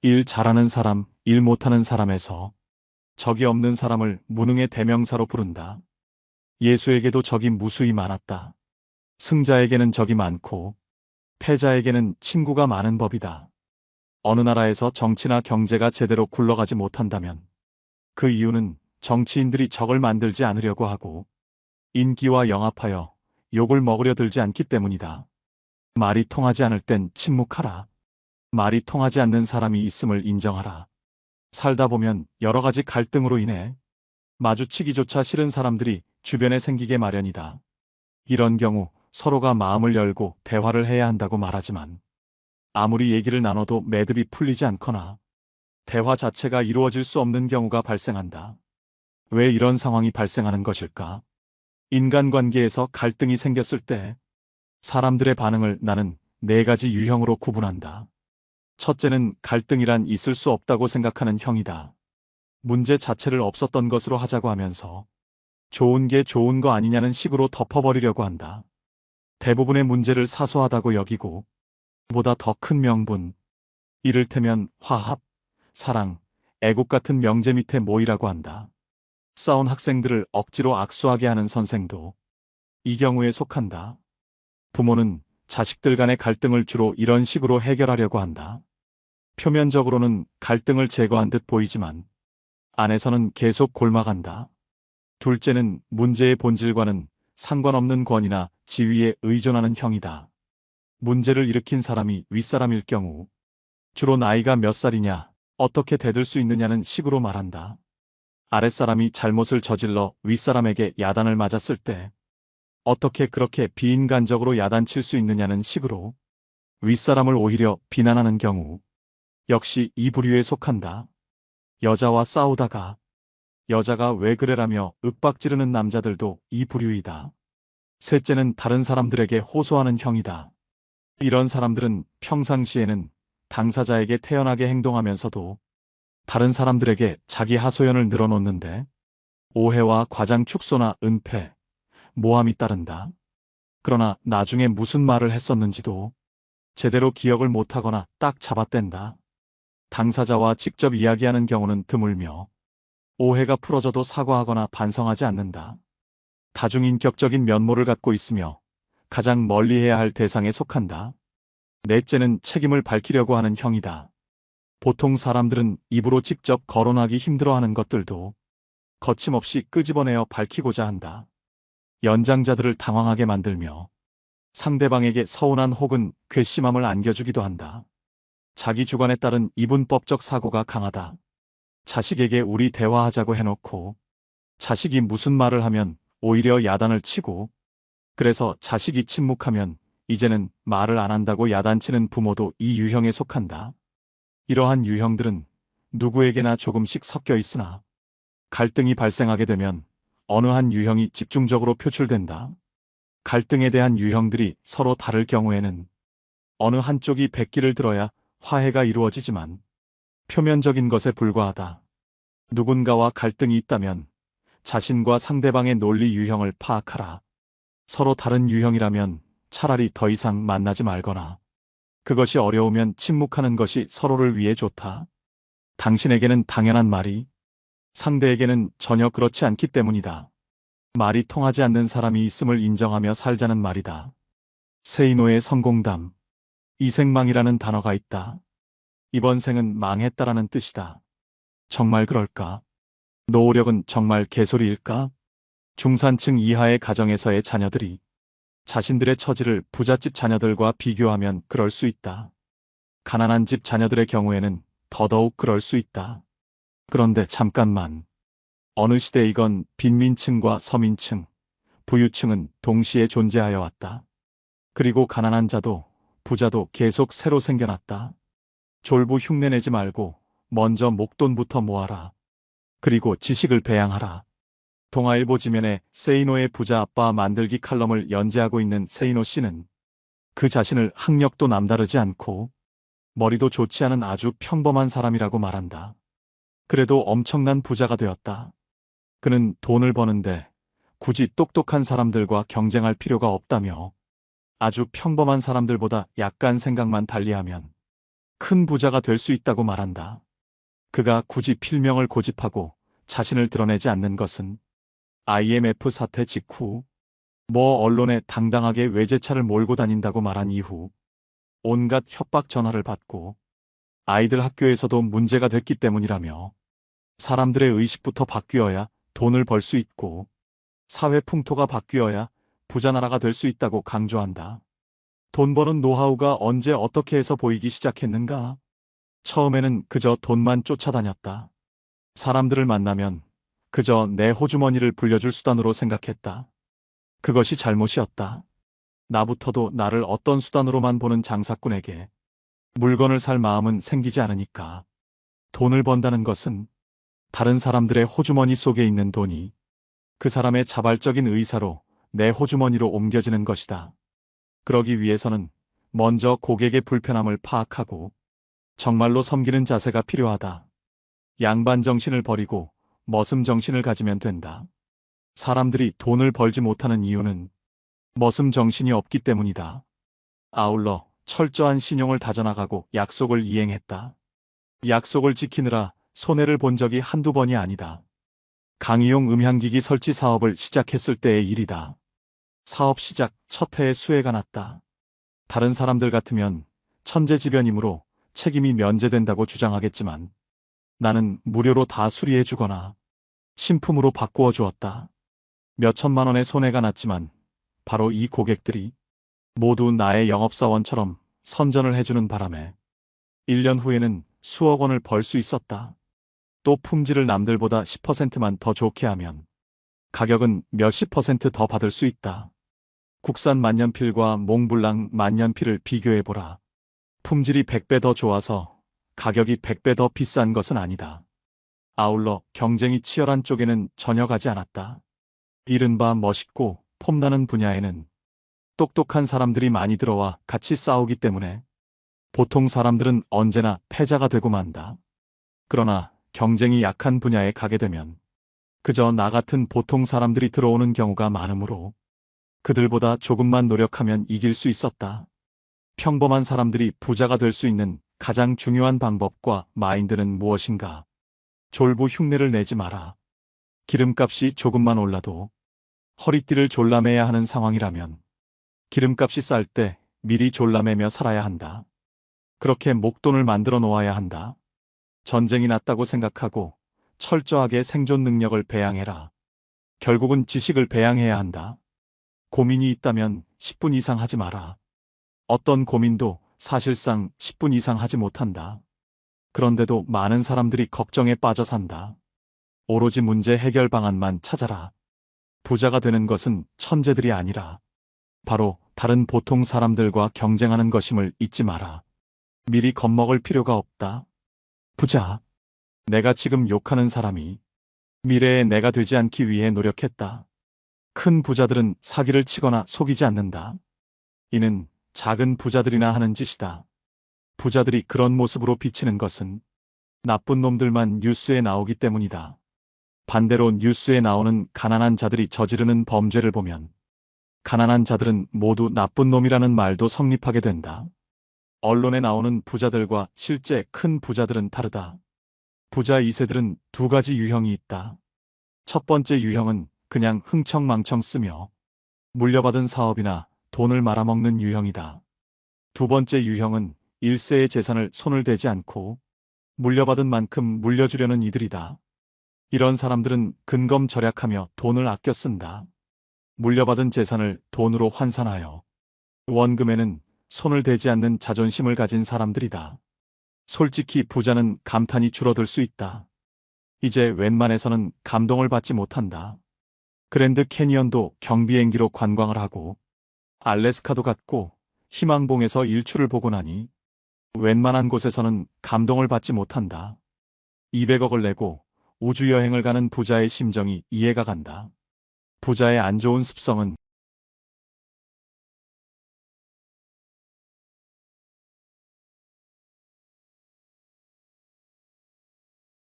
일 잘하는 사람, 일 못하는 사람에서 적이 없는 사람을 무능의 대명사로 부른다. 예수에게도 적이 무수히 많았다. 승자에게는 적이 많고 패자에게는 친구가 많은 법이다. 어느 나라에서 정치나 경제가 제대로 굴러가지 못한다면 그 이유는 정치인들이 적을 만들지 않으려고 하고 인기와 영합하여 욕을 먹으려 들지 않기 때문이다. 말이 통하지 않을 땐 침묵하라. 말이 통하지 않는 사람이 있음을 인정하라. 살다 보면 여러 가지 갈등으로 인해 마주치기조차 싫은 사람들이 주변에 생기게 마련이다. 이런 경우 서로가 마음을 열고 대화를 해야 한다고 말하지만 아무리 얘기를 나눠도 매듭이 풀리지 않거나 대화 자체가 이루어질 수 없는 경우가 발생한다. 왜 이런 상황이 발생하는 것일까? 인간관계에서 갈등이 생겼을 때 사람들의 반응을 나는 4가지 유형으로 구분한다. 첫째는 갈등이란 있을 수 없다고 생각하는 형이다. 문제 자체를 없었던 것으로 하자고 하면서 좋은 게 좋은 거 아니냐는 식으로 덮어버리려고 한다. 대부분의 문제를 사소하다고 여기고 보다 더 큰 명분, 이를테면 화합, 사랑, 애국 같은 명제 밑에 모이라고 한다. 싸운 학생들을 억지로 악수하게 하는 선생도 이 경우에 속한다. 부모는 자식들 간의 갈등을 주로 이런 식으로 해결하려고 한다. 표면적으로는 갈등을 제거한 듯 보이지만 안에서는 계속 골마간다. 둘째는 문제의 본질과는 상관없는 권위나 지위에 의존하는 형이다. 문제를 일으킨 사람이 윗사람일 경우 주로 나이가 몇 살이냐, 어떻게 대들 수 있느냐는 식으로 말한다. 아랫사람이 잘못을 저질러 윗사람에게 야단을 맞았을 때 어떻게 그렇게 비인간적으로 야단칠 수 있느냐는 식으로 윗사람을 오히려 비난하는 경우 역시 이 부류에 속한다. 여자와 싸우다가 여자가 왜 그래라며 윽박지르는 남자들도 이 부류이다. 셋째는 다른 사람들에게 호소하는 형이다. 이런 사람들은 평상시에는 당사자에게 태연하게 행동하면서도 다른 사람들에게 자기 하소연을 늘어놓는데 오해와 과장 축소나 은폐, 모함이 따른다. 그러나 나중에 무슨 말을 했었는지도 제대로 기억을 못하거나 딱 잡아뗀다. 당사자와 직접 이야기하는 경우는 드물며 오해가 풀어져도 사과하거나 반성하지 않는다. 다중인격적인 면모를 갖고 있으며 가장 멀리해야 할 대상에 속한다. 넷째는 책임을 밝히려고 하는 형이다. 보통 사람들은 입으로 직접 거론하기 힘들어하는 것들도 거침없이 끄집어내어 밝히고자 한다. 연장자들을 당황하게 만들며 상대방에게 서운한 혹은 괘씸함을 안겨주기도 한다. 자기 주관에 따른 이분법적 사고가 강하다. 자식에게 우리 대화하자고 해놓고 자식이 무슨 말을 하면 오히려 야단을 치고 그래서 자식이 침묵하면 이제는 말을 안 한다고 야단치는 부모도 이 유형에 속한다. 이러한 유형들은 누구에게나 조금씩 섞여 있으나 갈등이 발생하게 되면 어느 한 유형이 집중적으로 표출된다. 갈등에 대한 유형들이 서로 다를 경우에는 어느 한쪽이 백기를 들어야 화해가 이루어지지만 표면적인 것에 불과하다. 누군가와 갈등이 있다면 자신과 상대방의 논리 유형을 파악하라. 서로 다른 유형이라면 차라리 더 이상 만나지 말거나 그것이 어려우면 침묵하는 것이 서로를 위해 좋다. 당신에게는 당연한 말이 상대에게는 전혀 그렇지 않기 때문이다. 말이 통하지 않는 사람이 있음을 인정하며 살자는 말이다. 세이노의 성공담. 이생망이라는 단어가 있다. 이번 생은 망했다라는 뜻이다. 정말 그럴까? 노후력은 정말 개소리일까? 중산층 이하의 가정에서의 자녀들이 자신들의 처지를 부잣집 자녀들과 비교하면 그럴 수 있다. 가난한 집 자녀들의 경우에는 더더욱 그럴 수 있다. 그런데 잠깐만. 어느 시대이건 빈민층과 서민층, 부유층은 동시에 존재하여 왔다. 그리고 가난한 자도 부자도 계속 새로 생겨났다. 졸부 흉내내지 말고 먼저 목돈부터 모아라. 그리고 지식을 배양하라. 동아일보 지면에 세이노의 부자 아빠 만들기 칼럼을 연재하고 있는 세이노 씨는 그 자신을 학력도 남다르지 않고 머리도 좋지 않은 아주 평범한 사람이라고 말한다. 그래도 엄청난 부자가 되었다. 그는 돈을 버는데 굳이 똑똑한 사람들과 경쟁할 필요가 없다며 아주 평범한 사람들보다 약간 생각만 달리하면 큰 부자가 될 수 있다고 말한다. 그가 굳이 필명을 고집하고 자신을 드러내지 않는 것은 IMF 사태 직후 언론에 당당하게 외제차를 몰고 다닌다고 말한 이후 온갖 협박 전화를 받고 아이들 학교에서도 문제가 됐기 때문이라며 사람들의 의식부터 바뀌어야 돈을 벌 수 있고 사회 풍토가 바뀌어야 부자 나라가 될 수 있다고 강조한다. 돈 버는 노하우가 언제 어떻게 해서 보이기 시작했는가? 처음에는 그저 돈만 쫓아다녔다. 사람들을 만나면 그저 내 호주머니를 불려줄 수단으로 생각했다. 그것이 잘못이었다. 나부터도 나를 어떤 수단으로만 보는 장사꾼에게 물건을 살 마음은 생기지 않으니까. 돈을 번다는 것은 다른 사람들의 호주머니 속에 있는 돈이 그 사람의 자발적인 의사로 내 호주머니로 옮겨지는 것이다. 그러기 위해서는 먼저 고객의 불편함을 파악하고 정말로 섬기는 자세가 필요하다. 양반 정신을 버리고 머슴 정신을 가지면 된다. 사람들이 돈을 벌지 못하는 이유는 머슴 정신이 없기 때문이다. 아울러 철저한 신용을 다져나가고 약속을 이행했다. 약속을 지키느라 손해를 본 적이 한두 번이 아니다. 강의용 음향기기 설치 사업을 시작했을 때의 일이다. 사업 시작 첫 해에 수해가 났다. 다른 사람들 같으면 천재지변이므로 책임이 면제된다고 주장하겠지만 나는 무료로 다 수리해 주거나 신품으로 바꾸어 주었다. 몇 천만 원의 손해가 났지만 바로 이 고객들이 모두 나의 영업사원처럼 선전을 해주는 바람에 1년 후에는 수억 원을 벌 수 있었다. 또 품질을 남들보다 10%만 더 좋게 하면 가격은 몇십 퍼센트 더 받을 수 있다. 국산 만년필과 몽블랑 만년필을 비교해보라. 품질이 100배 더 좋아서 가격이 100배 더 비싼 것은 아니다. 아울러 경쟁이 치열한 쪽에는 전혀 가지 않았다. 이른바 멋있고 폼나는 분야에는 똑똑한 사람들이 많이 들어와 같이 싸우기 때문에 보통 사람들은 언제나 패자가 되고 만다. 그러나 경쟁이 약한 분야에 가게 되면 그저 나 같은 보통 사람들이 들어오는 경우가 많으므로 그들보다 조금만 노력하면 이길 수 있었다. 평범한 사람들이 부자가 될 수 있는 가장 중요한 방법과 마인드는 무엇인가? 졸부 흉내를 내지 마라. 기름값이 조금만 올라도 허리띠를 졸라매야 하는 상황이라면 기름값이 쌀 때 미리 졸라매며 살아야 한다. 그렇게 목돈을 만들어 놓아야 한다. 전쟁이 났다고 생각하고 철저하게 생존 능력을 배양해라. 결국은 지식을 배양해야 한다. 고민이 있다면 10분 이상 하지 마라. 어떤 고민도 사실상 10분 이상 하지 못한다. 그런데도 많은 사람들이 걱정에 빠져 산다. 오로지 문제 해결 방안만 찾아라. 부자가 되는 것은 천재들이 아니라 바로 다른 보통 사람들과 경쟁하는 것임을 잊지 마라. 미리 겁먹을 필요가 없다. 부자. 내가 지금 욕하는 사람이 미래의 내가 되지 않기 위해 노력했다. 큰 부자들은 사기를 치거나 속이지 않는다. 이는 작은 부자들이나 하는 짓이다. 부자들이 그런 모습으로 비치는 것은 나쁜 놈들만 뉴스에 나오기 때문이다. 반대로 뉴스에 나오는 가난한 자들이 저지르는 범죄를 보면 가난한 자들은 모두 나쁜 놈이라는 말도 성립하게 된다. 언론에 나오는 부자들과 실제 큰 부자들은 다르다. 부자 2세들은 두 가지 유형이 있다. 첫 번째 유형은 그냥 흥청망청 쓰며 물려받은 사업이나 돈을 말아먹는 유형이다. 두 번째 유형은 1세의 재산을 손을 대지 않고 물려받은 만큼 물려주려는 이들이다. 이런 사람들은 근검절약하며 돈을 아껴 쓴다. 물려받은 재산을 돈으로 환산하여 원금에는 손을 대지 않는 자존심을 가진 사람들이다. 솔직히 부자는 감탄이 줄어들 수 있다. 이제 웬만해서는 감동을 받지 못한다. 그랜드 캐니언도 경비행기로 관광을 하고 알래스카도 갔고 희망봉에서 일출을 보고 나니 웬만한 곳에서는 감동을 받지 못한다. 200억을 내고 우주여행을 가는 부자의 심정이 이해가 간다. 부자의 안 좋은 습성은